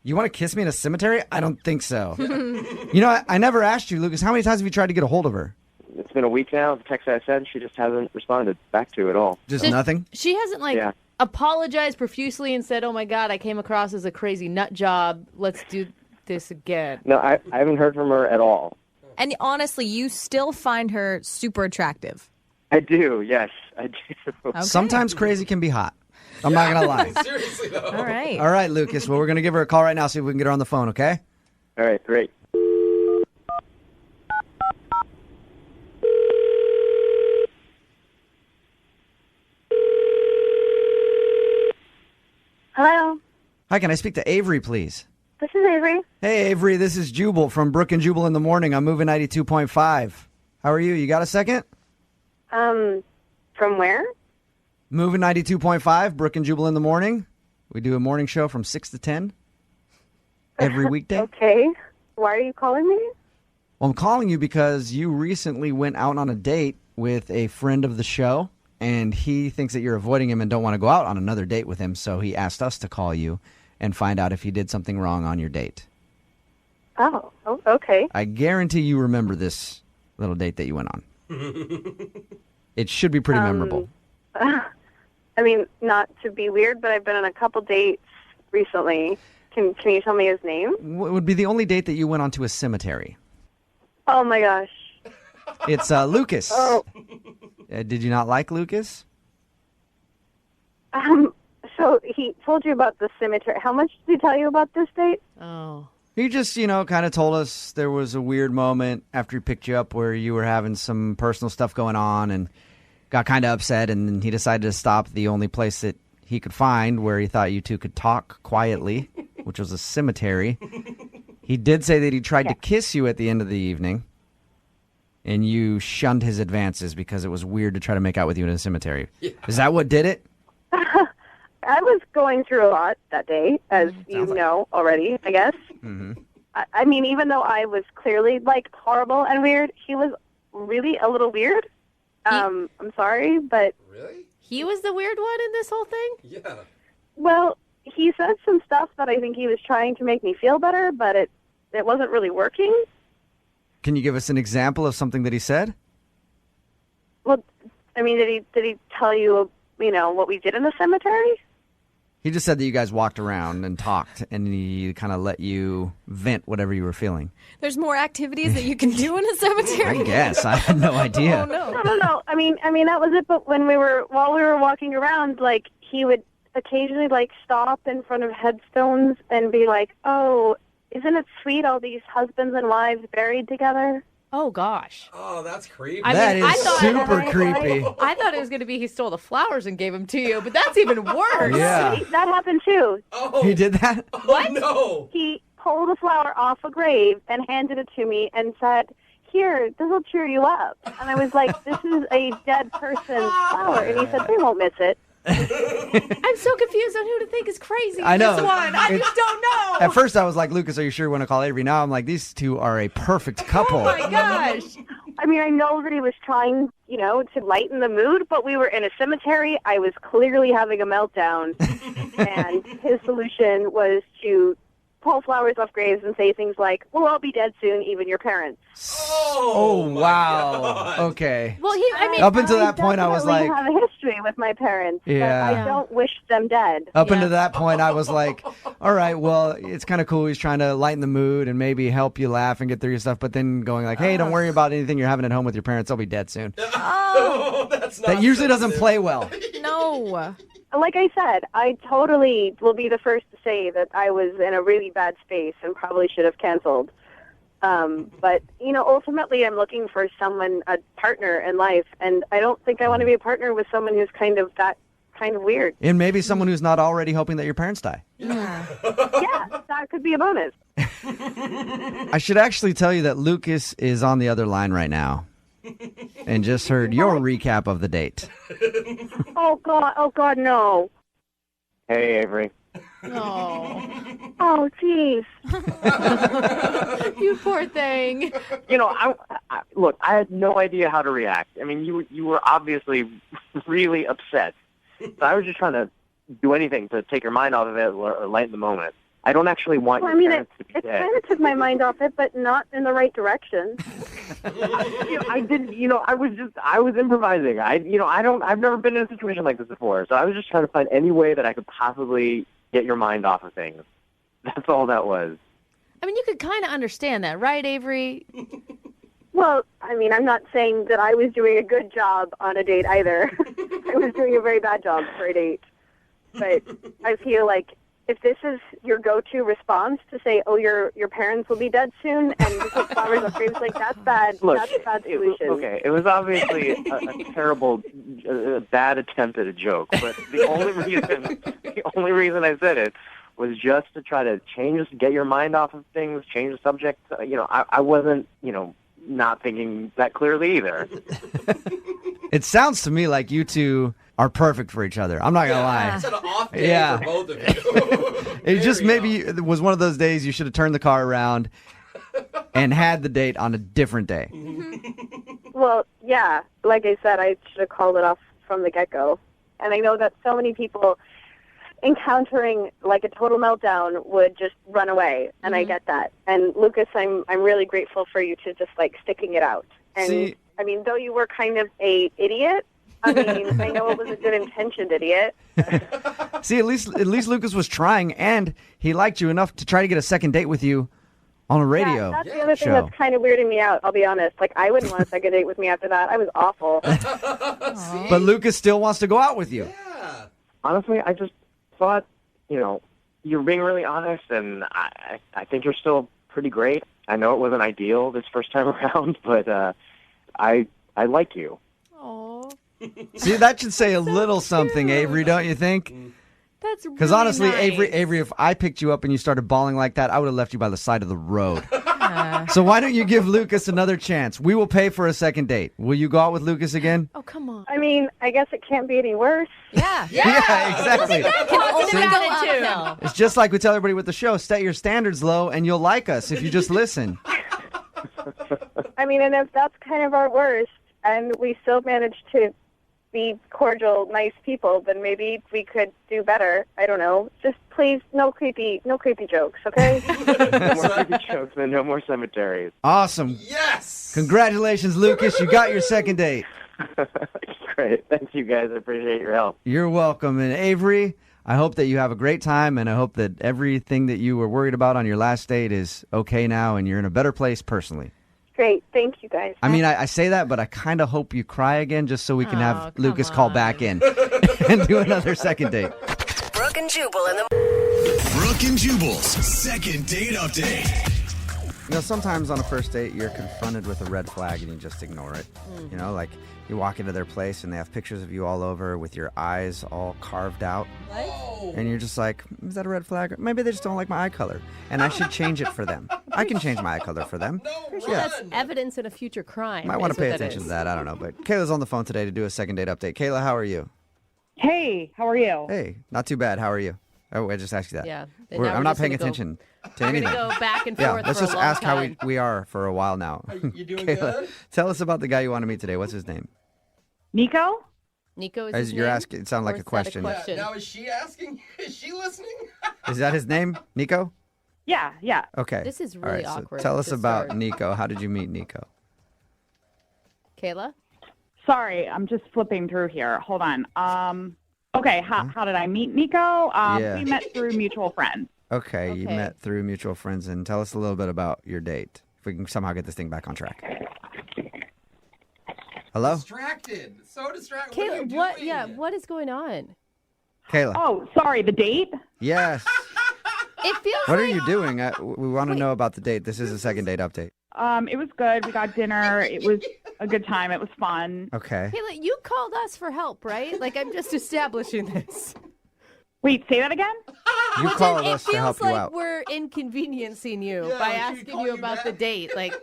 you want to kiss me in a cemetery? I don't think so. I never asked you, Lucas, how many times have you tried to get a hold of her? It's been a week now. The text I sent, she just hasn't responded back to at all. Just nothing? She hasn't, apologized profusely and said, oh, my God, I came across as a crazy nut job. Let's do this again. No, I haven't heard from her at all. And honestly, you still find her super attractive. I do, yes, I do. Okay. Sometimes crazy can be hot. I'm not going to lie. Seriously, though. All right. All right, Lucas. Well, we're going to give her a call right now, see if we can get her on the phone, okay? All right, great. Hello, Hi, can I speak to Avery, please? this is Avery. Hey, Avery, this is Jubal from Brooke and Jubal in the morning. I'm moving 92.5. How are you? You got a second? From where? Moving 92.5, Brooke and Jubal in the morning. We do a morning show from 6 to 10 every weekday. Okay. Why are you calling me? Well, I'm calling you because you recently went out on a date with a friend of the show, and he thinks that you're avoiding him and don't want to go out on another date with him, so he asked us to call you and find out if he did something wrong on your date. Oh, okay. I guarantee you remember this little date that you went on. It should be pretty memorable. I mean, not to be weird, but I've been on a couple dates recently. Can you tell me his name? It would be the only date that you went on to a cemetery. Oh my gosh. It's Lucas. Oh. Did you not like Lucas? So he told you about the cemetery. How much did he tell you about this date? Oh. He just, kind of told us there was a weird moment after he picked you up where you were having some personal stuff going on and got kind of upset, and then he decided to stop at the only place that he could find where he thought you two could talk quietly, which was a cemetery. He did say that he tried to kiss you at the end of the evening, and you shunned his advances because it was weird to try to make out with you in a cemetery. Yeah. Is that what did it? I was going through a lot that day, as you know already, I guess. Mm-hmm. I mean, even though I was clearly, horrible and weird, he was really a little weird. I'm sorry, but... Really? He was the weird one in this whole thing? Yeah. Well, he said some stuff that I think he was trying to make me feel better, but it wasn't really working. Can you give us an example of something that he said? Well, I mean, did he tell you, what we did in the cemetery? He just said that you guys walked around and talked, and he kind of let you vent whatever you were feeling. There's more activities that you can do in a cemetery. I guess. I had no idea. Oh, no. No. I mean, that was it. But while we were walking around, like, he would occasionally, like, stop in front of headstones and be like, "Oh, isn't it sweet, all these husbands and wives buried together?" Oh, gosh. Oh, that's creepy. That is super creepy. I thought it was going to be he stole the flowers and gave them to you, but that's even worse. Yeah. That happened too. Oh. He did that? What? No. He pulled a flower off a grave and handed it to me and said, "Here, this will cheer you up." And I was like, "This is a dead person's flower." And he said, "They won't miss it." I'm so confused on who to think is crazy. I know. This one. I just don't know. At first, I was like, Lucas, are you sure you want to call Avery? Now I'm like, these two are a perfect couple. Oh, my gosh. I mean, I know that he was trying, to lighten the mood, but we were in a cemetery. I was clearly having a meltdown. And his solution was to pull flowers off graves and say things like, "We'll all be dead soon, even your parents." Oh, wow. Okay. Well, up until that point, I was like, I have a history with my parents. but Yeah. I don't wish them dead. up until that point, I was like, all right, well, it's kind of cool. He's trying to lighten the mood and maybe help you laugh and get through your stuff. But then going like, hey, don't worry about anything you're having at home with your parents. They'll be dead soon. Oh, that's not That usually doesn't play well. No. Like I said, I totally will be the first to say that I was in a really bad space and probably should have canceled. But, ultimately I'm looking for a partner in life, and I don't think I want to be a partner with someone who's kind of weird. And maybe someone who's not already hoping that your parents die. Yeah, that could be a bonus. I should actually tell you that Lucas is on the other line right now and just heard your recap of the date. Oh God, no. Hey, Avery. Oh, jeez. You poor thing. Look, I had no idea how to react. I mean, you were obviously really upset. So I was just trying to do anything to take your mind off of it or lighten the moment. I don't actually want your parents to be it dead. kind of took my mind off it, but not in the right direction. I didn't. I was improvising. I've never been in a situation like this before, so I was just trying to find any way that I could possibly get your mind off of things. That's all that was. I mean, you could kind of understand that, right, Avery? Well, I mean, I'm not saying that I was doing a good job on a date either. I was doing a very bad job for a date. But I feel like if this is your go-to response to say, "Oh, your parents will be dead soon," and you put flowers on graves, like, that's bad. Look, that's a bad solution. Okay, it was obviously a terrible, bad attempt at a joke, but the only reason I said it was just to try to get your mind off of things, change the subject. I wasn't, not thinking that clearly either. It sounds to me like you two are perfect for each other. I'm not going to lie. It's an off day for both of you. It just maybe it was one of those days you should have turned the car around and had the date on a different day. Well, yeah, like I said, I should have called it off from the get-go. And I know that so many people encountering like a total meltdown would just run away, and I get that. And Lucas, I'm really grateful for you to just like sticking it out. And I mean, though you were kind of a idiot, I mean, I know it was a good intentioned idiot. See, at least Lucas was trying, and he liked you enough to try to get a second date with you on a radio That's the other thing show. that's kind of weirding me out, I'll be honest. Like, I wouldn't want a second date with me after that. I was awful. But Lucas still wants to go out with you. Honestly, I just thought, you're being really honest, and I think you're still pretty great. I know it wasn't ideal this first time around, but I like you. Aww. See, that should say a little something, Avery, don't you think? That's really Because honestly, nice. Avery, if I picked you up and you started bawling like that, I would have left you by the side of the road. So why don't you give Lucas another chance? We will pay for a second date. Will you go out with Lucas again? Oh, come on. I mean, I guess it can't be any worse. Yeah. Yeah, exactly. Uphill. It's just like we tell everybody with the show, set your standards low and you'll like us if you just listen. I mean, and if that's kind of our worst, and we still manage to be cordial, nice people, then maybe we could do better. I don't know. Just please, no creepy jokes, okay? No more creepy jokes and no more cemeteries. Awesome. Yes! Congratulations, Lucas. You got your second date. Great. Thank you, guys. I appreciate your help. You're welcome. And Avery, I hope that you have a great time, and I hope that everything that you were worried about on your last date is okay now, and you're in a better place personally. Great. Thank you, guys. I mean, I say that, but I kind of hope you cry again just so we can have Lucas call back in and do another second date. Brooke and Jubal in the Brooke and Jubal's second date update. You know, sometimes on a first date, you're confronted with a red flag and you just ignore it. You know, like you walk into their place and they have pictures of you all over with your eyes all carved out. What? And you're just like, is that a red flag? Maybe they just don't like my eye color. And I should change it for them. I can change my eye color for them. Pretty sure that's evidence in a future crime. Might want is to pay what that attention is. to that. I don't know. But Kayla's on the phone today to do a second date update. Kayla, how are you? Hey, how are you? Hey, not too bad. How are you? Oh, I just asked you that. Yeah. I'm not paying attention to We're anything. going to go back and Yeah, forth let's for just a long ask time. how we are for a while now. You doing Kayla, good? tell us about the guy you want to meet today. What's his name? Nico? Nico is As his you're name? asking, it sounded like Or a is that question. Yeah, now is she asking? Is she listening? Is that his name, Nico? Yeah, yeah. Okay. This is All really right, so awkward tell us to about start. Nico. How did you meet Nico? Kayla? Sorry, I'm just flipping through here. Hold on. Okay, how did I meet Nico? Yeah. We met through mutual friends. Okay, you Okay. met through mutual friends, and tell us a little bit about your date. If we can somehow get this thing back on track. Hello, Distracted. So distracted. Kayla, what? Yeah, what is going on? Kayla. Oh, sorry, the date? Yes. It feels What are like you doing? We want to know about the date. This is a second date update. It was good. We got dinner. It was a good time. It was fun. Okay. Kayla, you called us for help, right? Like, I'm just establishing this. Wait, say that again? You called us to It help feels you like out. we're inconveniencing you Yeah, by we should asking call you you about the back. date. Like,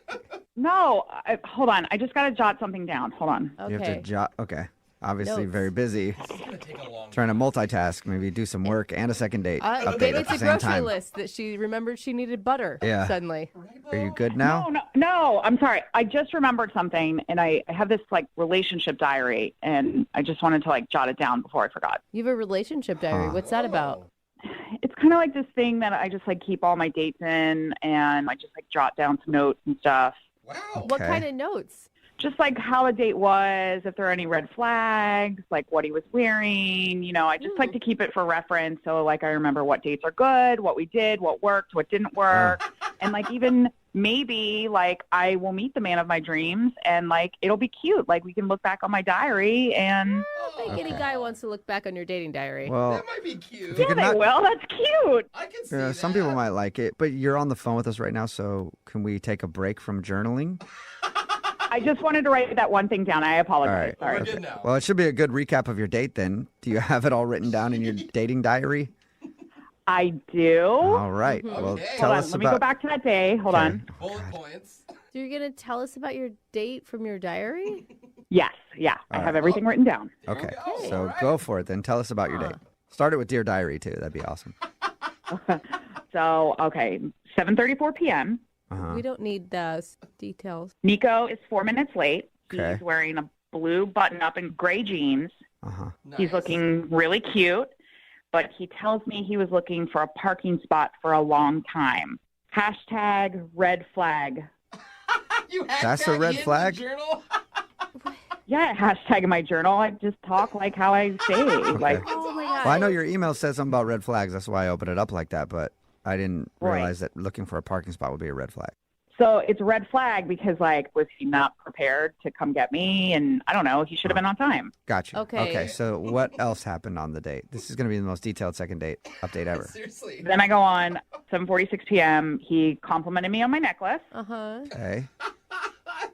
No, hold on. I just got to jot something down. Hold on. okay. You have to jot. Okay. Obviously, Notes. very busy. It's gonna take a long Trying to multitask, maybe do some work and a second date update Maybe at it's the a same grocery time. list that she remembered she needed butter Yeah. suddenly. Are you good now? No, I'm sorry. I just remembered something, and I have this like relationship diary, and I just wanted to like jot it down before I forgot. You have a relationship diary. What's that about? It's kind of like this thing that I just like keep all my dates in, and I just like jot down some notes and stuff. Wow. What Okay. kind of notes? Just like how the date was, if there are any red flags, like what he was wearing. You know, I just like to keep it for reference. So like I remember what dates are good, what we did, what worked, what didn't work. And like even maybe like I will meet the man of my dreams and like it'll be cute. Like we can look back on my diary and I don't think any guy wants to look back on your dating diary. Well, That might be cute. if you yeah, could they not- will. That's cute. I can see some people might like it, but you're on the phone with us right now, so can we take a break from journaling? I just wanted to write that one thing down. I All apologize. right. Sorry. We're good now. Well, it should be a good recap of your date then. Do you have it all written down in your dating diary? I do. All right. Well, Okay. tell Hold on. us Let about. me go back to that day. Hold Okay. on. Bullet points. So you're going to tell us about your date from your diary? Yes. Yeah. I All have right. everything written down. Okay. go. So All right. go for it then. Tell us about your date. Start it with Dear Diary too. That'd be awesome. So, okay, 7:34 p.m. Uh-huh. We don't need those details. Nico is 4 minutes late. Okay. He's wearing a blue button-up and gray jeans. Uh-huh. He's looking really cute, but he tells me he was looking for a parking spot for a long time. Hashtag red flag. You That's a hashtag red in the flag? journal? Yeah, hashtag in my journal. I just talk like how I say. Like, Oh my god. Well, I know your email says something about red flags. That's why I opened it up like that, but I didn't Right. realize that looking for a parking spot would be a red flag. so it's a red flag because, like, was he not prepared to come get me? And I don't know. He should have been on time. Gotcha. Okay. Okay, so what else happened on the date? This is going to be the most detailed second date update ever. Seriously. Then I go on 7:46 p.m. He complimented me on my necklace. Uh-huh. Okay.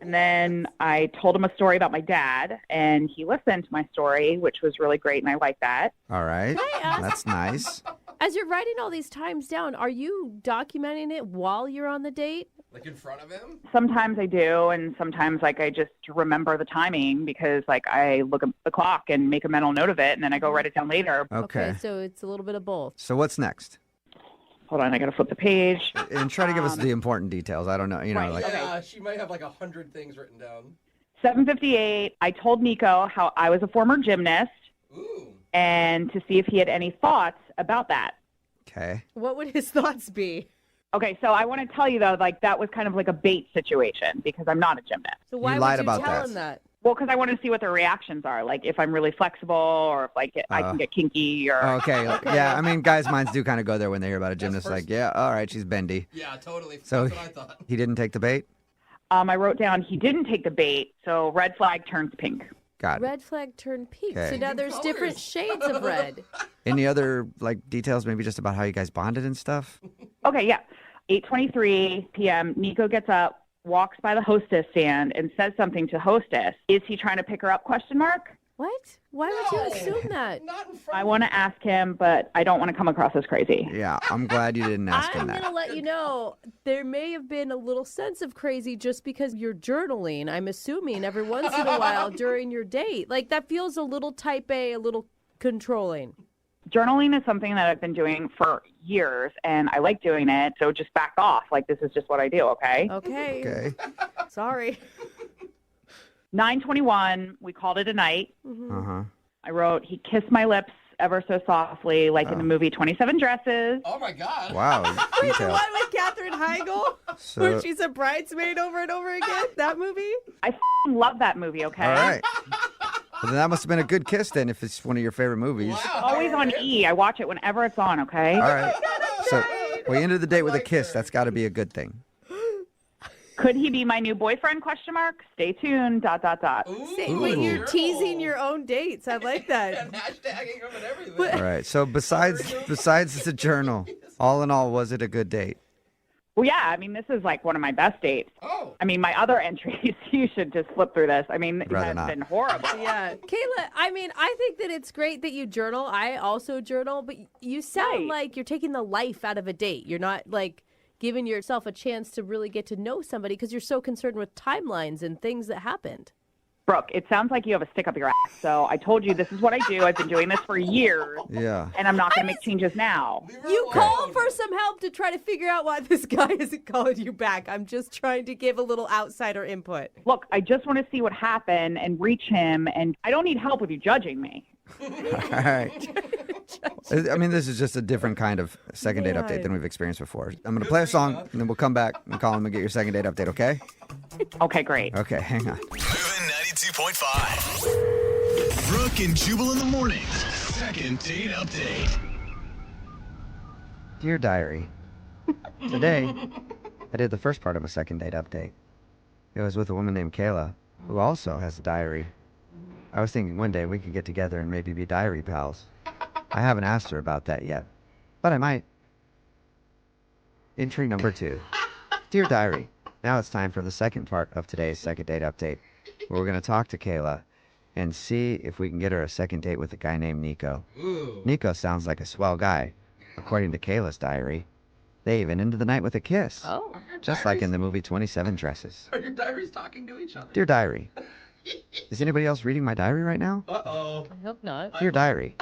And then I told him a story about my dad, and he listened to my story, which was really great, and I like that. All right. Can I ask- That's nice. As you're writing all these times down, are you documenting it while you're on the date? Like in front of him? Sometimes I do, and sometimes, like, I just remember the timing because, like, I look at the clock and make a mental note of it, and then I go write it down later. Okay. So it's a little bit of both. So what's next? Hold on, I got to flip the page. And try to give us the important details. I don't know. You know, Right. like Yeah, she might have like 100 things written down. 7:58, I told Nico how I was a former gymnast Ooh. and to see if he had any thoughts about that. okay. What would his thoughts be? Okay, so I want to tell you, though, like, that was kind of like a bait situation because I'm not a gymnast. So why lied would you about tell that. him that? Well, because I want to see what their reactions are, like if I'm really flexible or if like I can get kinky or. Okay. Yeah, I mean, guys' minds do kind of go there when they hear about a gymnast. Like, yeah, all right, she's bendy. Yeah, totally. So That's what I thought. he didn't take the bait? I wrote down he didn't take the bait, so red flag turns pink. Got it. Red flag turned pink. Okay. So now there's different shades of red. Any other like details, maybe just about how you guys bonded and stuff? Okay, yeah. 8:23 p.m. Nico gets up, walks by the hostess stand, and says something to hostess. Is he trying to pick her up? ? What? Why would you assume that? I want to ask him, but I don't want to come across as crazy. Yeah, I'm glad you didn't ask him I'm that. going to let you know there may have been a little sense of crazy just because you're journaling, I'm assuming, every once in a while during your date. Like, that feels a little type A, a little controlling. Journaling is something that I've been doing for years, and I like doing it, so just back off. Like, this is just what I do, okay? Okay. Sorry. 9:21, we called it a night. Uh-huh. I wrote, he kissed my lips ever so softly, like in the movie 27 Dresses. Oh, my God. Wow. Wait, the detailed. one with Katherine Heigl? So- Where she's a bridesmaid over and over again? That movie? I f***ing love that movie, okay? All right. Well, then that must have been a good kiss then if it's one of your favorite movies. Always on E. I watch it whenever it's on, okay? All right. So we ended the date with a kiss. That's got to be a good thing. Could he be my new boyfriend? ? Stay tuned. ... See, wait, you're teasing your own dates. I like that. And hashtagging them and everything. All right. So besides the journal, all in all, was it a good date? Well, yeah. I mean, this is like one of my best dates. Oh. I mean, my other entries, you should just flip through this. I mean, it Rather has not. been horrible. Yeah. Kayla, I mean, I think that it's great that you journal. I also journal, but you sound like you're taking the life out of a date. You're not like giving yourself a chance to really get to know somebody because you're so concerned with timelines and things that happened. Brooke, it sounds like you have a stick up your ass. So I told you this is what I do. I've been doing this for years. Yeah. And I'm not going to make changes now. You call for some help to try to figure out why this guy isn't calling you back. I'm just trying to give a little outsider input. Look, I just want to see what happened and reach him. And I don't need help with you judging me. All right. I mean, this is just a different kind of second date update than we've experienced before. I'm going to play a song, and then we'll come back and call him and get your second date update, okay? Okay, great. Okay, hang on. Moving 92.5. Brooke and Jubal in the morning. Second date update. Dear Diary, today I did the first part of a second date update. It was with a woman named Kayla, who also has a diary. I was thinking one day we could get together and maybe be diary pals. I haven't asked her about that yet, but I might. Entry number 2. Dear Diary, now it's time for the second part of today's second date update, where we're going to talk to Kayla and see if we can get her a second date with a guy named Nico. Ooh. Nico sounds like a swell guy, according to Kayla's diary. They even ended the night with a kiss. Oh. Just like in the movie 27 Dresses. Are your diaries talking to each other? Dear Diary, is anybody else reading my diary right now? Uh-oh. I hope not. Dear Diary,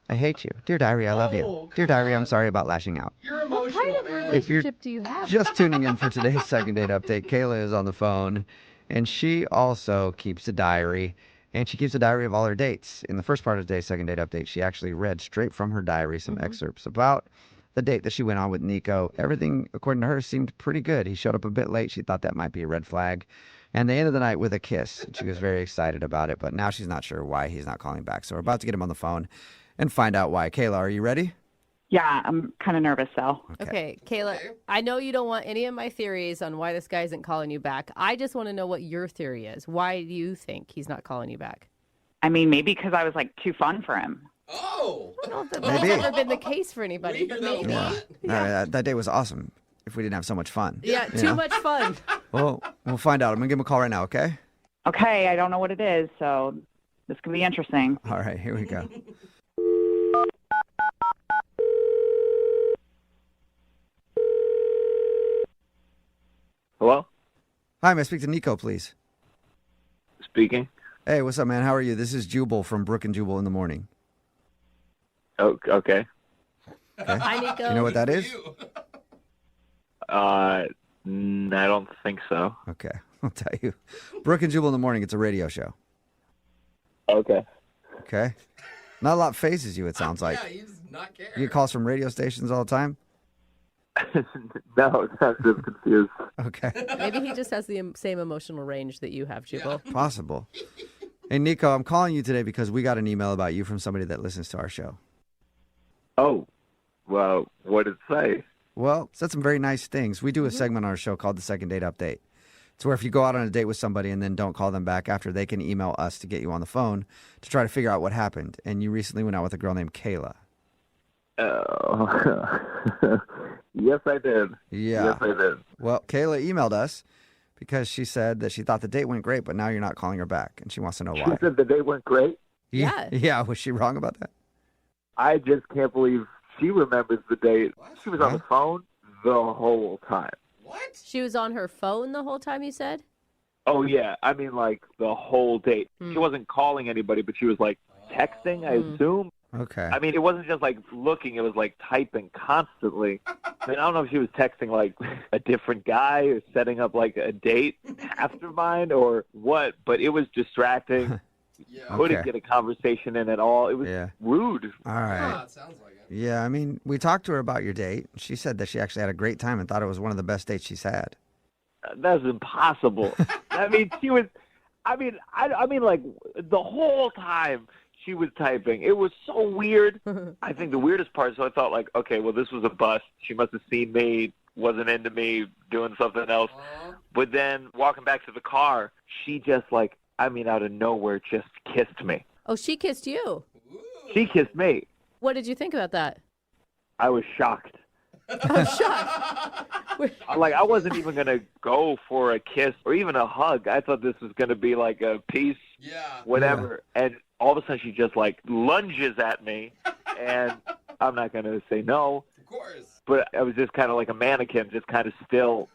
I hate you. Dear Diary, I love you. Dear Diary, I'm sorry about lashing out. You're emotional, man. If you're do you have? just tuning in for today's second date update, Kayla is on the phone, and she also keeps a diary, and she keeps a diary of all her dates. In the first part of today's second date update, she actually read straight from her diary some excerpts about the date that she went on with Nico. Everything, according to her, seemed pretty good. He showed up a bit late. She thought that might be a red flag. And they ended the night with a kiss. She was very excited about it, but now she's not sure why he's not calling back. So we're about to get him on the phone and find out why. Kayla, are you ready? Yeah, I'm kind of nervous, though. Okay, Kayla, I know you don't want any of my theories on why this guy isn't calling you back. I just want to know what your theory is. Why do you think he's not calling you back? I mean, maybe because I was like too fun for him. Oh. I don't know if that's Maybe. ever been the case for anybody, We but hear that a maybe. lot. That date was awesome if we didn't have so much fun. Yeah, You too know? much fun. Well, we'll find out. I'm going to give him a call right now, okay? Okay, I don't know what it is, so this could be interesting. All right, here we go. Hello? Hi, may I speak to Nico, please? Speaking. Hey, what's up, man? How are you? This is Jubal from Brooke and Jubal in the morning. Oh, okay. Okay. Hi, Nico. You know what that is? I don't think so. Okay, I'll tell you. Brooke and Jubal in the morning, it's a radio show. Okay. Okay? Not a lot phases you, it sounds like. Yeah, he's not caring. You get calls from radio stations all the time? No, I'm just confused. Okay. Maybe he just has the same emotional range that you have, Jubal. Possible. Hey, Nico, I'm calling you today because we got an email about you from somebody that listens to our show. Oh, well, what did it say? Well, said some very nice things. We do a segment on our show called the Second Date Update. It's where if you go out on a date with somebody and then don't call them back after, they can email us to get you on the phone to try to figure out what happened. And you recently went out with a girl named Kayla. Oh, yes, I did. Yeah. Yes, I did. Well, Kayla emailed us because she said that she thought the date went great, but now you're not calling her back, and she wants to know She why. said the date went great? Yeah. Yeah, was she wrong about that? I just can't believe she remembers the date. She was on the phone the whole time. She was on her phone the whole time, you said? Oh, yeah. I mean, like, the whole date. She wasn't calling anybody, but she was, like, texting, I assume. Okay. I mean, it wasn't just, like, looking. It was, like, typing constantly. I mean, I don't know if she was texting, like, a different guy or setting up, like, a date after mine or what, but it was distracting. Couldn't get a conversation in at all. It was rude. All right. it sounds like it. Yeah, I mean, we talked to her about your date. She said that she actually had a great time and thought it was one of the best dates she's had. That's impossible. I mean, she was. I mean, like the whole time she was typing. It was so weird. I think the weirdest part. So I thought, like, okay, well, this was a bust. She must have seen me, wasn't into me, doing something else. But then walking back to the car, she just like, I mean, out of nowhere, just kissed me. Oh, she kissed you. She kissed me. What did you think about that? I was shocked. Like, I wasn't even going to go for a kiss or even a hug. I thought this was going to be like a peace, whatever. And all of a sudden she just like lunges at me, and I'm not going to say no. Of course. But I was just kind of like a mannequin, just kind of still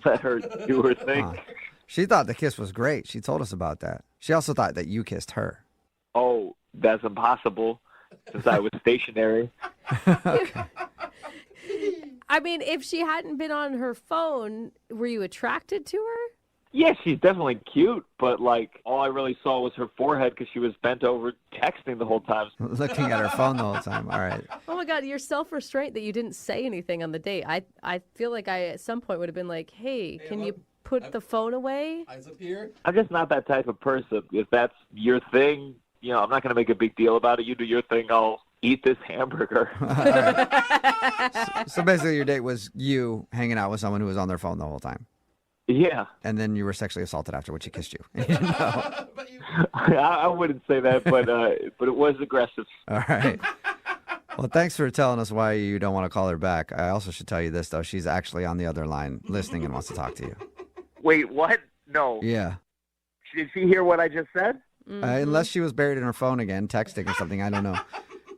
let her do her thing. She thought the kiss was great. She told us about that. She also thought that you kissed her. Oh, that's impossible since I was stationary. I mean, if she hadn't been on her phone, were you attracted to her? Yeah, she's definitely cute, but like all I really saw was her forehead because she was bent over texting the whole time. Looking at her phone the whole time. All right. Oh my God, your self-restraint that you didn't say anything on the date. I feel like I at some point would have been like, hey, can you put the phone away? Eyes up here. I'm just not that type of person. If that's your thing, you know, I'm not going to make a big deal about it. You do your thing, I'll eat this hamburger. So basically your date was you hanging out with someone who was on their phone the whole time. Yeah. And then you were sexually assaulted after when she kissed you. You didn't know. I wouldn't say that, but it was aggressive. All right. Well, thanks for telling us why you don't want to call her back. I also should tell you this, though. She's actually on the other line listening and wants to talk to you. Wait, what? No. Yeah. Did she hear what I just said? Unless she was buried in her phone again, texting or something. I don't know.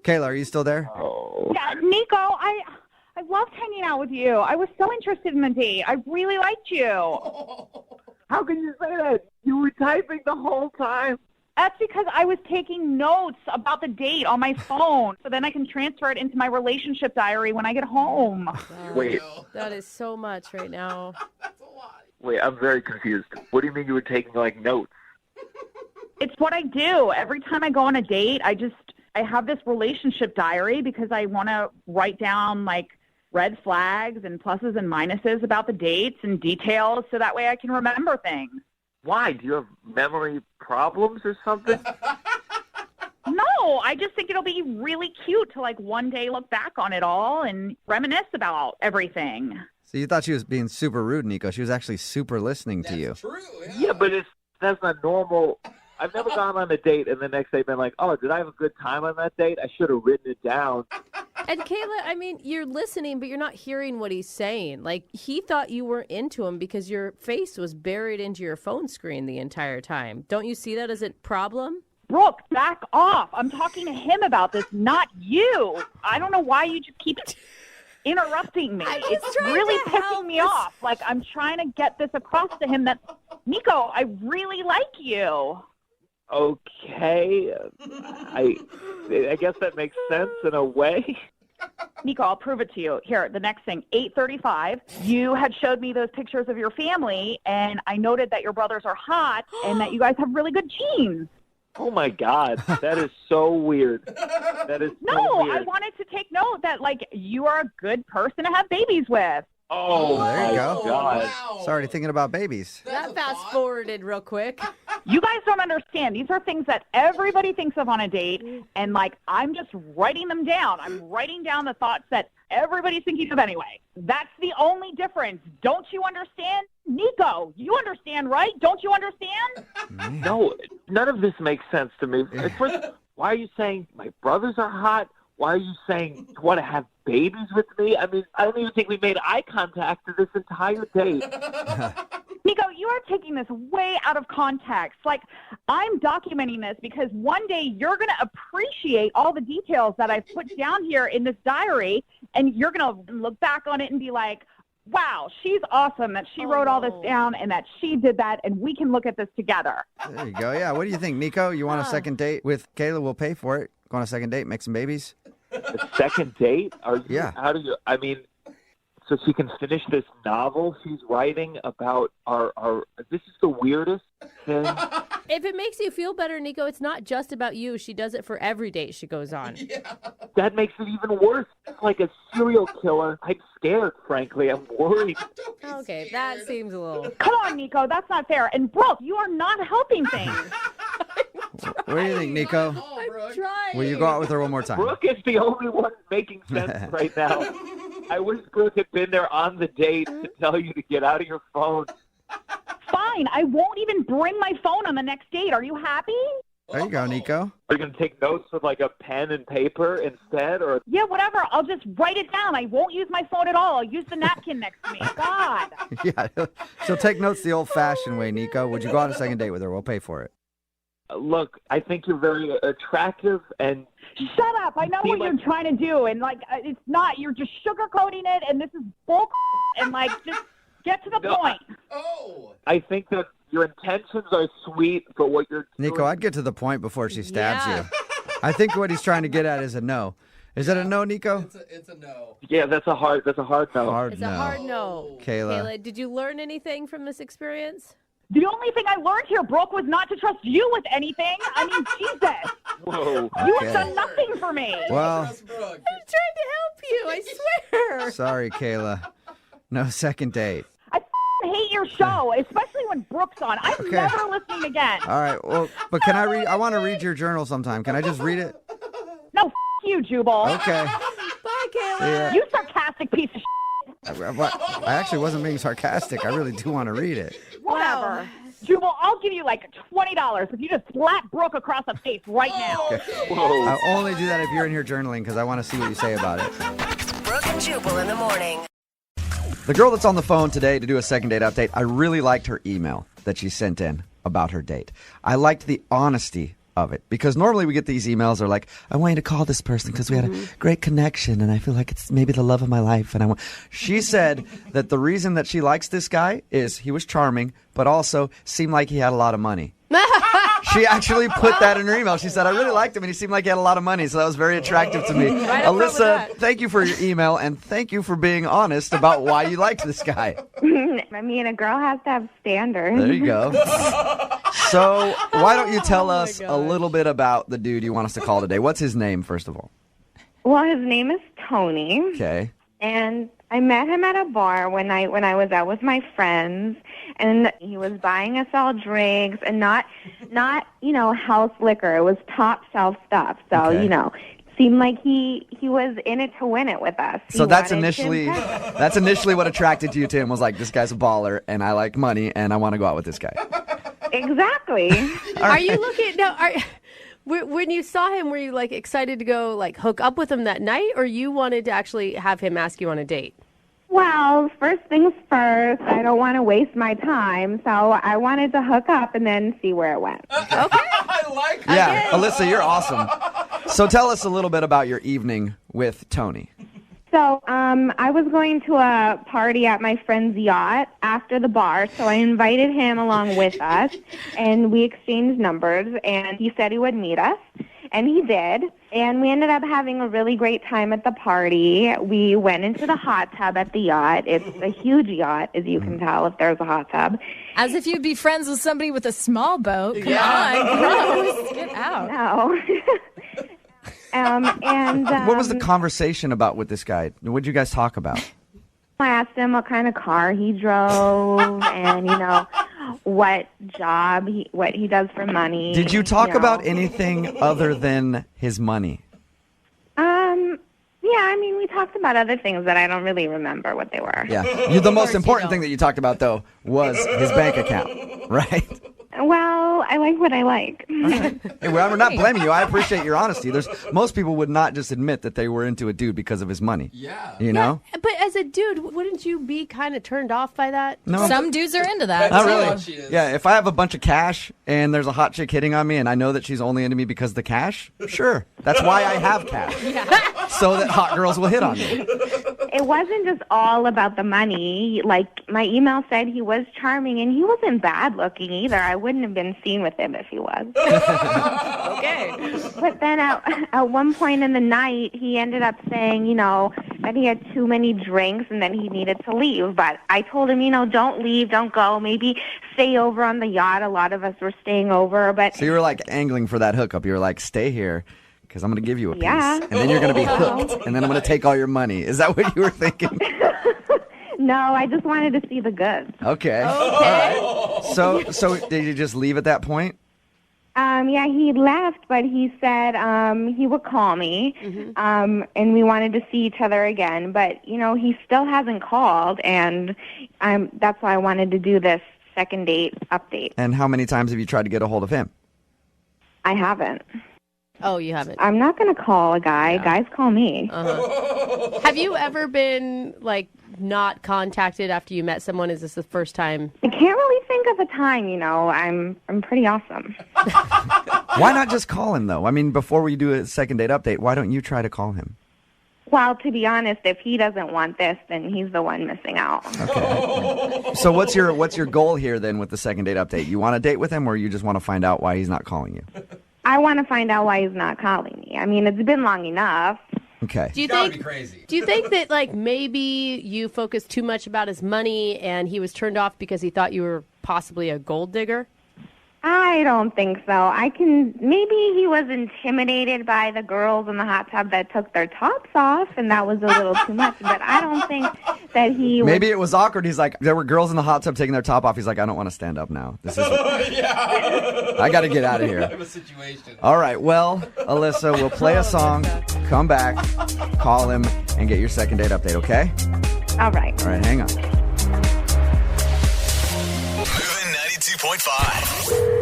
Kayla, are you still there? Oh. Yeah, Nico, I loved hanging out with you. I was so interested in the date. I really liked you. How can you say that? You were typing the whole time. That's because I was taking notes about the date on my phone, so then I can transfer it into my relationship diary when I get home. Wait. That is so much right now. Wait, I'm very confused. What do you mean you were taking, like, notes? It's what I do. Every time I go on a date, I have this relationship diary because I want to write down, like, red flags and pluses and minuses about the dates and details so that way I can remember things. Why? Do you have memory problems or something? No, I just think it'll be really cute to, like, one day look back on it all and reminisce about everything. So you thought she was being super rude, Nico. She was actually super listening to you. True, Yeah, but that's not normal. I've never gone on a date and the next day been like, oh, did I have a good time on that date? I should have written it down. And Kayla, I mean, you're listening, but you're not hearing what he's saying. Like, he thought you weren't into him because your face was buried into your phone screen the entire time. Don't you see that as a problem? Brooke, back off. I'm talking to him about this, not you. I don't know why you just keep interrupting me. It's really pissing me off. Like, I'm trying to get this across to him that, Nico, I really like you. Okay. I guess that makes sense in a way. Nico, I'll prove it to you. Here, the next thing, 8:35. You had showed me those pictures of your family, and I noted that your brothers are hot and that you guys have really good genes. Oh my God, that is so weird. That is so No, weird. I wanted to take note that, like, you are a good person to have babies with. Oh, there my you go. God. It's already thinking about babies. That fast forwarded real quick. You guys don't understand. These are things that everybody thinks of on a date, and, like, I'm just writing them down. I'm writing down the thoughts that everybody's thinking of anyway. That's the only difference. Don't you understand? Nico, you understand, right? Don't you understand? No, none of this makes sense to me. First, why are you saying my brothers are hot? Why are you saying you want to have babies with me? I mean, I don't even think we made eye contact for this entire date. Nico, you are taking this way out of context. Like, I'm documenting this because one day you're going to appreciate all the details that I've put down here in this diary, and you're going to look back on it and be like, wow, she's awesome that she wrote all this down and that she did that, and we can look at this together. There you go. Yeah. What do you think, Nico? You want a second date with Kayla? We'll pay for it. Go on a second date, make some babies. A second date? Yeah. How do you? I mean, so she can finish this novel she's writing about our. This is the weirdest thing. If it makes you feel better, Nico, it's not just about you. She does it for every date she goes on. That makes it even worse. It's like a serial killer. I'm scared, frankly. I'm worried. Okay, that seems a little... Come on, Nico, that's not fair. And Brooke, you are not helping things. What do you think, Nico? I'm trying. Will you go out with her one more time? Brooke is the only one making sense right now. I wish Brooke had been there on the date to tell you to get out of your phone. Fine, I won't even bring my phone on the next date. Are you happy? There you go, Nico. Are you going to take notes with like a pen and paper instead? Or Yeah, whatever. I'll just write it down. I won't use my phone at all. I'll use the napkin next to me. God. Yeah. She'll take notes the old-fashioned way, Nico. Would you go on a second date with her? We'll pay for it. Look, I think you're very attractive and... Shut up. I know what you're trying to do. And, like, it's not. You're just sugarcoating it, and this is bull. And, like, just get to the point. I think that your intentions are sweet, but what you're Nico, I'd get to the point before she stabs you. I think what he's trying to get at is a no. Is that a no, Nico? It's a no. Yeah, that's a hard no. It's a hard no. Kayla. Did you learn anything from this experience? The only thing I learned here, Brooke, was not to trust you with anything. I mean, Jesus. Whoa. You Okay. have done nothing for me. Well, I'm trying to help you, I swear. sorry, Kayla. No second date. I hate your show, especially when Brooke's on. I'm Okay. never listening again. All right. Well, but can I read? I want to read your journal sometime. Can I just read it? No, you, Jubal. Okay. Bye, Kayla. Yeah. You sarcastic piece of I actually wasn't being sarcastic. I really do want to read it. Whatever. Jubal, I'll give you like $20 if you just slap Brooke across the face right now. I'll only do that if you're in here journaling because I want to see what you say about it. Brooke and Jubal in the morning. The girl that's on the phone today to do a second date update, I really liked her email that she sent in about her date. I liked the honesty of it because normally we get these emails that are like, I want you to call this person because we had a great connection and I feel like it's maybe the love of my life. And she said that the reason that she likes this guy is he was charming, but also seemed like he had a lot of money. She actually put that in her email. She said, I really liked him and he seemed like he had a lot of money, so that was very attractive to me. Right up front with Alyssa, that. thank you for your email and thank you for being honest about why you liked this guy. I mean, a girl has to have standards. There you go. So why don't you tell us a little bit about the dude you want us to call today? What's his name, first of all? Well, his name is Tony. Okay. And I met him at a bar when I was out with my friends, and he was buying us all drinks, and not house liquor. It was top shelf stuff. So Okay. Seemed like he was in it to win it with us. So He that's wanted to initially impress us. what attracted you to him was like, this guy's a baller and I like money and I want to go out with this guy. Exactly. Are you looking when you saw him, were you like excited to go like hook up with him that night, or you wanted to actually have him ask you on a date? Well, first things first, I don't want to waste my time, so I wanted to hook up and then see where it went. Yeah, Alyssa, you're awesome. So tell us a little bit about your evening with Tony. So I was going to a party at my friend's yacht after the bar, so I invited him along with us, and we exchanged numbers, and he said he would meet us. And he did. And we ended up having a really great time at the party. We went into the hot tub at the yacht. It's a huge yacht, as you can tell, if there's a hot tub. As if you'd be friends with somebody with a small boat. Come on, gross. Get out. No. What was the conversation about with this guy? What did you guys talk about? I asked him what kind of car he drove and, what job, what he does for money. Did you talk about anything other than his money? Yeah, I mean, we talked about other things that I don't really remember what they were. Yeah. The most important thing that you talked about, though, was his bank account, right? Well, I like what I like. Hey, well, we're not blaming you. I appreciate your honesty. Most people would not just admit that they were into a dude because of his money. Yeah. You know? But as a dude, wouldn't you be kind of turned off by that? No. Some dudes are into that. Not really. Yeah, if I have a bunch of cash and there's a hot chick hitting on me and I know that she's only into me because of the cash, sure. That's why I have cash. So that hot girls will hit on me. It wasn't just all about the money. Like, my email said he was charming, and he wasn't bad looking either. I wouldn't have been seen with him if he was. Okay. But then at one point in the night, he ended up saying, that he had too many drinks and then he needed to leave. But I told him, don't leave, don't go. Maybe stay over on the yacht. A lot of us were staying over. But So you were like angling for that hookup. You were like, stay here because I'm going to give you a piece. Yeah. And then you're going to be hooked. And then I'm going to take all your money. Is that what you were thinking? no, I just wanted to see the goods. Okay. All right. So did you just leave at that point? Yeah, he left, but he said he would call me, and we wanted to see each other again. But, he still hasn't called, and that's why I wanted to do this second date update. And how many times have you tried to get a hold of him? I haven't. Oh, you haven't? I'm not going to call a guy. Yeah. Guys call me. Have you ever been, not contacted after you met someone? Is this the first time? I can't really think of a time, I'm pretty awesome. Why not just call him, though? I mean, before we do a second date update, why don't you try to call him? Well, to be honest, if he doesn't want this, then he's the one missing out. Okay. So what's your goal here, then, with the second date update? You want to date with him, or you just want to find out why he's not calling you? I want to find out why he's not calling me. I mean, it's been long enough. Okay. Do you think that maybe you focused too much about his money and he was turned off because he thought you were possibly a gold digger? I don't think so. Maybe he was intimidated by the girls in the hot tub that took their tops off, and that was a little too much. But I don't think that he was... Maybe it was awkward. He's like, there were girls in the hot tub taking their top off. He's like, I don't want to stand up now. This is. I got to get out of here. All right. Well, Alyssa, we'll play a song, come back, call him, and get your second date update, okay? All right. All right. Hang on. Moving 92.5.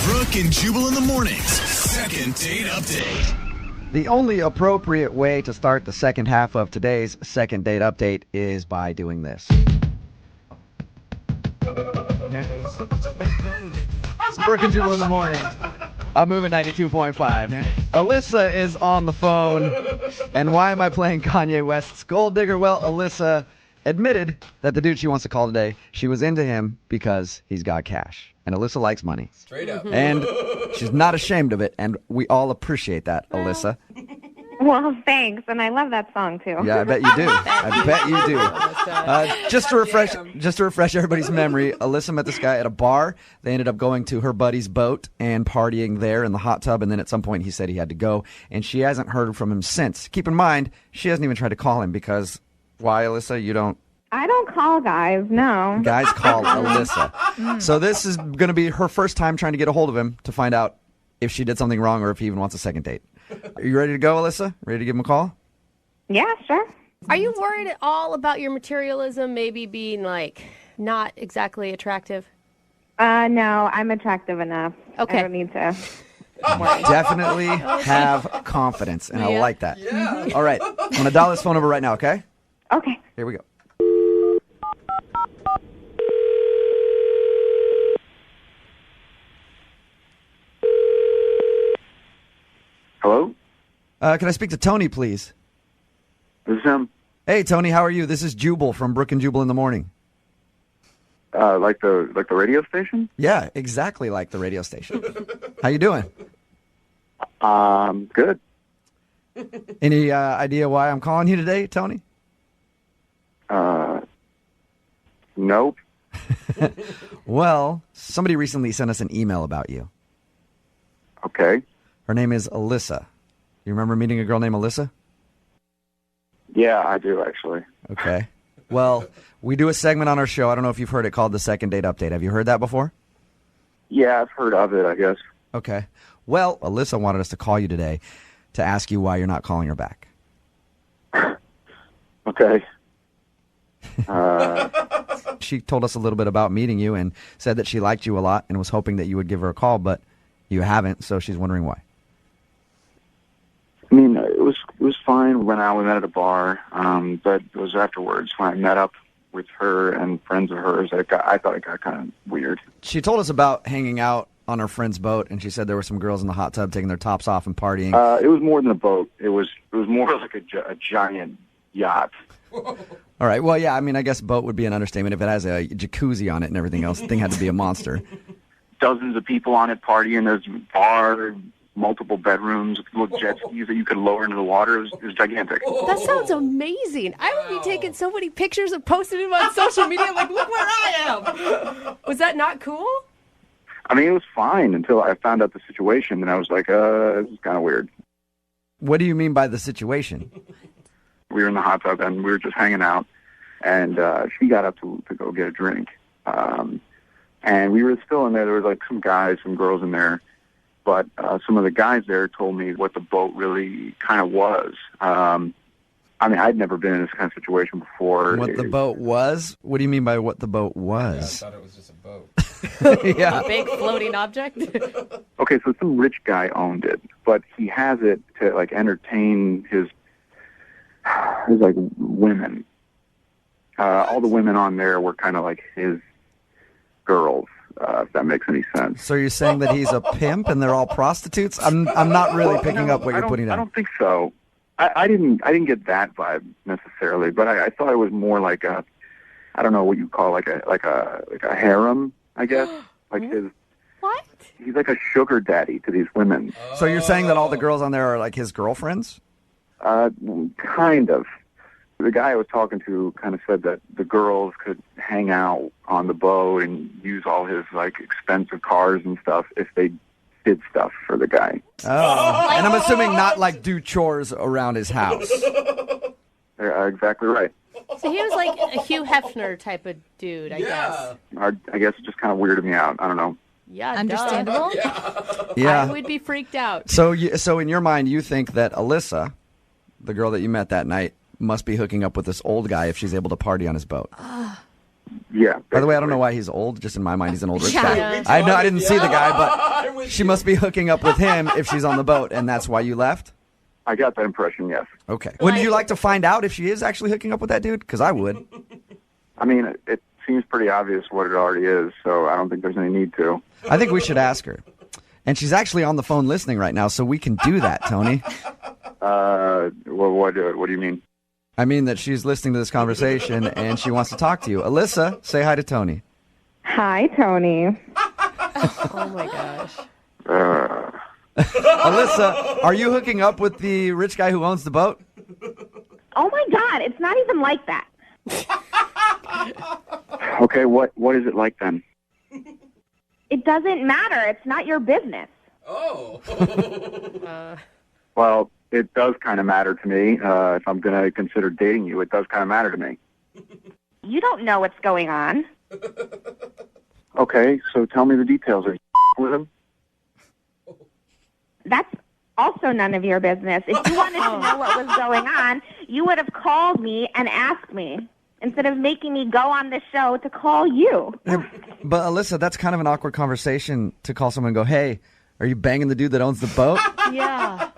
Brooke and Jubal in the mornings. Second date update. The only appropriate way to start the second half of today's second date update is by doing this. It's Brooke and Jubal in the morning. I'm moving 92.5. Alyssa is on the phone. And why am I playing Kanye West's Gold Digger? Well, Alyssa admitted that the dude she wants to call today, she was into him because he's got cash. And Alyssa likes money. Straight up. And she's not ashamed of it, and we all appreciate that, Alyssa. Well, thanks, and I love that song too. Yeah, I bet you do. I bet you do. Just to refresh everybody's memory, Alyssa met this guy at a bar. They ended up going to her buddy's boat and partying there in the hot tub, and then at some point he said he had to go, and she hasn't heard from him since. Keep in mind, she hasn't even tried to call him because, why, Alyssa? You don't? I don't call guys, no. Guys call Alyssa. So this is going to be her first time trying to get a hold of him to find out if she did something wrong or if he even wants a second date. Are you ready to go, Alyssa? Ready to give him a call? Yeah, sure. Are you worried at all about your materialism maybe being, not exactly attractive? No, I'm attractive enough. Okay. I don't need to. Definitely have confidence, and I like that. Yeah. All right. I'm going to dial this phone number right now, okay? Okay. Here we go. Hello? Can I speak to Tony, please? This is him. Hey, Tony, how are you? This is Jubal from Brooke and Jubal in the morning. Like the radio station? Yeah, exactly like the radio station. How you doing? Good. Any idea why I'm calling you today, Tony? Nope. Well, somebody recently sent us an email about you. Okay. Her name is Alyssa. You remember meeting a girl named Alyssa? Yeah, I do, actually. Okay. Well, we do a segment on our show. I don't know if you've heard it called the Second Date Update. Have you heard that before? Yeah, I've heard of it, I guess. Okay. Well, Alyssa wanted us to call you today to ask you why you're not calling her back. Okay. She told us a little bit about meeting you and said that she liked you a lot and was hoping that you would give her a call, but you haven't, so she's wondering why. I mean, it was fine. We met at a bar, but it was afterwards when I met up with her and friends of hers that I thought it got kind of weird. She told us about hanging out on her friend's boat, and she said there were some girls in the hot tub taking their tops off and partying. It was more than a boat. It was more like a giant yacht. All right. Well, yeah, I mean, I guess boat would be an understatement. If it has a jacuzzi on it and everything else, the thing had to be a monster. Dozens of people on it partying. There's a bar, multiple bedrooms, little jet skis that you could lower into the water. It was gigantic. That sounds amazing. I would be taking so many pictures and posting them on social media like, look where I am. Was that not cool? I mean, it was fine until I found out the situation, and I was like, this is kind of weird. What do you mean by the situation? We were in the hot tub, and we were just hanging out, and she got up to go get a drink. And we were still in there. There was like some guys, some girls in there. But some of the guys there told me what the boat really kind of was. I mean, I'd never been in this kind of situation before. What the boat was? What do you mean by what the boat was? I thought it was just a boat. Yeah. A big floating object? Okay, so some rich guy owned it, but he has it to like entertain his like women. All the women on there were kind of like his girls. If that makes any sense. So you're saying that he's a pimp and they're all prostitutes? I'm not really picking up what you're putting down. I don't think so. I didn't get that vibe necessarily, but I thought it was more like a, I don't know what you call like a harem, I guess. Like his. What? He's like a sugar daddy to these women. So you're saying that all the girls on there are like his girlfriends? Kind of. The guy I was talking to kind of said that the girls could hang out on the boat and use all his like expensive cars and stuff if they did stuff for the guy. Oh, and I'm assuming not like do chores around his house. Exactly right. So he was like a Hugh Hefner type of dude, I guess. I guess it just kind of weirded me out. I don't know. Yeah, Understandable. Yeah. I would be freaked out. So in your mind, you think that Alyssa, the girl that you met that night, must be hooking up with this old guy if she's able to party on his boat. Yeah. By the way, I don't know why he's old. Just in my mind, he's an old rich Yeah. guy. I know I didn't see the guy, but she must be hooking up with him if she's on the boat, and that's why you left? I got that impression, yes. Okay. Would you like to find out if she is actually hooking up with that dude? Because I would. I mean, it seems pretty obvious what it already is, so I don't think there's any need to. I think we should ask her. And she's actually on the phone listening right now, so we can do that, Tony. What do you mean? I mean that she's listening to this conversation and she wants to talk to you. Alyssa, say hi to Tony. Hi, Tony. Oh my gosh. Alyssa, are you hooking up with the rich guy who owns the boat? Oh my God, it's not even like that. Okay, what is it like then? It doesn't matter. It's not your business. Oh. Well, it does kind of matter to me. If I'm going to consider dating you, it does kind of matter to me. You don't know what's going on. Okay, so tell me the details. Are you with him? That's also none of your business. If you wanted to know what was going on, you would have called me and asked me instead of making me go on the show to call you. Yeah, but Alyssa, that's kind of an awkward conversation to call someone and go, hey, are you banging the dude that owns the boat? Yeah.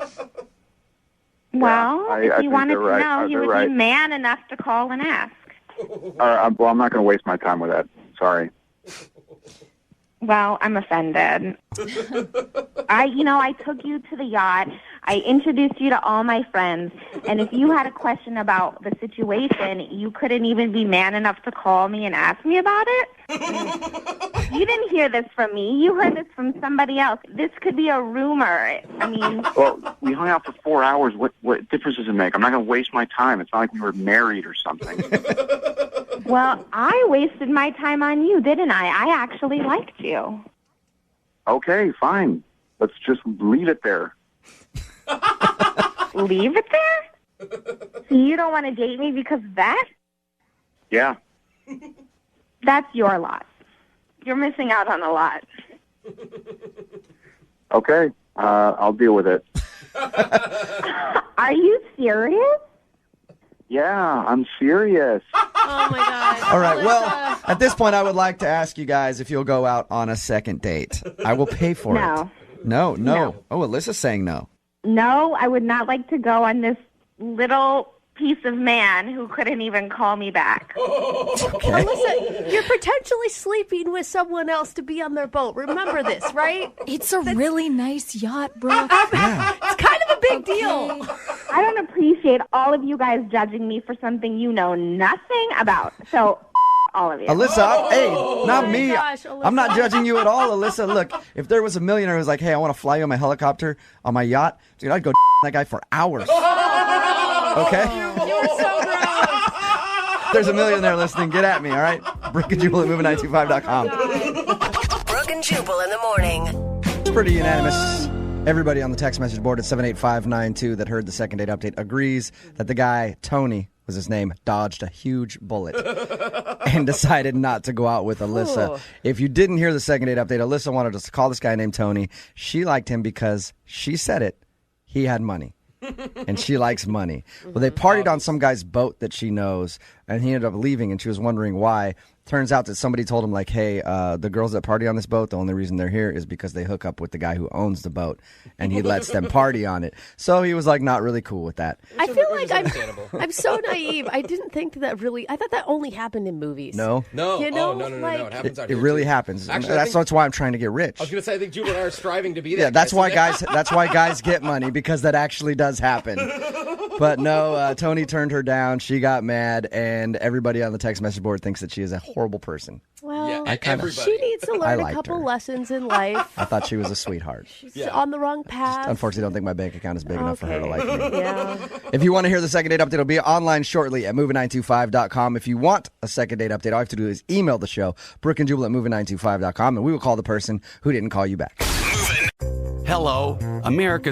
Well, I if think you wanted they're to right. know, you They're would right. be man enough to call and ask. Well, I'm not going to waste my time with that. Sorry. Well, I'm offended. I took you to the yacht. I introduced you to all my friends, and if you had a question about the situation, you couldn't even be man enough to call me and ask me about it? You didn't hear this from me. You heard this from somebody else. This could be a rumor. I mean... Well, we hung out for 4 hours. What difference does it make? I'm not going to waste my time. It's not like we were married or something. Well, I wasted my time on you, didn't I? I actually liked you. Okay, fine. Let's just leave it there. Leave it there? So you don't want to date me because of that? Yeah. That's your lot. You're missing out on a lot. Okay, I'll deal with it. Are you serious? Yeah, I'm serious. Oh, my God. All right, well, at this point, I would like to ask you guys if you'll go out on a second date. I will pay for No. it. No. Oh, Alyssa's saying no. No, I would not like to go on this little piece of man who couldn't even call me back. Okay. Alyssa, you're potentially sleeping with someone else to be on their boat. Remember this, right? It's a really nice yacht, Brooke. It's kind of a big deal. I don't appreciate all of you guys judging me for something you know nothing about. So, all of you. Alyssa, hey, not me. gosh, I'm not Alyssa. judging you at all, Alyssa. Look, if there was a millionaire who's like, hey, I want to fly you on my helicopter, on my yacht, dude, I'd go that guy for hours. Okay? You're so gross. There's a millionaire listening. Get at me, all right? Brooke and Jubal at moving925.com. Brooke and Jubal in the morning. It's pretty unanimous. Everybody on the text message board at 78592 that heard the second date update agrees that the guy, Tony was his name, dodged a huge bullet and decided not to go out with Alyssa. Ooh. If you didn't hear the second date update, Alyssa wanted us to call this guy named Tony. She liked him because she said it. He had money. And she likes money. Well, they partied on some guy's boat that she knows, and he ended up leaving, and she was wondering why. Turns out that somebody told him, like, hey, the girls that party on this boat, the only reason they're here is because they hook up with the guy who owns the boat, and he lets them party on it. So he was, like, not really cool with that. I feel like I'm so naive. I didn't think that really. I thought that only happened in movies. No? No. You know, no. It happens out It here, really too. happens. Actually, That's why I'm trying to get rich. I was going to say, I think Jubal and I are striving to be that. Yeah, that's guy why someday. that's why guys get money, because that actually does happen. But no, Tony turned her down. She got mad, and everybody on the text message board thinks that she is a horrible person. Well, Yeah, everybody. she needs to I learn a liked couple her. lessons in life. I thought she was a sweetheart. She's on the wrong path. Unfortunately, I don't think my bank account is big enough for her to like me. Yeah. If you want to hear the second date update, it'll be online shortly at moving925.com. If you want a second date update, all you have to do is email the show, Brooke and Jubal at moving925.com, and we will call the person who didn't call you back. Hello, America's